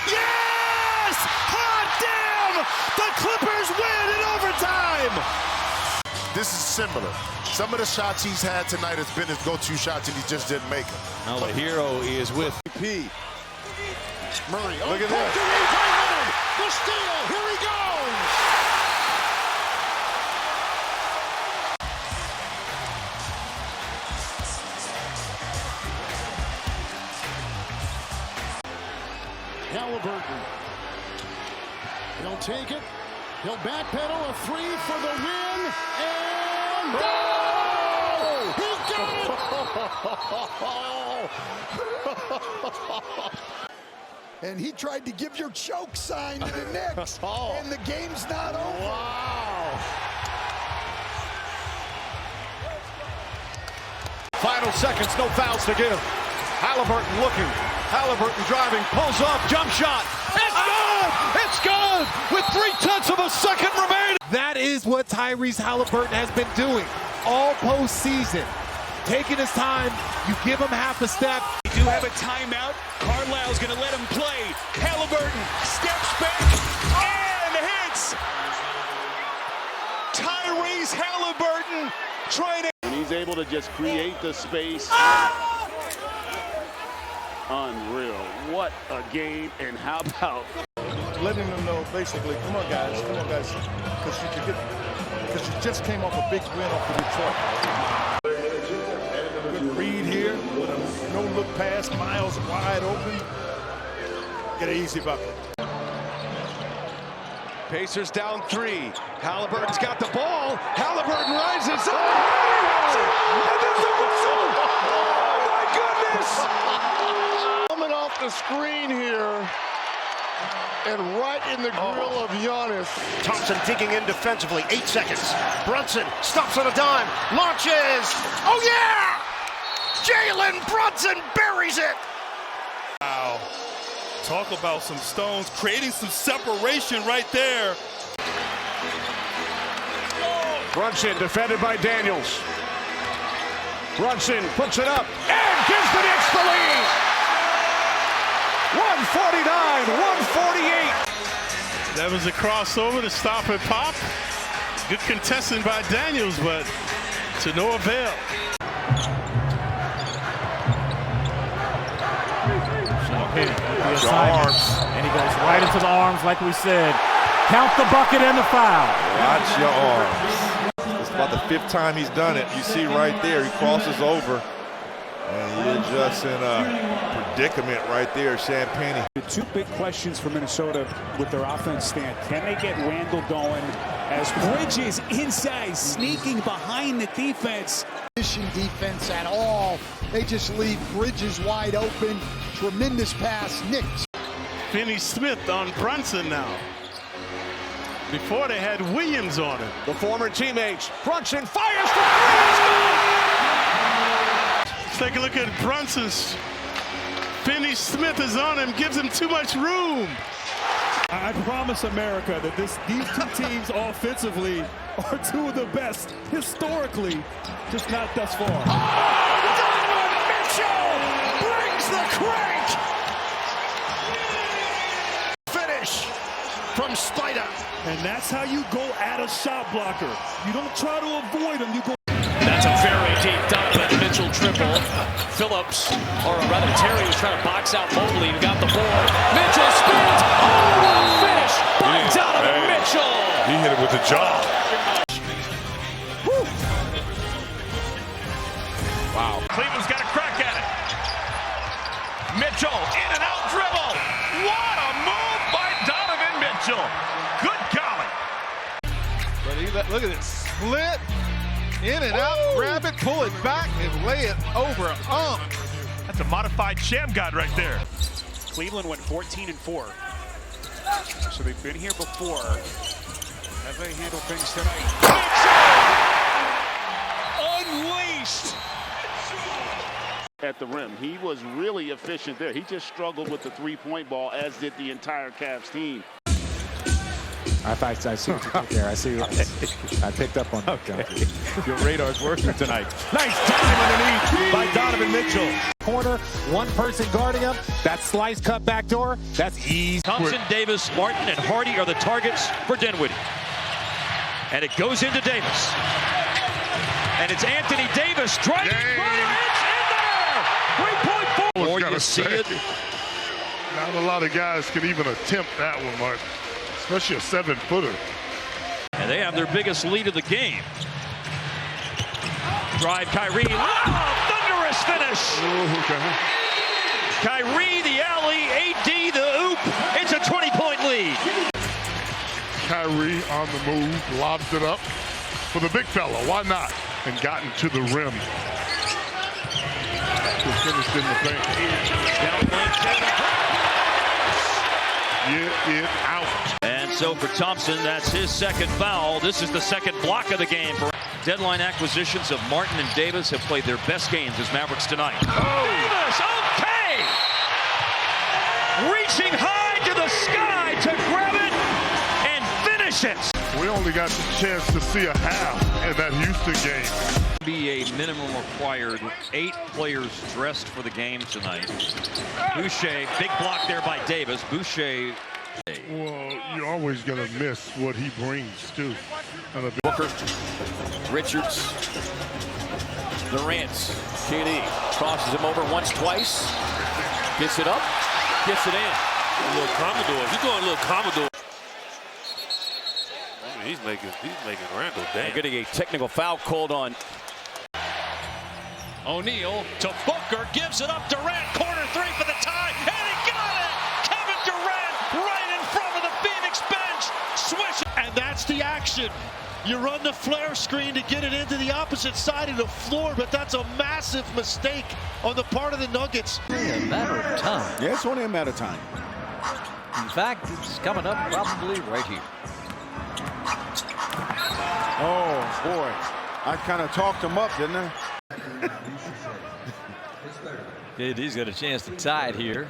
Yes! Hot damn! The Clippers win in overtime! This is similar. Some of the shots he's had tonight has been his go-to shots, and he just didn't make them. Now the hero is with P. Murray, Look at this. The steal. Here he goes. Halliburton. He'll take it. He'll backpedal a 3 for the win. And oh! He got it! And he tried to give your choke sign to the Knicks. And the game's not over. Wow. Final seconds, no fouls to give. Halliburton looking. Halliburton driving, pulls up, jump shot. It's good! It's good! With 0.3 of a second remaining. That is what Tyrese Halliburton has been doing all postseason. Taking his time, you give him half a step. We do have a timeout. Carlisle's going to let him play. Halliburton steps back and hits. Tyrese Halliburton trying to... And he's able to just create the space. Unreal. What a game, and how about... Letting them know, basically, come on, guys, because you just came off a big win off the Detroit. Good read here with a no-look pass, Miles wide open. Get an easy bucket. Pacers down 3. Halliburton's got the ball. Halliburton rises up. Oh, my goodness! Coming off the screen here. And right in the grill of Giannis. Thompson digging in defensively. 8 seconds. Brunson stops on a dime. Launches. Oh, yeah! Jalen Brunson buries it. Wow. Talk about some stones, creating some separation right there. Brunson defended by Daniels. Brunson puts it up and gives the Knicks the lead. 149-148. That was a crossover to stop and pop. Good contesting by Daniels, but to no avail. The arms. And he goes right into the arms, like we said. Count the bucket and the foul. Watch your arms. It's about the 5th time he's done it. You see right there, he crosses over. And you're just in a predicament right there, Champagne. The 2 big questions for Minnesota with their offense stand. Can they get Randall going as Bridges inside, sneaking behind the defense? Defense at all. They just leave Bridges wide open. Tremendous pass. Knicks. Finney-Smith on Brunson now. Before they had Williams on him. The former teammates. Brunson fires for 3. Let's take a look at Brunson's. Finney-Smith is on him, gives him too much room. I promise America that these 2 teams offensively are 2 of the best historically, just not thus far. Donovan Mitchell brings the crank. Finish from Spider. And that's how you go at a shot blocker. You don't try to avoid them, you go. That's a very deep Donovan Mitchell triple. Phillips, or rather Terry, was trying to box out Mobley and got the board. Mitchell spins. Oh, what a finish by Donovan Mitchell. He hit it with the jaw. Wow. Cleveland's got a crack at it. Mitchell, in and out dribble. What a move by Donovan Mitchell. Good golly. But look at it, split. In and out, grab it, pull it back, and lay it over. That's a modified sham god right there. Cleveland went 14-4. So they've been here before. As they handle things tonight. Unleashed. At the rim. He was really efficient there. He just struggled with the 3-point ball, as did the entire Cavs team. I see what you did there. I see. I picked up on that. Okay. Your radar's working tonight. Nice time underneath by Donovan Mitchell. Corner, 1 person guarding him. That slice cut back door. That's easy. Thompson, Davis, Martin, and Hardy are the targets for Dinwiddie. And it goes into Davis. And it's Anthony Davis driving. It's in there. 3.4. Or you see it. Not a lot of guys can even attempt that one, Mark. Especially a 7-footer. And they have their biggest lead of the game. Drive Kyrie. Oh, thunderous finish. Kyrie, the alley, AD, the oop. It's a 20-point lead. Kyrie on the move, lobs it up for the big fella. Why not? And gotten to the rim. Just finished in the paint. Get it out. And so for Thompson, that's his second foul. This is the second block of the game for Deadline acquisitions of Martin and Davis have played their best games as Mavericks tonight. Davis, okay! Reaching high to the sky to grab it and finish it. We only got the chance to see a half in that Houston game. Be a minimum required 8 players dressed for the game tonight. Boucher, big block there by Davis. Boucher. Well, you're always going to miss what he brings, too. Booker, Richards, Durant, KD crosses him over once, twice, gets it up, gets it in. A little Commodore. He's going a little Commodore. I mean, he's making Randall damn. Getting a technical foul called on. O'Neal to Booker, gives it up. Durant, corner 3 for the tie, and he got it! Kevin Durant right in front of the Phoenix bench. Swish. And that's the action. You run the flare screen to get it into the opposite side of the floor, but that's a massive mistake on the part of the Nuggets. Only a matter of time. Yeah, it's only a matter of time. In fact, it's coming up probably right here. Oh, boy. I kind of talked him up, didn't I? KD's got a chance to tie it here.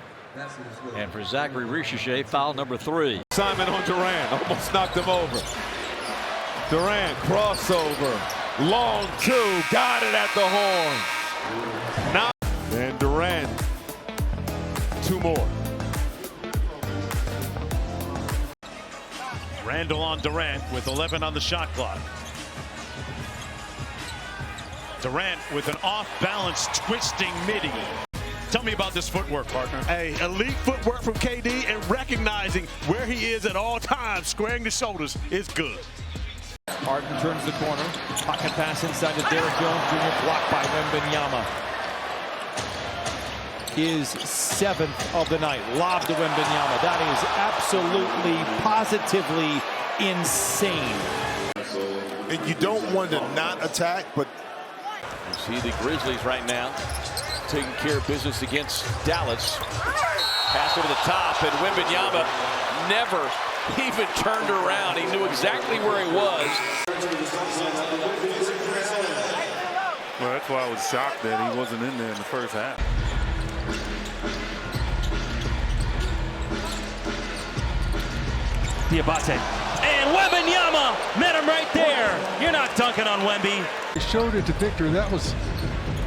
And for Zachary Ricochet, foul number 3. Simon on Durant, almost knocked him over. Durant, crossover, long 2, got it at the horn. Now, and Durant, 2 more. Randall on Durant with 11 on the shot clock. Durant with an off-balance twisting midi. Tell me about this footwork, partner. Hey, elite footwork from KD and recognizing where he is at all times, squaring the shoulders is good. Harden turns the corner. Pocket pass inside to Derrick Jones Jr. Blocked by Wembanyama. His 7th of the night. Lob to Wembanyama. That is absolutely, positively insane. And you don't want to not attack, but You see the Grizzlies right now taking care of business against Dallas. Pass over the top, and Wembanyama never even turned around. He knew exactly where he was. Well, that's why I was shocked that he wasn't in there in the first half. Diabate. And Wembanyama met him right there. You're not dunking on Wemby. He showed it to Victor. That was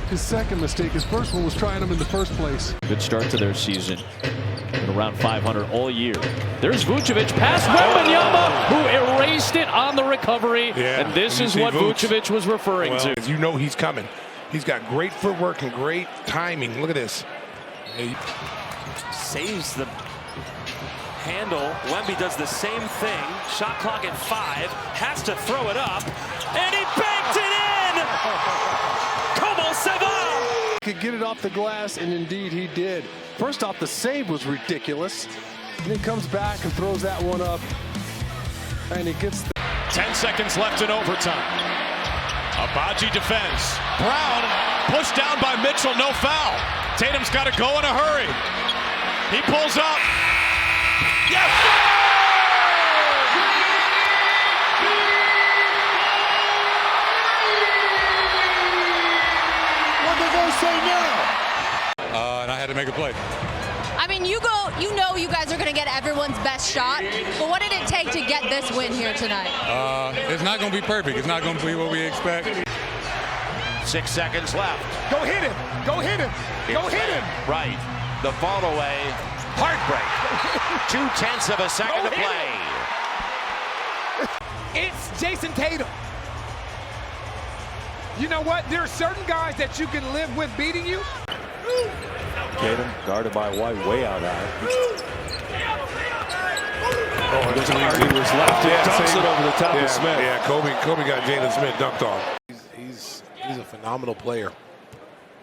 his second mistake. His first one was trying him in the first place. Good start to their season. Been around 500 all year. There's Vucevic past Wembanyama, who erased it on the recovery. Yeah, and this is what Vucevic was referring to. You know he's coming. He's got great footwork and great timing. Look at this. Saves the handle. Wemby does the same thing. Shot clock at 5. Has to throw it up. And he banked it in! Como se va! Could get it off the glass, and indeed he did. First off, the save was ridiculous. And he comes back and throws that one up. And he gets 10 seconds left in overtime. Abaji defends. Brown pushed down by Mitchell, no foul. Tatum's got to go in a hurry. He pulls up. Yes! What did they say now? And I had to make a play. I mean, you know you guys are going to get everyone's best shot, but what did it take to get this win here tonight? It's not going to be perfect. It's not going to be what we expect. 6 seconds left. Go hit him. Go hit him. Go hit him. Right. The fall away. Heartbreak. 0.2 of a second to play. It's Jason Tatum. You know what? There are certain guys that you can live with beating you. Tatum guarded by White way out high. He was left. Dumps it over the top of Smith. Yeah, Kobe got Jalen Smith dunked on. He's a phenomenal player.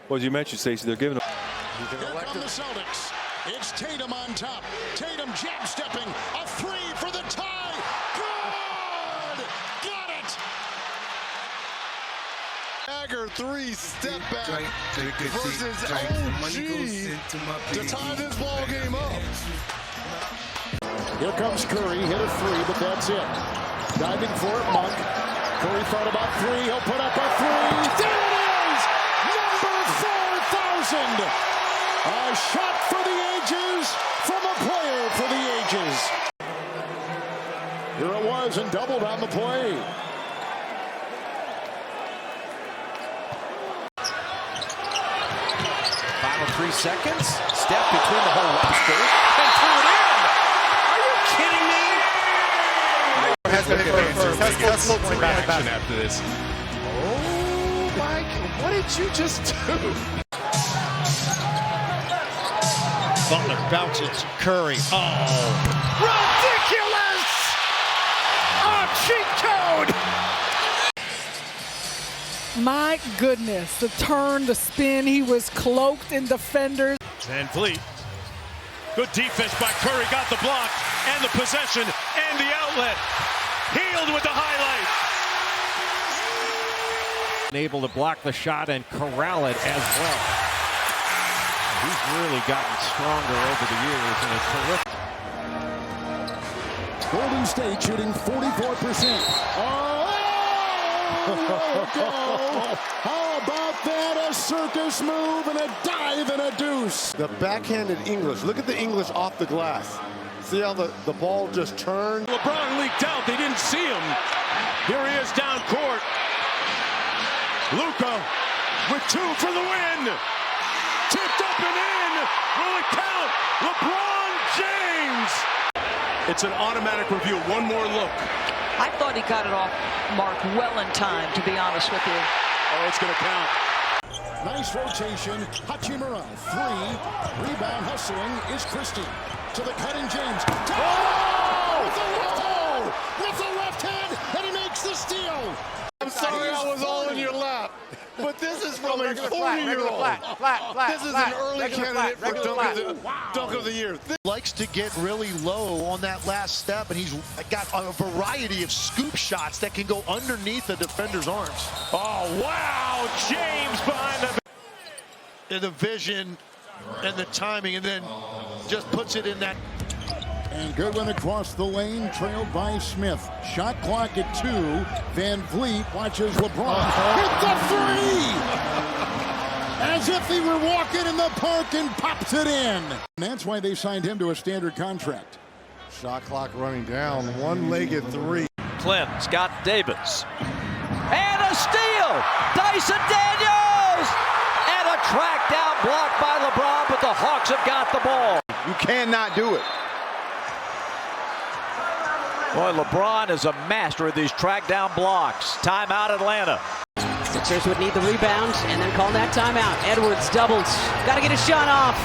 Well, as you mentioned, Stacey, they're giving him. Here come the Celtics. It's Tatum on top. Tatum jab stepping. A 3 for the tie. Good! Got it! Dagger 3 step back versus OG to tie this ball game up. Here comes Curry. Hit a 3, but that's it. Diving for it, Monk. Curry thought about three. He'll put up a three. There it is! Number 4,000! A shot for the ages from a player for the ages. Here it was and doubled on the play. Final 3 seconds. Step between the whole roster and threw it in. Are you kidding me? Has been reaction after this. Oh, Mike, what did you just do? Butler bounces. Curry. Oh. Ridiculous! A cheat code! My goodness, the turn, the spin, he was cloaked in defenders. Van Vliet. Good defense by Curry, got the block and the possession and the outlet. Healed with the highlight. Able to block the shot and corral it as well. He's really gotten stronger over the years and it's terrific. Golden State shooting 44%. How about that? A circus move and a dive and a deuce. The backhanded English. Look at the English off the glass. See how the ball just turned? LeBron leaked out. They didn't see him. Here he is down court. Luka with 2 for the win. Tipped up and in. Will it count? LeBron James. It's an automatic review. One more look. I thought he got it off mark well in time, to be honest with you. Oh, it's going to count. Nice rotation. Hachimura, 3. Rebound hustling is Christie. To the cutting James. Oh! With the left hand, and he makes the steal. I'm sorry I was all in your lap, but this is from a 40-year-old. This is an early candidate for dunk of the year. Likes to get really low on that last step, and he's got a variety of scoop shots that can go underneath the defender's arms. Oh, wow! James behind the... The vision and the timing, and then just puts it in that. And Goodwin across the lane, trailed by Smith. Shot clock at 2. Van Vliet watches LeBron hit the 3! As if he were walking in the park and pops it in. And that's why they signed him to a standard contract. Shot clock running down. One-legged 3. Clem, Scott Davis. And a steal! Dyson Daniels! And a track down block by LeBron, but the Hawks have got the ball. You cannot do it. Boy, LeBron is a master of these track down blocks. Timeout, Atlanta. Sixers would need the rebound and then call that timeout. Edwards doubles. Got to get a shot off.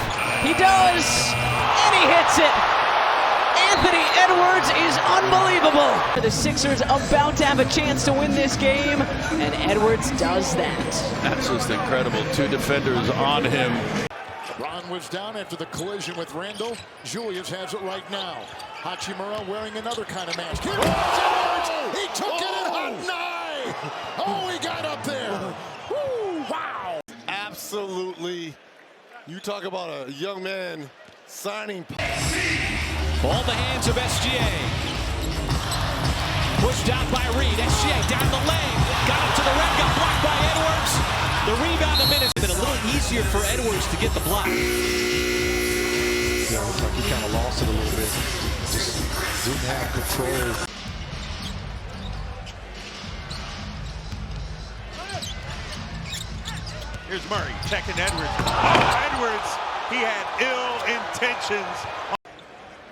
He does. And he hits it. Anthony Edwards is unbelievable. The Sixers about to have a chance to win this game, and Edwards does that. That's just incredible. 2 defenders on him. LeBron was down after the collision with Randall. Julius has it right now. Hachimura wearing another kind of mask. Here it is, Edwards! He took it in hot and high! Oh, he got up there! Woo, wow! Absolutely. You talk about a young man signing. Ball the hands of SGA. Pushed out by Reed. SGA down the lane. Got up to the rim. Got blocked by Edwards. The rebound a minute. It's been a little easier for Edwards to get the block. Yeah, looks like he kind of lost it a little bit. Just didn't have control. Here's Murray checking Edwards. Oh, Edwards, he had ill intentions.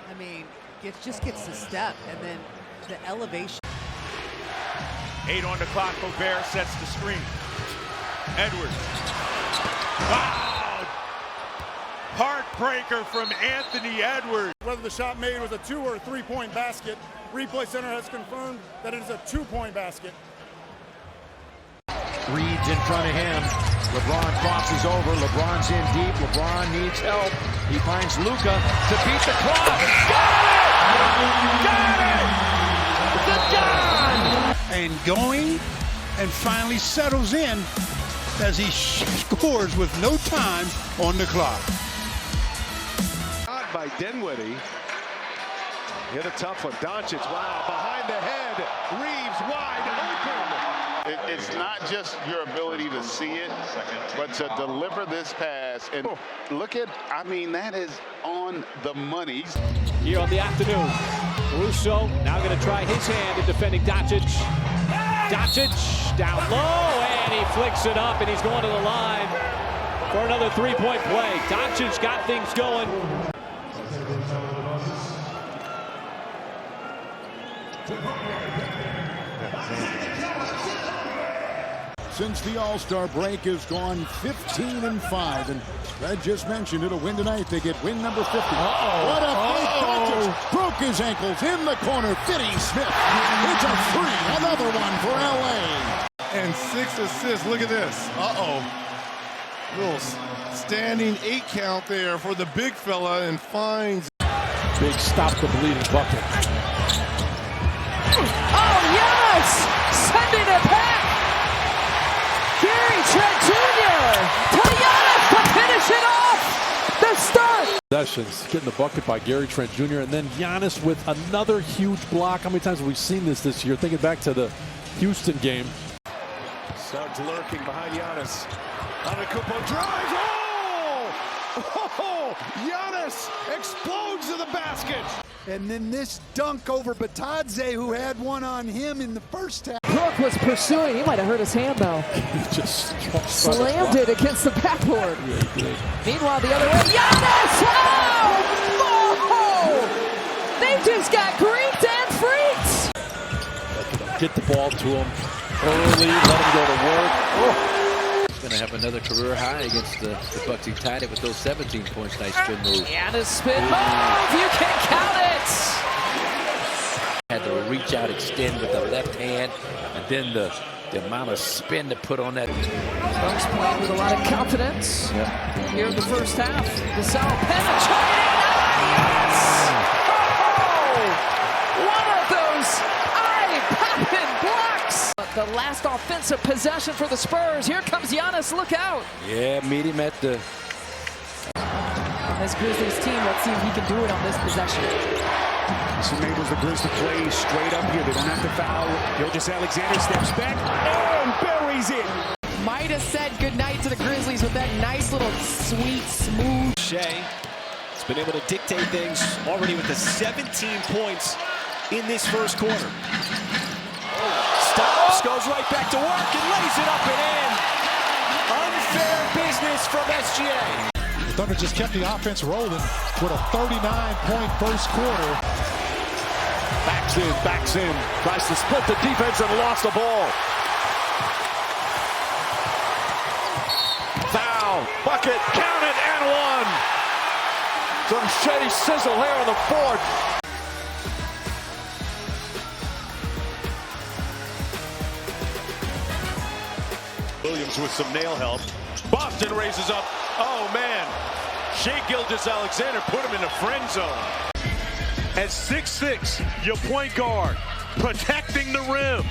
I mean, it just gets the step and then the elevation. 8 on the clock. Gobert sets the screen. Edwards. Wow! Heartbreaker from Anthony Edwards. Whether the shot made was a 2 or a 3-point basket, replay center has confirmed that it is a 2-point basket. Reed's in front of him. LeBron crosses over. LeBron's in deep. LeBron needs help. He finds Luka to beat the clock. Got it! Got it! The done! And going and finally settles in as he scores with no time on the clock. By Dinwiddie. Hit a tough one. Dončić, wow, behind the head. Reeves wide open. It's not just your ability to see it, but to deliver this pass. And look at, I mean, that is on the money. Here on the afternoon, Russo now going to try his hand in defending Dončić. Dončić down low, and he flicks it up, and he's going to the line for another three-point play. Dončić got things going. Since the All-Star break has gone 15-5, and I just mentioned it'll win tonight. They get win number 50. What a fake! Dončić broke his ankles in the corner. Finney-Smith. It's a free. Another one for LA. And 6 assists. Look at this. Little standing 8 count there for the big fella, and finds. Big stop the bleeding bucket. Oh, yes! Sending it back! Gary Trent Jr. to Giannis to finish it off! The start! Possessions, getting the bucket by Gary Trent Jr. And then Giannis with another huge block. How many times have we seen this year? Thinking back to the Houston game. Suggs lurking behind Giannis. Antetokounmpo drives. Oh! Giannis explodes to the basket. And then this dunk over Batadze, who had one on him in the first half. Brook was pursuing. He might have hurt his hand, though. He just slammed it against the backboard. Yeah, he did. Meanwhile, the other way. Giannis! Oh! They just got Greeked and freaked. Get the ball to him early, let him go to work. Oh. Going to have another career high against the Bucks. He tied it with those 17 points. Nice spin move. Giannis spin move. You can count it. Had to reach out, extend with the left hand, and then the amount of spin to put on that. Bucks playing with a lot of confidence. Here in the first half. Gasol penetrating. Oh! One of those eye-popping blocks. The last offensive possession for the Spurs. Here comes Giannis. Look out. Yeah, meet him at the... On this Grizzlies team, let's see if he can do it on this possession. This enables the Grizz to play straight up here. They don't have to foul. Gilgeous-Alexander steps back and buries it. Might have said goodnight to the Grizzlies with that nice little sweet, smooth. Shai has been able to dictate things already with the 17 points in this first quarter. Stops, goes right back to work, and lays it up and in. Unfair business from SGA. The Thunder just kept the offense rolling with a 39-point first quarter. Backs in, tries to split the defense and lost the ball. Foul, bucket, count it, and one. Some Shai sizzle here on the fourth. Williams with some nail help. Boston raises up. Oh, man. Shai Gilgeous-Alexander put him in the friend zone. At 6'6", your point guard, protecting the rim.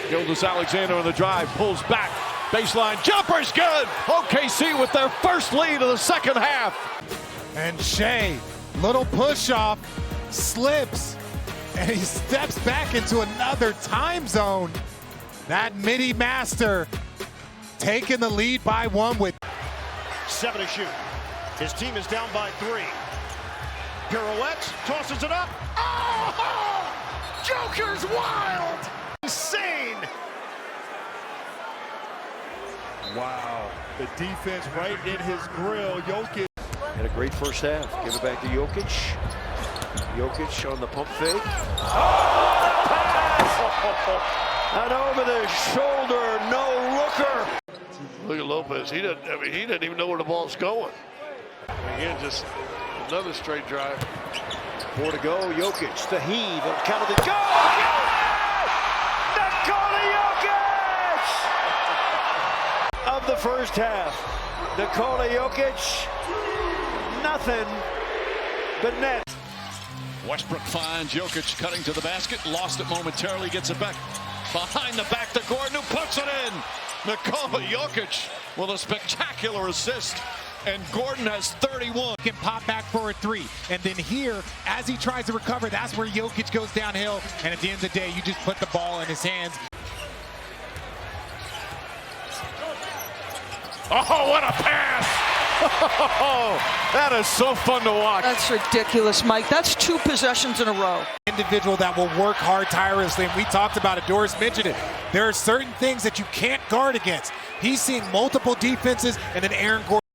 Gilgeous-Alexander on the drive, pulls back. Baseline, jumper's good. OKC with their first lead of the second half. And Shai, little push-off, slips, and he steps back into another time zone. That midi master taking the lead by one with 7 to shoot. His team is down by 3. Pirouettes, tosses it up. Oh! Joker's wild! Insane! Wow. The defense right in his grill. Jokić. Had a great first half. Give it back to Jokić. Jokić on the pump fake. Oh, pass! And over the shoulder, no looker. Look at Lopez. He didn't even know where the ball's going. Again, just another straight drive. 4 to go. Jokić, the heave, count of the go. Nikola Jokić of the first half. Nikola Jokić, nothing but net. Westbrook finds Jokić cutting to the basket, lost it momentarily, gets it back behind the back to Gordon, who puts it in. Nikola Jokić with a spectacular assist and Gordon has 31. Can pop back for a three. And then here, as he tries to recover, that's where Jokić goes downhill. And at the end of the day, you just put the ball in his hands. Oh, what a pass! Oh, that is so fun to watch. That's ridiculous, Mike. That's 2 possessions in a row. Individual that will work hard tirelessly, and we talked about it. Doris mentioned it. There are certain things that you can't guard against. He's seeing multiple defenses, and then Aaron Gordon.